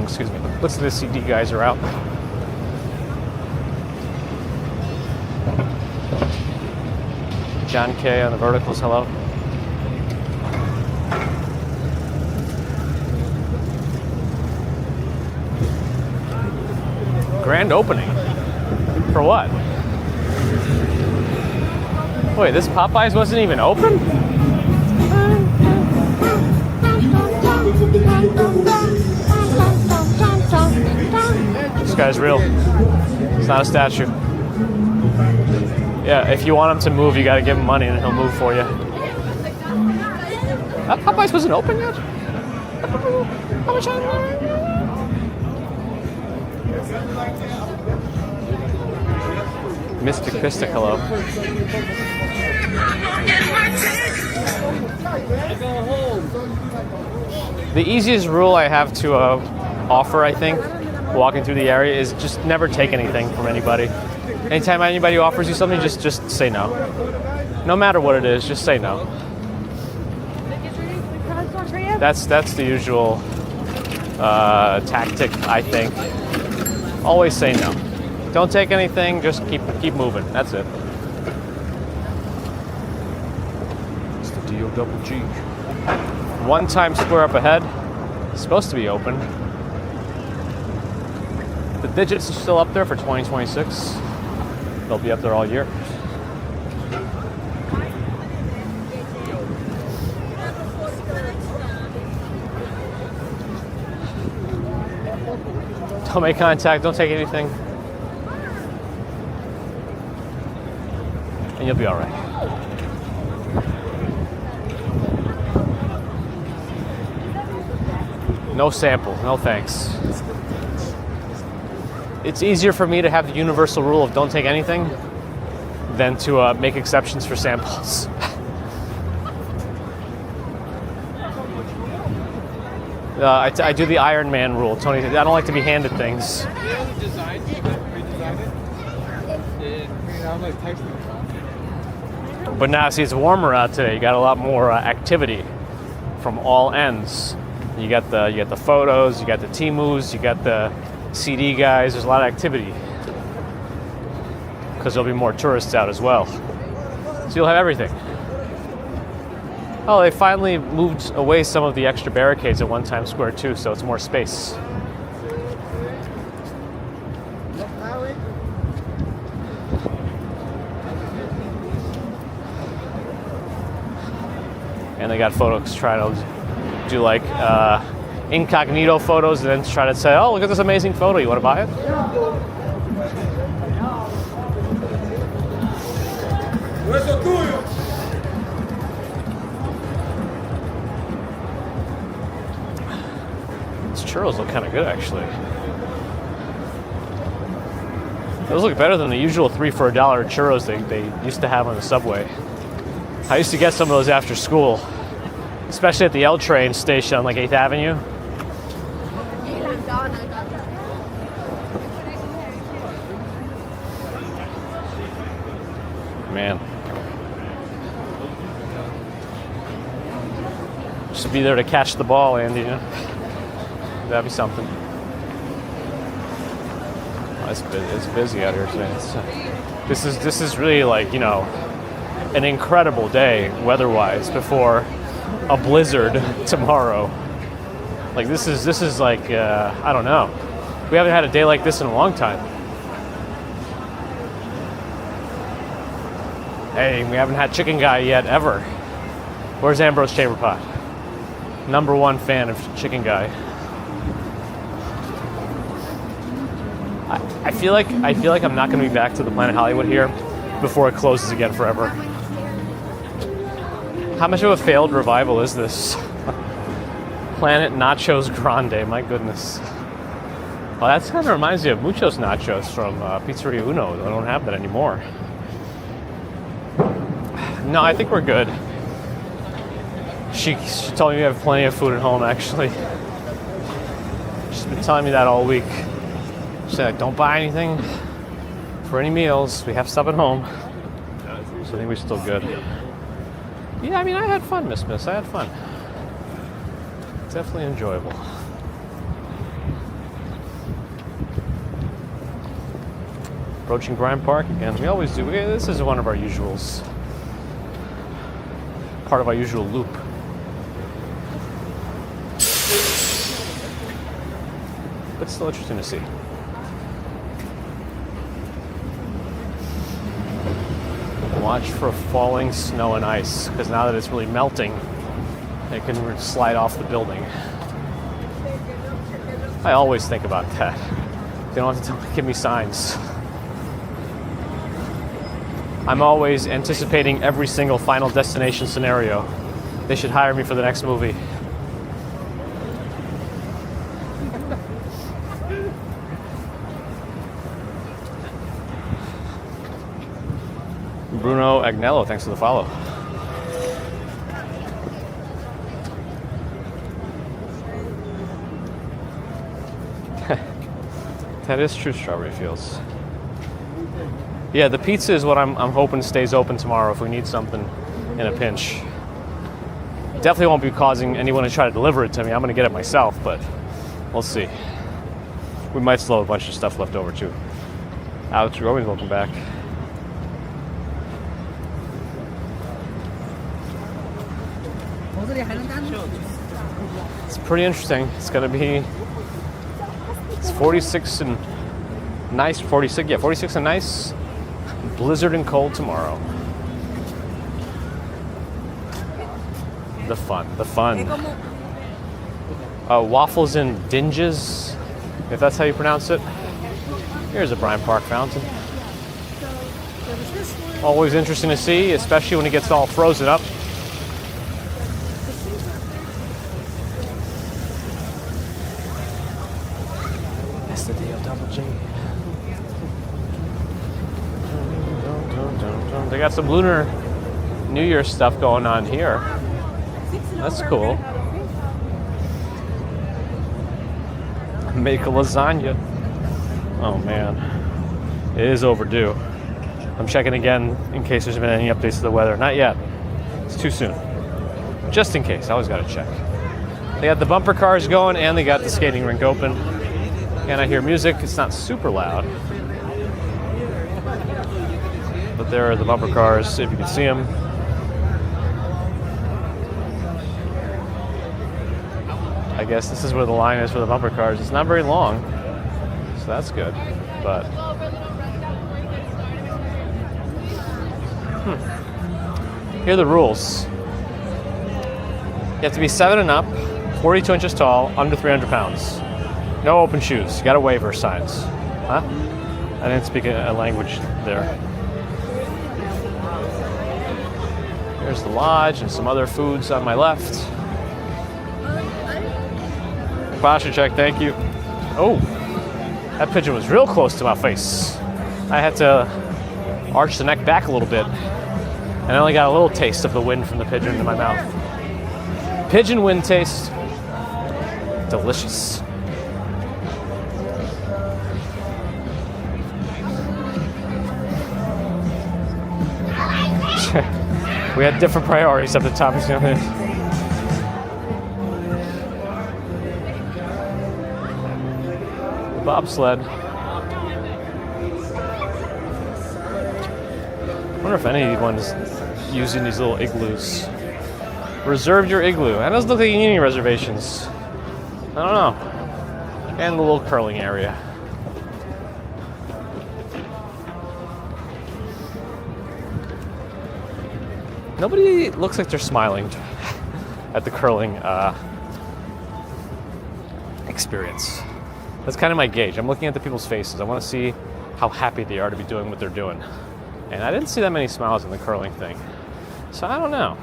Excuse me. Looks like the CD guys are out. John K on the verticals, hello. Grand opening. For what? Wait, this Popeyes wasn't even open? This guy's real. It's not a statue. Yeah, if you want him to move, you gotta give him money and he'll move for you. That Popeyes wasn't open yet? Mystic Pistic, hello. The easiest rule I have to offer, I think, walking through the area is just never take anything from anybody. Anytime anybody offers you something, just say no. No matter what it is, just say no. That's the usual tactic, I think. Always say no. Don't take anything, just keep moving. That's it. It's the D-O-double-G. One Times Square up ahead. It's supposed to be open. The digits are still up there for 2026. They'll be up there all year. Don't make contact, don't take anything. And you'll be all right. No sample, no thanks. It's easier for me to have the universal rule of don't take anything than to make exceptions for samples. I do the Iron Man rule, Tony. I don't like to be handed things.
Redesigned it.
But now, see, it's warmer out today. You got a lot more activity from all ends. You got the photos, you got the Timus, you got the CD guys. There's a lot of activity because there'll be more tourists out as well. So you'll have everything. Oh, they finally moved away some of the extra barricades at One Times Square too, so it's more space. And they got photos trying to do like incognito photos and then try to say, oh, look at this amazing photo. You want to buy it? These churros look kind of good, actually. Those look better than the usual 3 for $1 churros they used to have on the subway. I used to get some of those after school, especially at the L train station on like 8th Avenue. Man. Just be there to catch the ball, Andy. You know? That'd be something. Oh, it's busy out here today. This is really like, you know, an incredible day weather-wise before a blizzard tomorrow. Like this is like I don't know. We haven't had a day like this in a long time. Hey, we haven't had chicken guy yet ever. Where's Ambrose Chamberpot? #1 fan of chicken guy. I feel like I'm not going to be back to the Planet Hollywood here before it closes again forever. How much of a failed revival is this? Planet Nachos Grande, my goodness. Well, that kind of reminds me of Muchos Nachos from Pizzeria Uno. I don't have that anymore. No, I think we're good. She told me we have plenty of food at home, actually. She's been telling me that all week. She said, don't buy anything for any meals. We have stuff at home. So I think we're still good. Yeah, I mean, I had fun, Miss. I had fun. Definitely enjoyable. Approaching Bryant Park again. We always do. This is one of our usuals. Part of our usual loop. But still interesting to see. Watch for falling snow and ice, because now that it's really melting, it can slide off the building. I always think about that. They don't have to give me signs. I'm always anticipating every single Final Destination scenario. They should hire me for the next movie. Bruno Agnello, thanks for the follow. That is true, Strawberry Fields. Yeah, the pizza is what I'm hoping stays open tomorrow if we need something in a pinch. Definitely won't be causing anyone to try to deliver it to me. I'm going to get it myself, but we'll see. We might still have a bunch of stuff left over too. Alex Rowan's welcome back. It's pretty interesting. It's going to be 46 and nice. 46 and nice. Blizzard and cold tomorrow. The fun. Waffles and dinges, if that's how you pronounce it. Here's a Bryant Park fountain. Always interesting to see, especially when it gets all frozen up. That's the D-O-double-G. They got some Lunar New Year stuff going on here. That's cool. Make a lasagna. Oh man, it is overdue. I'm checking again in case there's been any updates to the weather. Not yet. It's too soon. Just in case. I always got to check. They got the bumper cars going and they got the skating rink open. And I hear music. It's not super loud. But there are the bumper cars, if you can see them. I guess this is where the line is for the bumper cars. It's not very long, so that's good. But here are the rules. You have to be 7 and up, 42 inches tall, under 300 pounds. No open shoes. You got to waiver signs. Huh? I didn't speak a language there. Here's the lodge and some other foods on my left. Posture check, thank you. Oh, that pigeon was real close to my face. I had to arch the neck back a little bit, and I only got a little taste of the wind from the pigeon in my mouth. Pigeon wind taste, delicious. We had different priorities at the top. Bobsled. I wonder if anyone's using these little igloos. Reserve your igloo. That doesn't look like you need any reservations. I don't know. And the little curling area. Nobody looks like they're smiling at the curling experience. That's kind of my gauge. I'm looking at the people's faces. I want to see how happy they are to be doing what they're doing. And I didn't see that many smiles in the curling thing. So I don't know.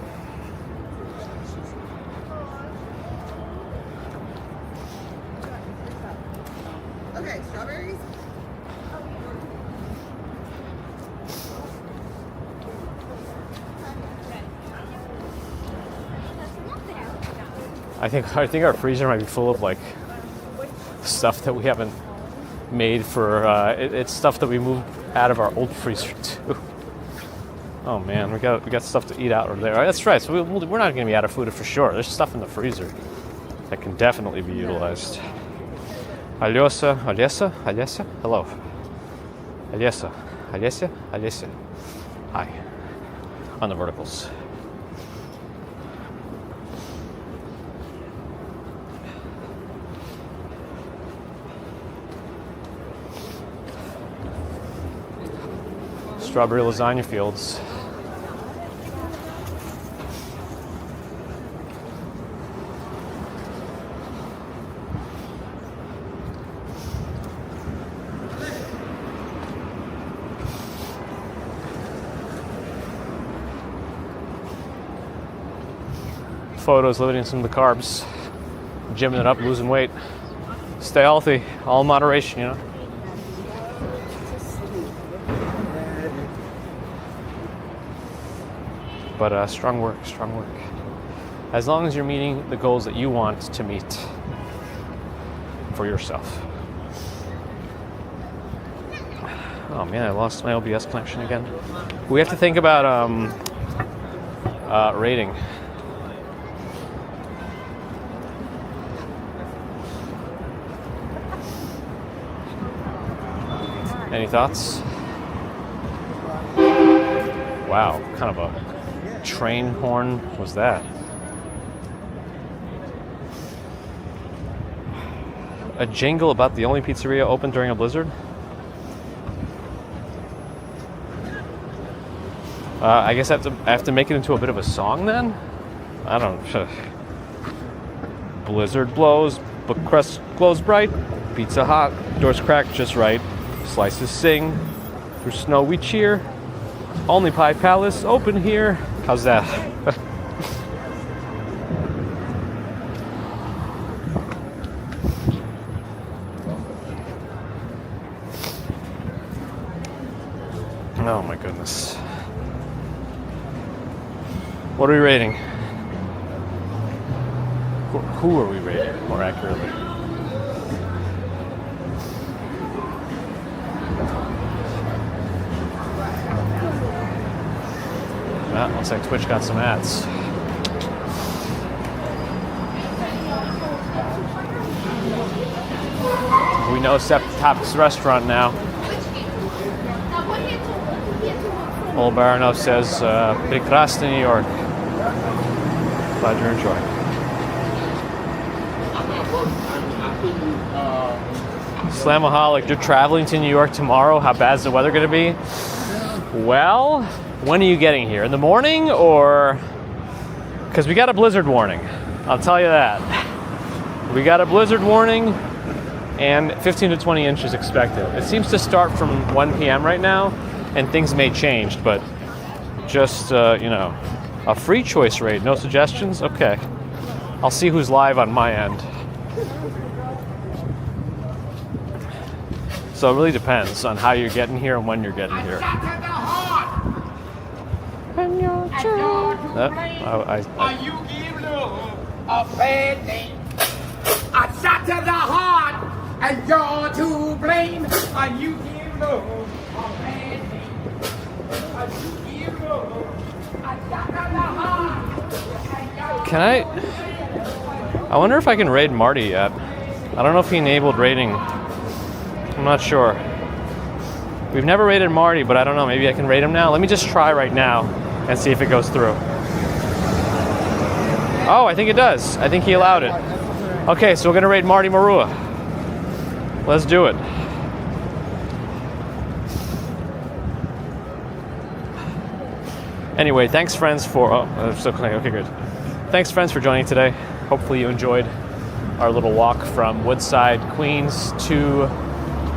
Okay, strawberries.
I think our freezer might be full of like stuff that we haven't made for. It's stuff that we moved out of our old freezer too. Oh man, we got stuff to eat out over there. That's right. So we're not going to be out of food for sure. There's stuff in the freezer that can definitely be utilized. Alyosha, hello. Alyosha. Hi. On the verticals. Strawberry lasagna fields. Photos limiting some of the carbs. Gymming it up, losing weight. Stay healthy, all in moderation, you know. But strong work. As long as you're meeting the goals that you want to meet for yourself. Oh man, I lost my OBS connection again. We have to think about rating. Any thoughts? Wow, kind of a train horn was that? A jingle about the only pizzeria open during a blizzard? I guess I have to make it into a bit of a song then? I don't know. Blizzard blows, but crust glows bright. Pizza hot, doors cracked just right. Slices sing, through snow we cheer. Only Pie Palace open here. How's that? Oh my goodness. What are we rating? Who are we rating, more accurately? Ah, looks like Twitch got some ads. We know Sep Top's restaurant now. Old Barano says, Прекрасный New York. Glad you're enjoying. Slamaholic, you're traveling to New York tomorrow. How bad is the weather going to be? Well, when are you getting here? In the morning or? Because we got a blizzard warning. I'll tell you that. We got a blizzard warning and 15 to 20 inches expected. It seems to start from 1 p.m. right now, and things may change, but just, you know, a free choice rate, no suggestions? Okay. I'll see who's live on my end. So it really depends on how you're getting here and when you're getting here.
You give love a bad name. I shot to the heart, and you're to blame. You give love a bad name. You give love. I shot to the heart.
Can I wonder if I can raid Marty yet. I don't know if he enabled raiding. I'm not sure. We've never raided Marty, but I don't know. Maybe I can raid him now. Let me just try right now and see if it goes through. Oh, I think it does. I think he allowed it. Okay, so we're gonna raid Marty Marua. Let's do it. Anyway, thanks friends for, I'm still connected, okay good. Thanks friends for joining today. Hopefully you enjoyed our little walk from Woodside, Queens to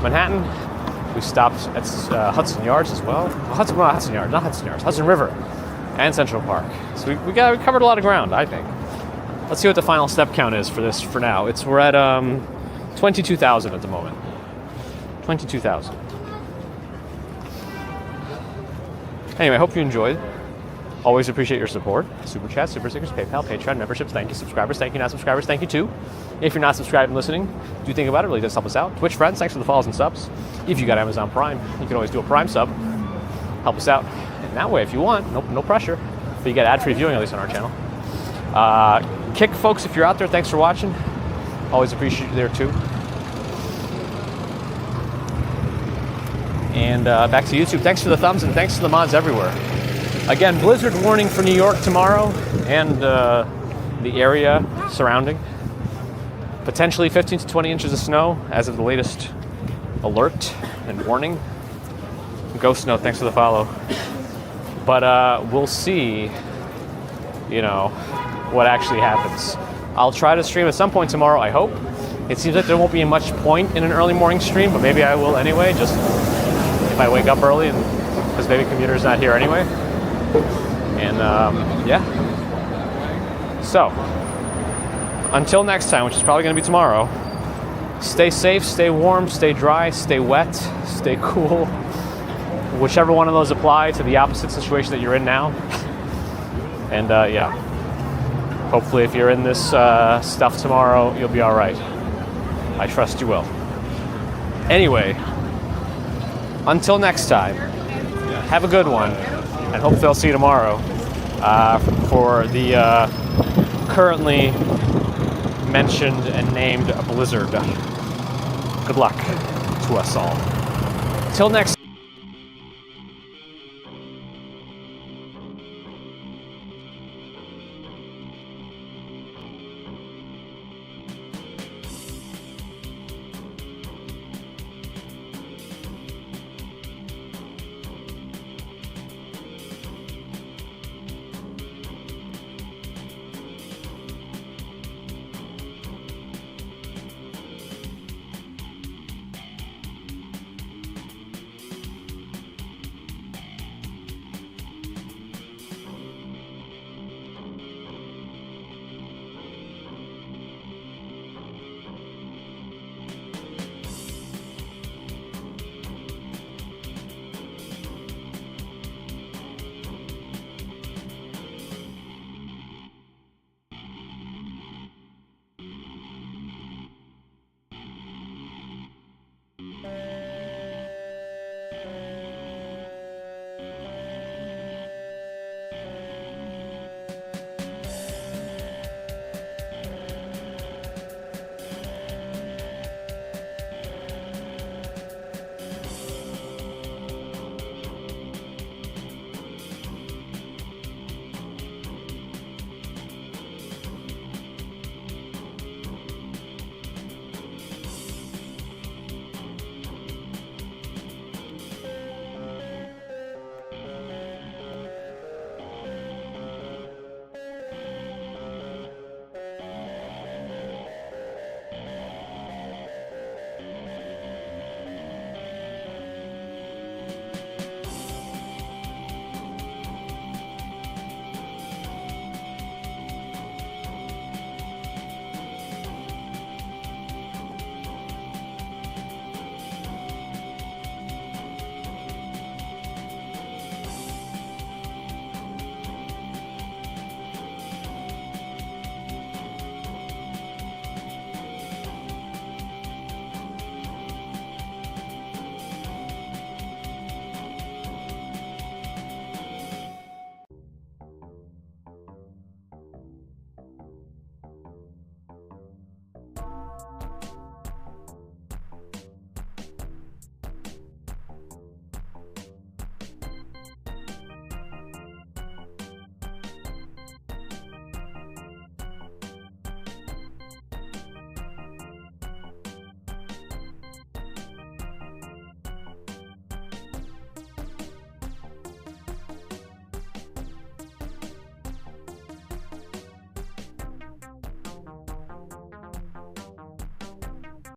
Manhattan. We stopped at Hudson Yards as well. Hudson River and Central Park. So we covered a lot of ground, I think. Let's see what the final step count is for this for now. We're at 22,000 at the moment. 22,000. Anyway, I hope you enjoyed. Always appreciate your support. Super Chat, Super Stickers, PayPal, Patreon, memberships. Thank you, subscribers. Thank you, not subscribers. Thank you, too. If you're not subscribed and listening, do think about it. It really does help us out. Twitch friends, thanks for the follows and subs. If you got Amazon Prime, you can always do a Prime sub. Help us out. And that way, if you want, no pressure. But you get ad-free viewing, at least on our channel. Kick, folks, if you're out there, thanks for watching. Always appreciate you there, too. And back to YouTube. Thanks for the thumbs and thanks to the mods everywhere. Again, blizzard warning for New York tomorrow and the area surrounding. Potentially 15 to 20 inches of snow as of the latest alert and warning. Ghost Note, thanks for the follow. But we'll see, you know, what actually happens. I'll try to stream at some point tomorrow, I hope. It seems like there won't be much point in an early morning stream, but maybe I will anyway, just if I wake up early, and because maybe commuter's not here anyway. And yeah. So, until next time, which is probably going to be tomorrow, stay safe, stay warm, stay dry, stay wet, stay cool. Whichever one of those apply to the opposite situation that you're in now. And yeah, hopefully if you're in this stuff tomorrow, you'll be all right. I trust you will. Anyway, until next time, have a good one, and hopefully I'll see you tomorrow for the currently mentioned and named blizzard. Good luck to us all. Till next